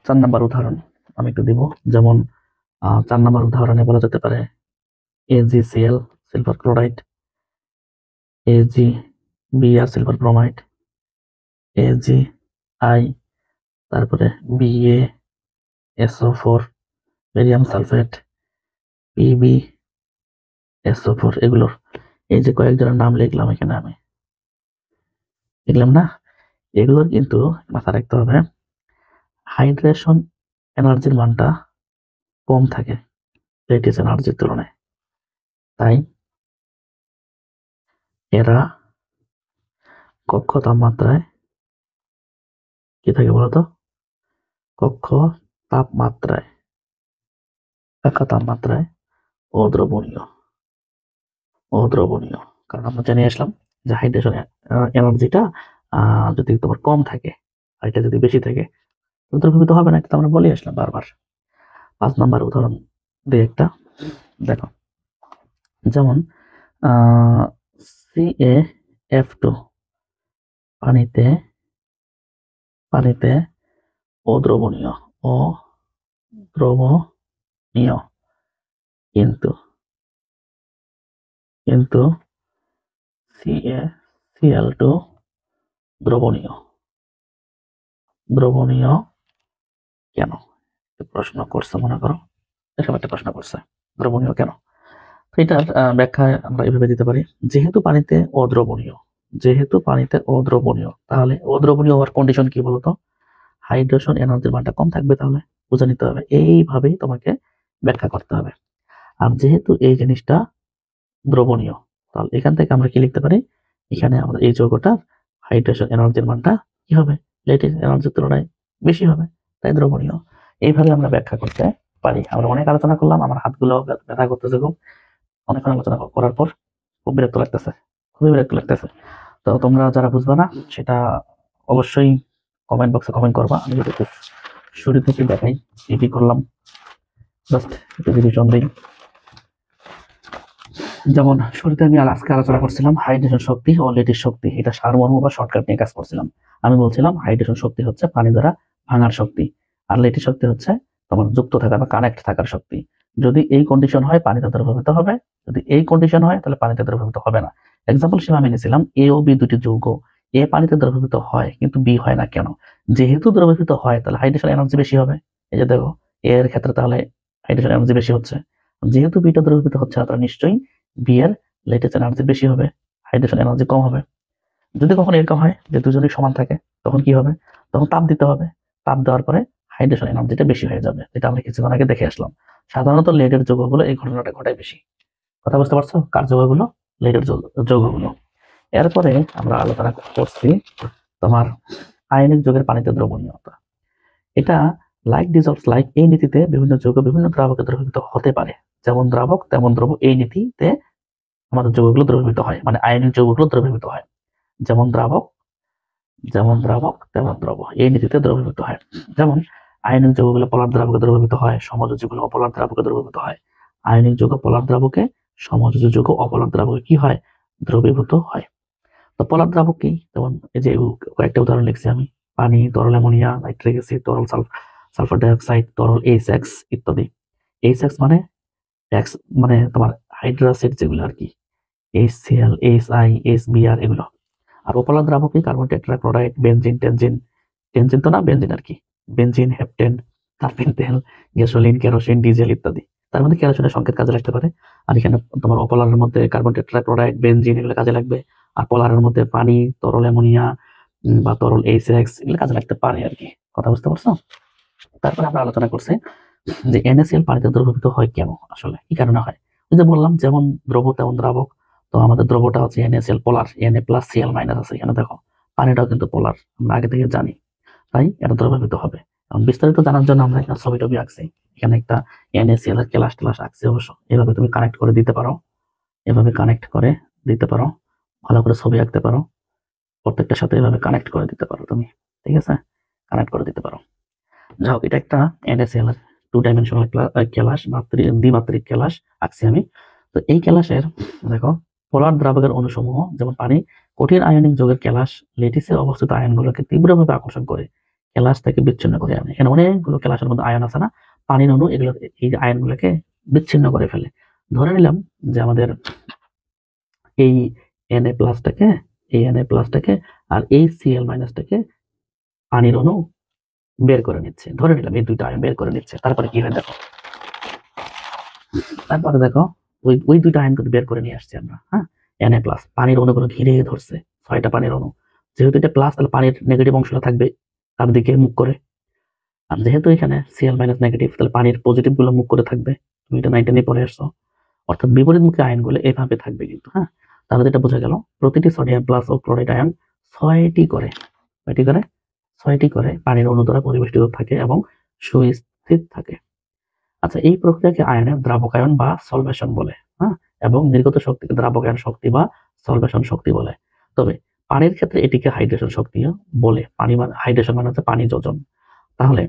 A: 4 নম্বর উদাহরণ আমি একটু দিব, যেমন 4 নম্বর উদাহরণে বলা যেতে পারে AgCl silver chloride, AgBr silver bromide, AgI তারপরে BaSO4 বেরিয়াম সালফেট, PbSO4 এগুলোর এই যে কয়েকজনের নাম লিখলাম এখানে আমি, লিখলাম না? এগুলোর কিন্তু মাথায় রাখতে হবে হাইড্রেশন এনার্জির মানটা কম থাকে লেটিস এনার্জির তুলনায়। তাই এরা কক্ষ তাপমাত্রায় কি থাকে বলতো? কক্ষ তাপমাত্রায় অদ্রবণীয়। কারণ আমরা জেনে আসলাম যে হাইড্রেশন এনার্জিটা যদি তোমার কম থাকে আর এটা যদি বেশি থাকে দ্রবীভূত হবে না, এটা আমরা বলে আসলাম বারবার। 5 নাম্বার উদাহরণ দিয়ে একটা দেখো, যেমন CaF2 পানিতে অদ্রবণীয় কিন্তু CaCl2 দ্রবণীয় কেন? প্রশ্ন করছে, মনে করো এরকম একটা প্রশ্ন করছে, দ্রবণীয় কেন? এটার ব্যাখ্যায় আমরা এভাবে দিতে পারি, যেহেতু পানিতে অদ্রবণীয় তাহলে অদ্রবণীয় হওয়ার কন্ডিশন কি বলতো? হাইড্রেশন এনার্জির মানটা কম থাকবে। তাহলে বুঝে নিতে হবে, এইভাবেই তোমাকে ব্যাখ্যা করতে হবে। আর যেহেতু এই জিনিসটা দ্রবণীয়, তাহলে এখান থেকে আমরা কি লিখতে পারি, এখানে আমরা এই যৌগটার হাইড্রেশন এনার্জির মানটা কি হবে, ল্যাটিস এনার্জির তুলনায় বেশি হবে, তাই দ্রবণীয়। এইভাবে আমরা ব্যাখ্যা করতে পারি। আমরা অনেক আলোচনা করলাম, আমার হাতগুলো ব্যথা করতেছে খুব, অনেকক্ষণ আলোচনা করার পর খুব বিরক্ত লাগতেছে, খুবই বিরক্ত লাগতেছে। তো তোমরা যারা বুঝবা না সেটা অবশ্যই কমেন্ট বক্সে কমেন্ট করবা। আমি যদি একটু শুরু থেকে দেখাই কি করলাম, জাস্ট একটু রিভিশন দিই। যেমন শুরুতে আমি আজকে আলোচনা করছিলাম হাইড্রেশন শক্তি ও ল্যাটিস শক্তি, এটা সারমর্ম বা শর্টকাট নিয়ে কাজ করছিলাম। আমি বলছিলাম হাইড্রেশন শক্তি হচ্ছে পানি দ্বারা ভাঙার শক্তি, আর ল্যাটিস শক্তি হচ্ছে তোমার যুক্ত থাকা বা কানেক্ট থাকার শক্তি। যদি এই কন্ডিশন হয় পানিতে দ্রবীভূত হবে, যদি এই কন্ডিশন হয় তাহলে পানিতে দ্রবীভূত হবে না। এক্সাম্পল হিসেবে আমি নিয়েছিলাম এ ও বি দুটি যৌগ, এ পানিতে দ্রবীভূত হয় কিন্তু বি হয় না কেন? যেহেতু দ্রবীভূত হয় তাহলে হাইড্রেশন এনার্জি বেশি হবে। এই যে দেখো এর ক্ষেত্রে তাহলে হাইড্রেশন এনার্জি বেশি হচ্ছে, যেহেতু বিটা দ্রবীভূত হচ্ছে না তাহলে নিশ্চয়ই বি এর ল্যাটিস এনার্জি বেশি হবে, হাইড্রেশন এনার্জি কম হবে। যদি কখনো এরকম হয় যে দুজনই সমান থাকে তখন কি হবে, তখন তাপ দিতে হবে, তাপ দেওয়ার পরে হাইড্রেশন এনার্জিটা বেশি হয়ে যাবে, যেটা আমরা কিছুক্ষণ আগে দেখে আসলাম। সাধারণত লেডের যৌগগুলো এই ঘটনাটা ঘটায় বেশি। কথা বুঝতে পারছো, কার যৌগগুলো? লেডের যৌগগুলো। এরপরে আমরা আলোচনা করছি তোমার আয়নিক যৌগের পানিতে দ্রবণীয়তা। এটা লাইক ডিজলভস লাইক, এই নীতিতে বিভিন্ন যৌগ বিভিন্ন দ্রাবকে দ্রবীভূত হতে পারে, যেমন দ্রাবক তেমন দ্রব, এই নীতিতে আমাদের যৌগগুলো দ্রবীভূত হয়, মানে আয়নিক যৌগগুলো দ্রবীভূত হয়। যেমন দ্রাবক তেমন দ্রব, এই নীতিতে দ্রবীভূত হয়। যেমন আয়নিক যৌগগুলো পলার দ্রাবকে দ্রবীভূত হয়, সমযোজীগুলো অপলার দ্রাবকে দ্রবীভূত হয়। আয়নিক যৌগ পলার দ্রাবকে, সমযোজী যৌগ অপলার দ্রাবকে কি হয়, দ্রবীভূত হয়। তো পলার দ্রাবক কি, যেমন এই যে কয়েকটা উদাহরণ লিখছি আমি, পানি, তরল অ্যামোনিয়া, নাইট্রিক অ্যাসিড, তরল সালফার ডাইঅক্সাইড, তরল H6 ইত্যাদি। H6 মানে এক্স, মানে তোমার হাইড্রোসিড যেগুলো আর কি, HCl, HI, HBr এগুলো। আর অপলার দ্রাবক কি, carbon tetrachloride, benzene, Tenzin, Tenzin তো না বেনজিন আর কি, বেনজিন, হেপটেন, তারপেন তেল, গ্যাসোলিন, কেরোসিন, ডিজেল ইত্যাদি। তার মধ্যে কেরোসিনের সংকেত কাজে লাগতে পারে। আর এখানে তোমার অপলারের মধ্যে কার্বন টেট্রাক্লোরাইড, বেনজিন এগুলো কাজে লাগবে। আর পলারের মধ্যে পানি, তরল অ্যামোনিয়া বা তরল H6 এগুলো কাজে লাগতে পারে আর কি। কথা বুঝতে পারছো? তারপরে আমরা আলোচনা করছি যে NaCl পানিতে দ্রবীভূত হয় কেন, আসলে কি কারণে হয়। ওই যে বললাম যেমন দ্রব তেমন দ্রাবক, তো আমাদের দ্রবটা হচ্ছে NaCl পোলার, Na+Cl- আছে, এখানে দেখো পানিটাও কিন্তু পোলার, আমরা আগে থেকে জানি, তাই এটা দ্রবীভূত হবে। এখন বিস্তারিত জানার জন্য আমরা এখানে ছবি টবি আঁকছি, এখানে একটা NaCl এর ক্লাস টেলাস আঁকছি অবশ্য, এভাবে তুমি কানেক্ট করে দিতে পারো, এভাবে কানেক্ট করে দিতে পারো, ভালো করে ছবি আঁকতে পারো, প্রত্যেকটার সাথে এভাবে কানেক্ট করে দিতে পারো তুমি, ঠিক আছে, কানেক্ট করে দিতে পারো। যাই হোক, এটা একটা NaCl এর 2 ডাইমেনশনাল ক্যালাস বা দ্বিমাত্রিক ক্যালাস আঁকছি আমি। তো এই ক্যালাসের দেখো পোলার দ্রাবকের অণুসমূহ যেমন পানি, কঠিন আয়নিক যৌগের ক্যালাস ল্যাটিসে অবস্থিত আয়নগুলোকে তীব্রভাবে আকর্ষণ করে ক্যালাস থেকে বিচ্ছিন্ন করে আনে। এখানে অনেকগুলো ক্যালাসের মধ্যে আয়ন আছে না, পানির অণু, এগুলো এই আয়নগুলোকে বিচ্ছিন্ন করে ফেলে। ধরে নিলাম যে আমাদের এই Na+টাকে, এই Na+টাকে আর এই Cl- পানির অণু বের করে নিচ্ছে, ধরে নিলাম এই দুইটা আয়ন বের করে নিচ্ছে। তারপরে কি হয় দেখো, তারপরে দেখো ওই দুইটা আয়ন কিন্তু বের করে নিয়ে আসছি আমরা, হ্যাঁ। Na+, পানির অণুগুলো ঘিরে ধরছে, 6টা পানির অণু। যেহেতু এটা প্লাস তাহলে পানির নেগেটিভ অংশটা থাকবে তার দিকে মুখ করে, আর যেহেতু এখানে Cl- নেগেটিভ তাহলে পানির পজিটিভ গুলো মুখ করে থাকবে। তুমি এটা 9 পরে আসছো, অর্থাৎ বিপরীতমুখী আয়নগুলো এভাবে থাকবে কিন্তু, হ্যাঁ। তাহলে যেটা বোঝা গেল প্রতিটি সোডিয়াম প্লাস ও ক্লোরাইড আয়ন 6টি করে, কয়টি করে, 6টি করে পানির অণু দ্বারা পরিবেষ্টিত থাকে এবং সুস্থির থাকে। আচ্ছা, এই প্রক্রিয়াকে আয়নের দ্রাবকায়ন বা সলভেশন বলে, হ্যাঁ, এবং নির্গত শক্তিকে দ্রাবকায়ন শক্তি বা সলভেশন শক্তি বলে। তবে পানির ক্ষেত্রে এটিকে হাইড্রেশন শক্তিও বলে। পানি মানে হাইড্রেশন মানে হচ্ছে পানি যোজন। তাহলে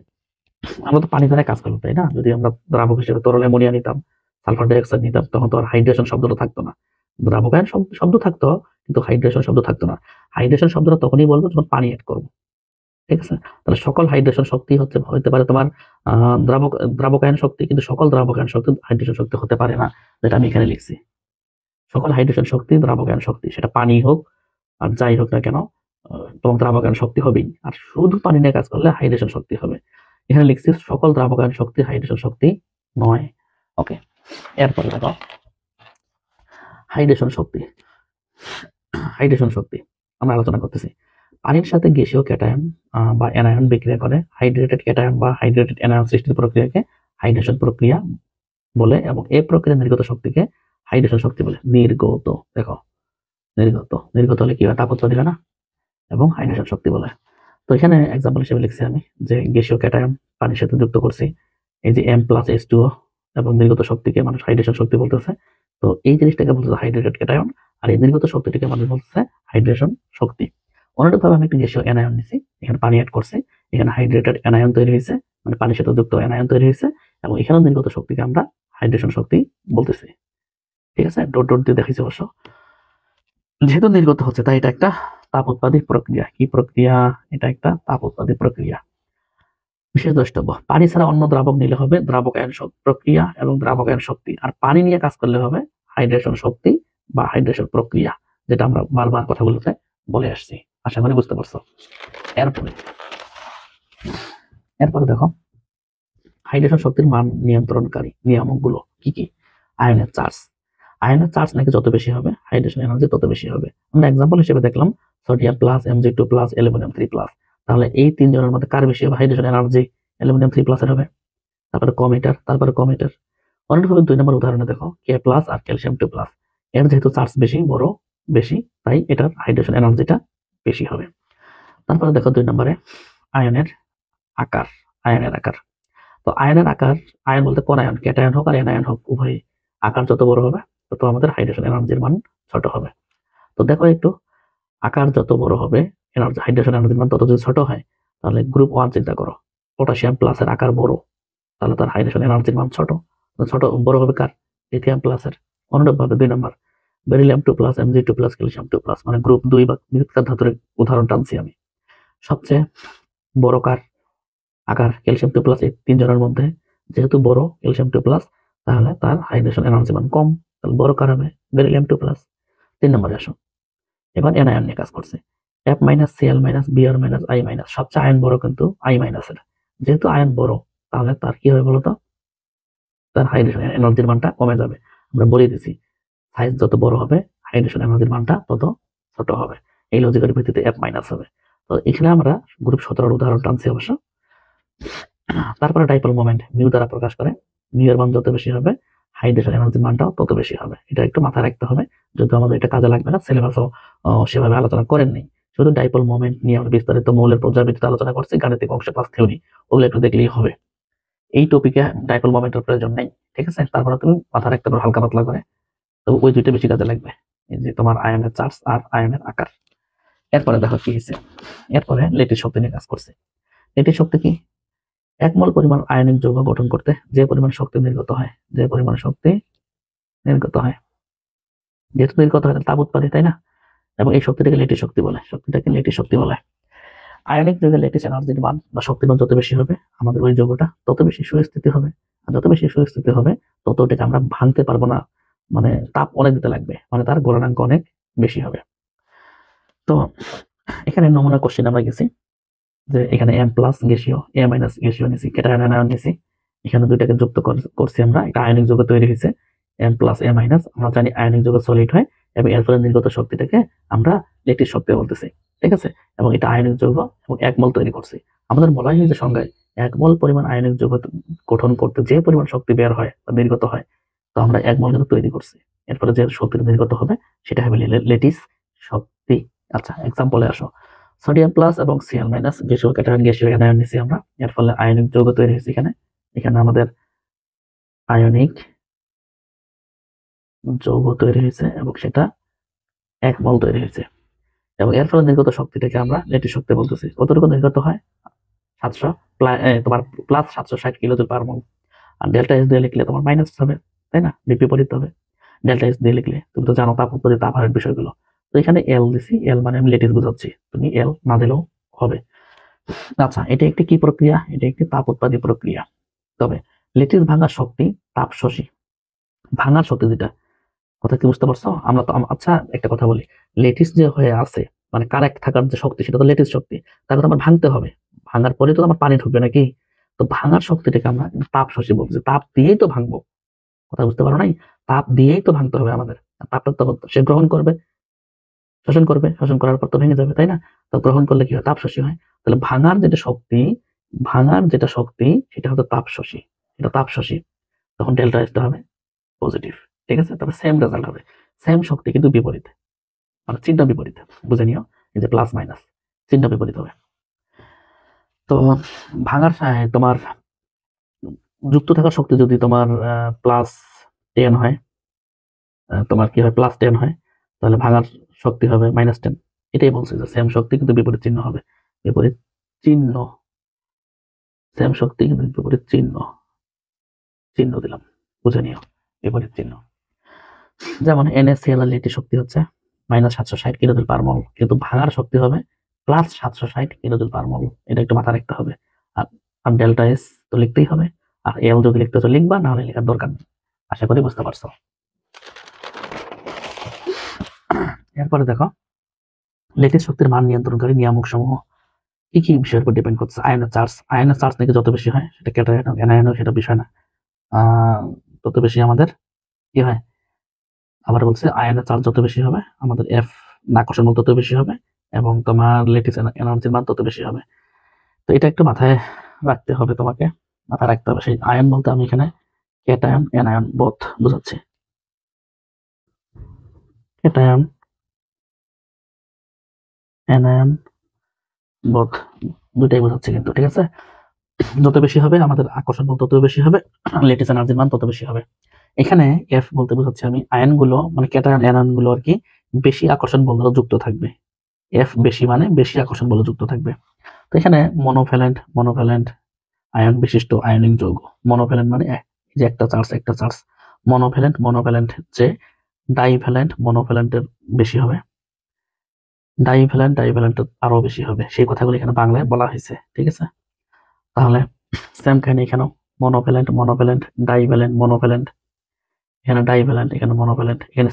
A: আমরা তো পানি দ্বারা কাজ করবো, তাই না? যদি আমরা দ্রাবক হিসেবে তরল অ্যামোনিয়া নিতাম, সালফার ডাইঅক্সাইড নিতাম, তখন তো আর হাইড্রেশন শব্দটা থাকতো না। দ্রাবকায়ন শব্দ থাকতো কিন্তু হাইড্রেশন শব্দ থাকতো না। হাইড্রেশন শব্দটা তখনই বলবো যখন পানি অ্যাড করবো, ঠিক আছে? তাহলে সকল হাইড্রেশন শক্তি হতে পারে তোমার দ্রাবকায়ন শক্তি, কিন্তু সকল দ্রাবকায়ন শক্তি হাইড্রেশন শক্তি হতে পারে না, যেটা আমি এখানে লিখছি। সকল হাইড্রেশন শক্তি দ্রাবকায়ন শক্তি, সেটা পানি হোক আর যাই হোক না কেন, তোমার দ্রাবকায়ন শক্তি হবেই। আর শুধু পানি নিয়ে কাজ করলে হাইড্রেশন শক্তি হবে। এখানে লিখছি সকল দ্রাবকায়ন শক্তি হাইড্রেশন শক্তি নয়। ওকে, এরপরে দেখো হাইড্রেশন শক্তি। হাইড্রেশন শক্তি আমরা আলোচনা করতেছি। পানির সাথে গ্যাসীয় ক্যাটায়ন বা অ্যানায়ন বিক্রিয়া করে হাইড্রেটেড ক্যাটায়ন বা হাইড্রেটেড অ্যানায়ন সৃষ্টির প্রক্রিয়াকে হাইড্রেশন প্রক্রিয়া বলে এবং এই প্রক্রিয়া নির্গত শক্তিকে হাইড্রেশন শক্তি বলে। নির্গত, দেখো নির্গত হলে কি হয়, তাপ উৎপাদন হয় না, এবং হাইড্রেশন শক্তি বলে। তো এখানে এক্সাম্পল হিসেবে লিখছি আমি যে গ্যাসীয় ক্যাটায়ন পানির সাথে যুক্ত করছি, এই যে M+H2O, এবং নির্গত শক্তিকে মানুষ হাইড্রেশন শক্তি বলতেছে। তো এই জিনিসটাকে বলতেছে হাইড্রেটেড ক্যাটায়ন, আর এই নির্গত শক্তিটাকে মানুষ বলতেছে হাইড্রেশন শক্তি। অনুরূপভাবে আমি একটি গ্যাসীয় অ্যানায়ন নিছি, এখানে পানি অ্যাড করছি, এখানে হাইড্রেটেড অ্যানায়ন তৈরি হয়েছে, মানে পানির সাথে যুক্ত অ্যানায়ন তৈরি হয়েছে, এবং এখানে নির্গত শক্তিকে আমরা হাইড্রেশন শক্তি বলতেছি। ঠিক আছে, ডট ডট দিয়ে দেখাইছি অবশ্য। যেহেতু নির্গত হচ্ছে তাই এটা একটা তাপ উৎপাদী প্রক্রিয়া। কি প্রক্রিয়া? এটা একটা তাপ উৎপাদী প্রক্রিয়া। বিশেষ দ্রষ্টব্য, পানি ছাড়া অন্য দ্রাবক নিলে হবে দ্রাবকায়ন প্রক্রিয়া এবং দ্রাবকায়ন শক্তি, আর পানি নিয়ে কাজ করলে হবে হাইড্রেশন শক্তি বা হাইড্রেশন প্রক্রিয়া, যেটা আমরা বারবার কথাগুলোতে বলে আসছি। আশা করি বুঝতে পারছো। এরপরে দেখো হাইড্রেশন শক্তির মান নিয়ন্ত্রণকারী নিয়ামকগুলো কি কি। আয়নের চার্জ নাকি যত বেশি হবে হাইড্রেশন এনার্জি তত বেশি হবে। আমরা এক্সাম্পল হিসেবে দেখলাম sodium plus, Mg2 plus, aluminium 3 plus. তাহলে এই তিনজনের মধ্যে কার বেশি হবে হাইড্রেশন এনার্জি? অ্যালুমিনিয়াম 3 প্লাস এর হবে। তারপরে কমিটার। অনুরূপভাবে 2 নম্বর উদাহরণে দেখো K প্লাস আর ক্যালসিয়াম 2 প্লাস। এর যেহেতু চার্জ বেশি, তাই এটার হাইড্রেশন এনার্জিটা বেশি হবে। তারপরে দেখো 2 নম্বরে আয়নের আকার। তো আয়নের আকার, আয়ন বলতে পরায়ন, ক্যাটায়ন হোক আর অ্যানায়ন হোক, উভয় আকার যত বড় হবে তত আমাদের হাইড্রেশন এনার্জির মান ছোট হবে। তো দেখো একটু, আকার যত বড় হবে হাইড্রেশন এনার্জির মান তত যদি ছোট হয়, তাহলে গ্রুপ 1 চিন্তা করো, পটাশিয়াম প্লাসের আকার বড়, তাহলে তার হাইড্রেশন এনার্জির মান ছোট। বড় হবে কার? লিথিয়াম প্লাসের। অনুরূপভাবে 2 নম্বর beryllium 2 plus, Mg2 plus, calcium 2 plus, মানে গ্রুপ 2 বা মৃৎপাত ধাতুর উদাহরণ টানছি আমি। সবচেয়ে বড় কার আকার? Calcium 2 plus. এই তিনজনের মধ্যে যেহেতু বড় ক্যালসিয়াম 2 প্লাস, তাহলে তার হাইড্রেশন এনার্জি মান কম, তাহলে বড় কার হবে? Beryllium 2 plus. 3 নম্বরে আসো, এবার অ্যানায়ন নিয়ে কাজ করছে। F minus, Cl minus, Br minus, I minus. সবচেয়ে আয়ন বড় কিন্তু I মাইনাসের। যেহেতু আয়ন বড়, তাহলে তার কি হবে বলতো? তার হাইড্রেশন এনার্জির মানটা কমে যাবে। আমরা বলে দিছি সাইজ যত বড় হবে হাইড্রেশন এনার্জির মানটা তত ছোট হবে। এই লজিকের ভিত্তিতে F মাইনাস হবে। তো এখানে আমরা গ্রুপ 17 উদাহরণ টানছি অবশ্য। তারপরে ডাইপোল মোমেন্ট মিউ দ্বারা প্রকাশ করে। মিউ এর মান যত বেশি হবে হাইড্রেশন এনার্জির মানটাও তত বেশি হবে। এটা একটু মাথায় রাখতে হবে, যদিও আমাদের এটা কাজে লাগবে না, সিলেবাসও সেভাবে আলোচনা করেননি। শুধু ডাইপোল মোমেন্ট নিয়ে আমরা বিস্তারিত মৌলের পর্যায়বৃত্তিতে আলোচনা করছি, গাণিতিক অংশ ক্লাস থিওরি, ওগুলো একটু দেখলেই হবে। এই টপিকে ডাইপোল মোমেন্টের প্রয়োজন নেই, ঠিক আছে? তারপরে তুমি মাথা রাখতে পারো হালকা পাতলা করে, তো ওই দুইটা বেশি কাজে লাগবে, এই যে তোমার আয়নের চার্জ আর আয়নের আকার। এরপরে দেখো কি হয়েছে, এরপরে লেটিস শক্তি নিয়ে কাজ করছে। লেটিস শক্তি কি? 1 মোল পরিমাণ আয়নিক যৌগ গঠন করতে যে পরিমাণ শক্তি নির্গত হয়, যেহেতু নির্গত হয় তাপ উৎপাদন, তাই না? এবং এই শক্তিটাকে লেটিস শক্তি বলে। আয়নিক যৌগের লেটিস এনার্জির মান বা শক্তির মান যত বেশি হবে আমাদের ওই যৌগটা তত বেশি সুস্থিতি হবে, আর যত বেশি সুস্থিতি হবে তত ওটাকে আমরা ভাঙতে পারবো না, মানে তাপ অনেক দিতে লাগবে, মানে তার গলনাঙ্ক অনেক বেশি হবে। তো এখানে নমুনা কোশ্চেন আমরা গেছি যে এখানে M প্লাস গ্যাসীয়, A মাইনাস গ্যাসীয় নিছি, ক্যাটায়ন আয়ন নিছি, এখানে দুইটাকে যুক্ত করছি আমরা, একটা আয়নিক যৌগ তৈরি হয়েছে M প্লাস A মাইনাস। আমরা জানি আয়নিক যৌগ সলিড হয় এবং এর ফলে নির্গত শক্তিটাকে আমরা লেটিস শক্তি বলতেছি, ঠিক আছে? এবং এটা আয়নিক যৌগ এবং 1 মোল তৈরি করছি। আমাদের বলাই হয়েছে সংজ্ঞায় 1 মোল পরিমাণ আয়নিক যৌগ গঠন করতে যে পরিমাণ শক্তি বের হয় বা নির্গত হয়, তো আমরা 1 মোল কিন্তু তৈরি করছি। এরপরে যে শক্তি নির্গত হবে সেটা হবে লেটিস শক্তি। আচ্ছা, এক্সাম্পলে আসো। সোডিয়াম প্লাস এবং Cl মাইনাস গ্যাসীয় ক্যাটায়ন, গ্যাসীয় অ্যানায়ন নিছি আমরা, এর ফলে আয়নিক যৌগ তৈরি হয়েছে। এখানে আমাদের আয়নিক যৌগ তৈরি হয়েছে এবং সেটা 1 মোল তৈরি হয়েছে, এবং এর ফলে নির্গত শক্তিটাকে আমরা লেটিস শক্তি বলতেছি। কতটুকু নির্গত হয়? 700 তোমার প্লাস 760 কিলোজুল পার মোল। আর ডেল্টা এস দিয়ে লিখলে তোমার মাইনাস হবে, তাই না? বিপরীত হবে ডেল্টা এস দিয়ে লিখলে। তুমি তো জানো তাপ উৎপাদিত তাপ হারের বিষয়গুলো। তো এখানে এল দিছি, এল মানে আমি লেটিস বুঝাচ্ছি, তুমি এল না দিলেও হবে। আচ্ছা, এটা একটি কি প্রক্রিয়া? এটা একটি তাপ উৎপাদী প্রক্রিয়া। তবে লেটিস ভাঙার শক্তি তাপ শোষী। ভাঙার শক্তি যেটা, কথা কি বুঝতে পারছো? আমরা তো আচ্ছা একটা কথা বলি, লেটিস যে হয়ে আছে মানে কারেক্ট থাকার যে শক্তি সেটা তো লেটিস শক্তি, তাকে তো আমার ভাঙতে হবে, ভাঙার পরে তো আমার পানি ঢুকবে নাকি? তো ভাঙার শক্তিটাকে আমরা তাপ শোষী বলছি, তাপ দিয়েই তো ভাঙবো, কথা বুঝতে পারো নাই? তাপ দিয়েই তো ভাঙতে হবে আমাদের, তাপটা তো সে গ্রহণ করবে, শোষণ করার পর তো ভেঙে যাবে, তাই না? তো গ্রহণ করলে কি হয়? তাপ শোষী হয়। তাহলে ভাঙার যেটা শক্তি সেটা হচ্ছে তাপ শোষী, এটা তাপ শোষী। তখন ডেল্টা এসটা হবে পজিটিভ। ঠিক আছে, তবে সেম রেজাল্ট হবে, সেম শক্তি কিন্তু বিপরীত, মানে চিহ্ন বিপরীত, বুঝে নিও। এই যে প্লাস মাইনাস চিহ্ন বিপরীত হবে। তো ভাঙার তোমার যুক্ত থাকার শক্তি যদি তোমার +10 হয়, তোমার কি হয় +10 হয়, তাহলে ভাঙার শক্তি হবে -10। এটাই বলছে যে সেম শক্তি কিন্তু বিপরীত চিহ্ন হবে, বিপরীত চিহ্ন, সেম শক্তি কিন্তু বিপরীত চিহ্ন, চিহ্ন দিলাম, বুঝে নিও বিপরীত চিহ্ন। যেমন NaCl এর লিটি শক্তি হচ্ছে -760 কিলোজুল পার মোল, কিন্তু ভাঙার শক্তি হবে +760 কিলোজুল পার মোল। এটা একটু মাথায় রাখতে হবে। আর ডেল্টা এস তো লিখতেই হবে, আর এল যদি লিখতে হচ্ছে লিখবা, না হলে লেখার দরকার নেই। আশা করি বুঝতে পারছো। এরপরে দেখো লেটিস শক্তির মান নিয়ন্ত্রণকারী নিয়ামক সমূহ কি কি বিষয়ের উপর ডিপেন্ড করছে। আয়নের চার্জ নাকি যত বেশি হয়, সেটা ক্যাটায়ন হোক অ্যানায়ন হোক, সেটা বিষয় না, তত বেশি আমাদের কি হয়। আবার বলছে আয়নের চার্জ যত বেশি হবে, আমাদের এফ আকর্ষণ বল তত বেশি হবে, এবং তোমার লেটিস এনার্জির মান তত বেশি হবে। তো এটা একটু মাথায় রাখতে হবে, তোমাকে মাথায় রাখতে হবে। সেই আয়ন বলতে আমি এখানে ক্যাটায়ন অ্যানায়ন বোথ বোঝাচ্ছি, ক্যাটায়ন অ্যানায়ন বোথ দুইটাই বোঝাচ্ছি কিন্তু, ঠিক আছে। যত বেশি হবে আমাদের আকর্ষণ বল তত বেশি হবে, লেটিস এনার্জির মান তত বেশি হবে। এখানে এফ বলতে বোঝাচ্ছি আমি আয়নগুলো, মানে ক্যাটায়ন অ্যানায়নগুলো আর কি বেশি আকর্ষণ বল দ্বারা যুক্ত থাকবে। এফ বেশি মানে বেশি আকর্ষণ বলে যুক্ত থাকবে। তো এখানে মনোভ্যালেন্ট আয়ন বিশিষ্ট আয়নিক যৌগ। মনোভ্যালেন্ট মানে যে একটা চার্জ, মনোভ্যালেন্ট যে ডাইভ্যালেন্টের বেশি হবে, ডাইভ্যালেন্ট আরো বেশি হবে। সেই কথাগুলো এখানে বাংলায় বলা হয়েছে, ঠিক আছে। তাহলে সেম কাহিনী এখানেও, মনোভ্যালেন্ট ডাইভ্যালেন্ট, এখানে ডাইভ্যালেন্ট, এখানে মনোভ্যালেন্ট, এখানে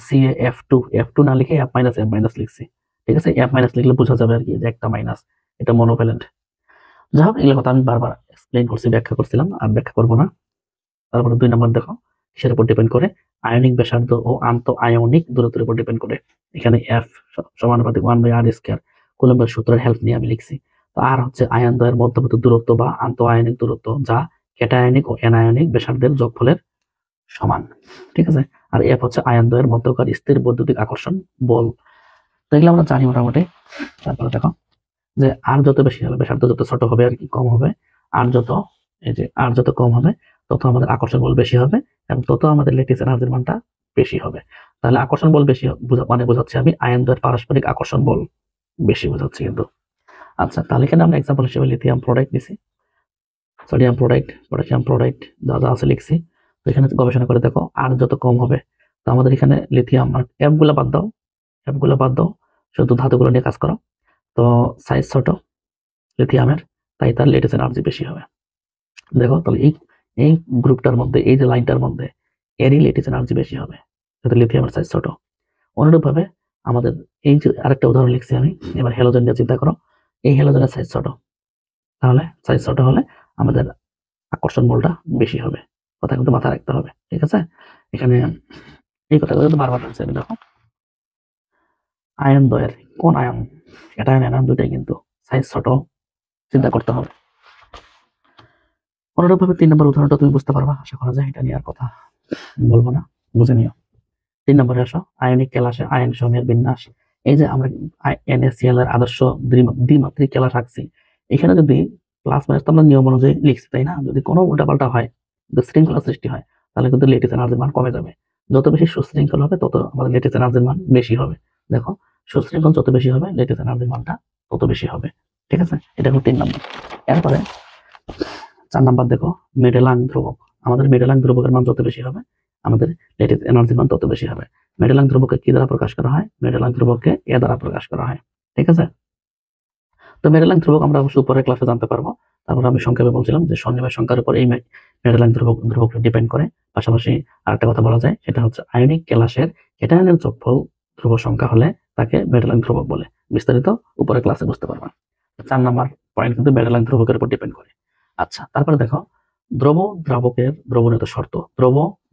A: এফ টু না লিখে এফ মাইনাস লিখছি, ঠিক আছে। এফ মাইনাস লিখলে বোঝা যাবে আর কি যে একটা মাইনাস, এটা মনোভ্যালেন্ট। যাই হোক, এগুলো কথা আমি বারবার এক্সপ্লেইন করছি, ব্যাখ্যা করছিলাম, আর ব্যাখ্যা করবো না। তারপরে 2 নম্বর দেখো কিসের উপর ডিপেন্ড করে, আয়নিক ব্যাসার্ধ ও আন্ত আয়নিক দূরত্বের উপর ডিপেন্ড করে। এখানে এফ সমানুপাতিক 1/r², কুলম্বের সূত্রের হেল্প নিয়ে আমি লিখছি। তো আর হচ্ছে আয়ন দ্বয়ের মধ্যবর্তী দূরত্ব বা আন্ত আয়নিক দূরত্ব, যা ক্যাটায়নিক ও অ্যানায়নিক ব্যাসার্ধের যোগফলের সমান, ঠিক আছে। আর এফ হচ্ছে আয়ন দ্বয়ের মধ্যকার স্থির বৈদ্যুতিক আকর্ষণ বল। তো এগুলো আমরা জানি মোটামুটি। তারপরে দেখো যে আর যত বেশি হবে, ব্যাসার্ধ যত ছোট হবে আর কি, কম হবে, আর যত কম হবে তত আমাদের আকর্ষণ বল বেশি হবে, এবং তত আমাদের লেটিস এনার্জির মানটা বেশি হবে। তাহলে আকর্ষণ বল বেশি মানে বোঝাচ্ছি আমি আয়ন দ্বয়ের পারস্পরিক আকর্ষণ বল বেশি বোঝাচ্ছি কিন্তু। আচ্ছা, তাহলে এখানে আমরা এক্সাম্পল হিসেবে লিথিয়াম প্রোডাক্ট নিছি, সোডিয়াম প্রোডাক্ট, পটাশিয়াম প্রোডাক্ট, যা যা আছে লিখছি। তো এখানে গবেষণা করে দেখো আর যত কম হবে, তো আমাদের এখানে লিথিয়াম, এফ গুলা বাদ দাও, শুধু ধাতুগুলো নিয়ে কাজ করো। তো সাইজ ছোট লিথিয়ামের, তাই তার লেটিস এনার্জি বেশি হবে। দেখো তাহলে এই গ্রুপটার মধ্যে, এই যে লাইনটার মধ্যে, এরই লেটিস এনার্জি বেশি হবে, যাতে লিথিয়ামের সাইজ ছোট। অনুরূপভাবে আমাদের এই যে আরেকটা উদাহরণ লিখছি আমি, এবার হ্যালোজেন নিয়ে চিন্তা করো। এই হ্যালোজেনের সাইজ ছোট, তাহলে সাইজ ছোট হলে আমাদের আকর্ষণ বলটা বেশি হবে। কথা কিন্তু মাথায় রাখতে হবে, ঠিক আছে। এখানে এই কথাগুলো কিন্তু বারবার বলছি আমি। দেখো আয়ন দ্বয়ের কোন আয়ন, ক্যাটায়ন অ্যানায়ন দুটাই কিন্তু সাইজ ছোট, চিন্তা করতে হবে। অনুরূপভাবে 3 নম্বর উদাহরণটা তুমি বুঝতে পারবা, আশা করা যায়। এটা নিয়ে আর কথা বলবো না, বুঝে নিও। 3 নম্বরে আসো, আয়নিক কেলাসে আয়ন সময়ের বিন্যাস। এই যে আমরা NaCl এর আদর্শ দ্বিমাত্রিক কেলাস রাখছি, এখানে যদি প্লাস মাইনাস তো আমরা নিয়ম অনুযায়ী লিখছি, তাই না। যদি কোনো উল্টাপাল্টা হয়, শৃঙ্খলা সৃষ্টি হয়, তাহলে কিন্তু লেটিস এনার্জির মান কমে যাবে। যত বেশি সুশৃঙ্খল হবে তত আমাদের লেটিস এনার্জির মান বেশি হবে। দেখো সুশৃঙ্খল যত বেশি হবে, লেটিস এনার্জির মানটা তত বেশি হবে, ঠিক আছে। এটা হলো 3 নম্বর। এরপরে 4 নম্বর দেখো মেডেলাং ধ্রুবক। আমাদের মেডেলাং ধ্রুবকের মান যত বেশি হবে, আমাদের লেটিস এনার্জির মান তত বেশি হবে। মেডেলাং ধ্রুবককে কি দ্বারা প্রকাশ করা হয়? মেডেলাং ধ্রুবককে এ দ্বারা প্রকাশ করা হয়, ঠিক আছে। তো মেডেলাং ধ্রুবক আমরা অবশ্যই উপরের ক্লাসে জানতে পারবো। তারপর আমি সংক্ষেপে বলছিলাম যে সন্নিবেশ সংখ্যার উপর এই মেডেলাং ধ্রুবক ডিপেন্ড করে। পাশাপাশি আরেকটা কথা বলা যায়, সেটা হচ্ছে আয়নিক কেলাসের ক্যাটায়নের যোগফল ধ্রুব সংখ্যা হলে তাকে মেডেলাং ধ্রুবক বলে। বিস্তারিত উপরের ক্লাসে বুঝতে পারবেন। 4 নম্বর পয়েন্ট কিন্তু মেডেলাং ধ্রুবকের উপর ডিপেন্ড করে। আচ্ছা, তারপরে দেখো দ্রব দ্রাবকের দ্রবণীয়তার শর্ত।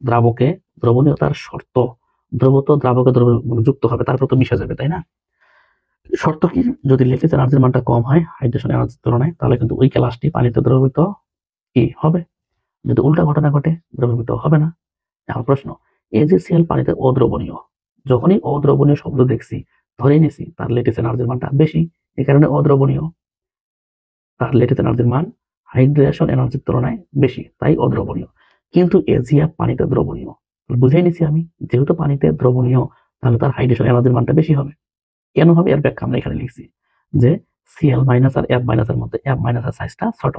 A: দ্রাবকে দ্রবণীয়তার শর্ত। দ্রব তো দ্রাবকে যুক্ত হবে, তারপর তো মিশে যাবে, তাই না। শর্ত কি? যদি লেটিস এনার্জির মানটা কম হয় হাইড্রেশন এনার্জির তুলনায়, তাহলে কিন্তু ওই কেলাসটি পানিতে দ্রবীভূত কি হবে, যদি উল্টা ঘটনা ঘটে দ্রবীভূত হবে না। এখন প্রশ্ন, AgCl পানিতে অদ্রবণীয়। যখনই অদ্রবণীয় শব্দ দেখছি ধরে নিছি তার লেটিস এনার্জির মানটা বেশি, এই কারণে অদ্রবণীয়। তার লেটিস এনার্জির মান হাইড্রেশন এনার্জির তুলনায় বেশি, তাই অদ্রবণীয়। কিন্তু AgF পানিতে দ্রবণীয়। বুঝে নিছি আমি, যেহেতু পানিতে দ্রবণীয় তাহলে তার হাইড্রেশন এনার্জির মানটা বেশি হবে। কেন হবে এর ব্যাখ্যা আমরা এখানে লিখছি যে Cl মাইনাস আর F মাইনাস এর মধ্যে F মাইনাস এর সাইজটা ছোট,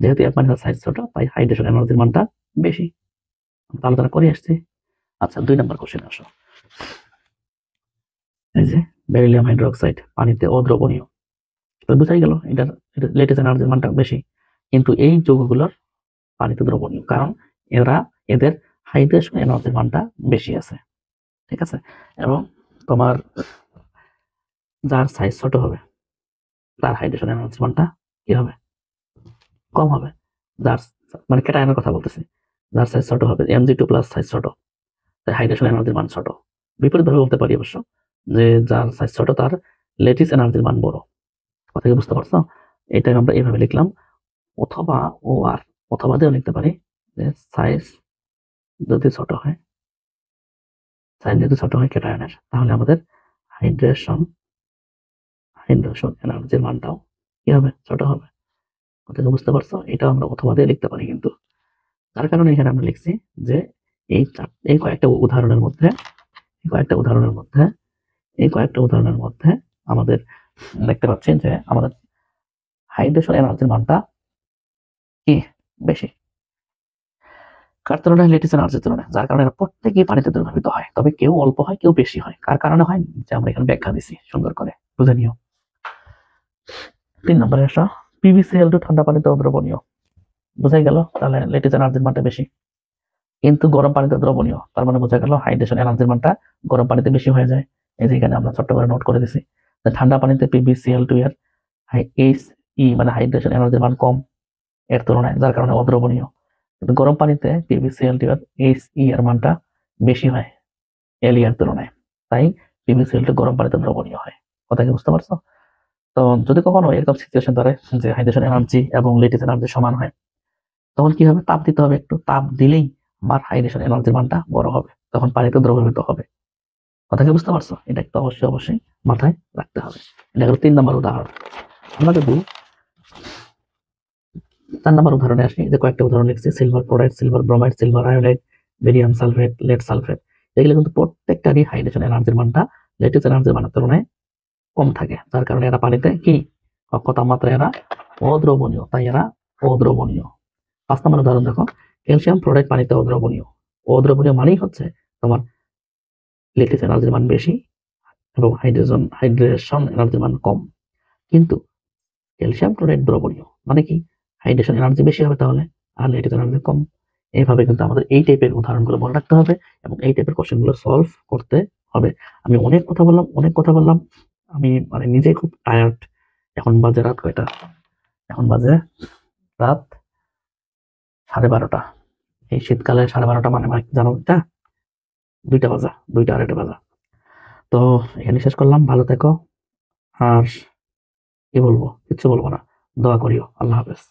A: যেহেতু F মাইনাস এর সাইজ ছোট তাই হাইড্রেশন এনার্জির মানটা বেশি। আলোচনা করে আসছি। আচ্ছা 2 নম্বর কোশ্চেন আসো। এই যে বেরিলিয়াম হাইড্রোক্সাইড পানিতে অদ্রবণীয়, বুঝাই গেল এটা লেটিস এনার্জির মানটা বেশি। কিন্তু এই যৌগগুলোর পানিতে দ্রবণীয়, কারণ এদের হাইড্রেশন এনার্জির মানটা বেশি আছে, ঠিক আছে। এবং তোমার যার সাইজ ছোট হবে তার হাইড্রেশন এনার্জির মানটা কি হবে, কম হবে। যার মানে ক্যাটায়নের কথা বলতেছি, যার সাইজ ছোট হবে Mg2 প্লাস সাইজ ছোট, তাই হাইড্রেশন এনার্জির মান ছোট। বিপরীতভাবে বলতে পারি অবশ্য যে যার সাইজ ছোট তার লেটিস এনার্জির মান বড়। কথা কি বুঝতে পারছো? এটাকে আমরা এইভাবে লিখলাম, অথবা ও আর অথবা দিয়েও লিখতে পারি যে সাইজ যদি ছোট হয়, সাইজ যদি ছোট হয় ক্যাটায়নের, তাহলে আমাদের হাইড্রেশন এনার্জির মানটাও কি হবে, ছোট হবে। কথা কি বুঝতে পারছো? এটা আমরা অথবা দিয়ে লিখতে পারি, কিন্তু তার কারণে এখানে আমরা লিখছি যে এই কয়েকটা উদাহরণের মধ্যে আমাদের দেখতে পাচ্ছি যে আমাদের হাইড্রেশন এনার্জির মানটা কি বেশি, কার তুলনায়, লেটিস এনার্জির তুলনায়, যার কারণে এরা প্রত্যেকেই পানিতে দ্রবীভূত হয়, তবে কেউ অল্প হয় কেউ বেশি হয়। কার কারণে হয় যে আমরা এখানে ব্যাখ্যা দিছি, সুন্দর করে বুঝে নিও। 3 নম্বরে আসো, PbCl2 ঠান্ডা পানিতে অদ্রবণীয়, বোঝাই গেল তাহলে লেটিস এনার্জির মানটা বেশি, কিন্তু গরম পানিতে দ্রবণীয়, তার মানে বোঝা গেল হাইড্রেশন এনার্জির মানটা গরম পানিতে বেশি হয়ে যায়। এই যে এখানে আমরা ছোট্ট করে নোট করে দিছি, ঠান্ডা পানিতে PbCl2 এর HE মানে হাইড্রেশন এনার্জির মান কম এর তুলনায়, যার কারণে অদ্রবণীয়। কিন্তু গরম পানিতে PbCl2 এর HE এর মানটা বেশি হয় Li এর তুলনায়, তাই PbCl2 গরম পানিতে দ্রবণীয় হয়। কথা কি বুঝতে পারছো? তো যদি কখনো এরকম সিচুয়েশন ধরে যে হাইড্রেশন এনার্জি এবং লেটিস এনার্জি সমান হয়, তখন কি হবে, তাপ দিতে হবে, একটু তাপ দিলেই আমার হাইড্রেশন এনার্জির মানটা বড় হবে, তখন পানিতে দ্রবীভূত হবে। কথা কি বুঝতে পারছো? এটা একটু অবশ্যই মাথায় রাখতে হবে। এটা হলো 3 নম্বর উদাহরণ। আমরা যদি 4 নম্বর উদাহরণে আসি, যে কয়েকটা উদাহরণ লিখছি, silver chloride, silver bromide, silver iodide, barium sulphate, lead sulphate, এগুলো কিন্তু প্রত্যেকটারই হাইড্রেশন এনার্জির মানটা লেটিস এনার্জির মানের তুলনায় কম থাকে, যার কারণে এরা পানিতে কি কক্ষ তাপমাত্রায় এরা অদ্রবণীয়, তাই এরা অদ্রবণীয়। 5 নম্বর উদাহরণ দেখো, ক্যালসিয়াম ফ্লোরাইড পানিতে অদ্রবণীয়। অদ্রবণীয় মানেই হচ্ছে তোমার লেটিস এনার্জির মান বেশি এবং হাইড্রেশন এনার্জির মান কম। কিন্তু ক্যালসিয়াম ক্লোরাইড দ্রবণীয় মানে কি, হাইড্রেশন এনার্জি বেশি হবে তাহলে, আর লেটিস এনার্জি কম। এইভাবে কিন্তু আমাদের এই টাইপের উদাহরণগুলো মনে রাখতে হবে এবং এই টাইপের কোশ্চেনগুলো সলভ করতে হবে। আমি অনেক কথা বললাম, আমি মানে নিজে খুব টায়ার্ড। এখন বাজে রাত কয়টা? এখন বাজে রাত 12:30। এই শীতকালে 12:30 মানে জানো এটা 2টা বাজা, 2টা 2:30 বাজা। তো এখানে শেষ করলাম, ভালো থেকো। আর কি বলবো, কিচ্ছু বলবো না, দোয়া করিও। আল্লাহ হাফেজ।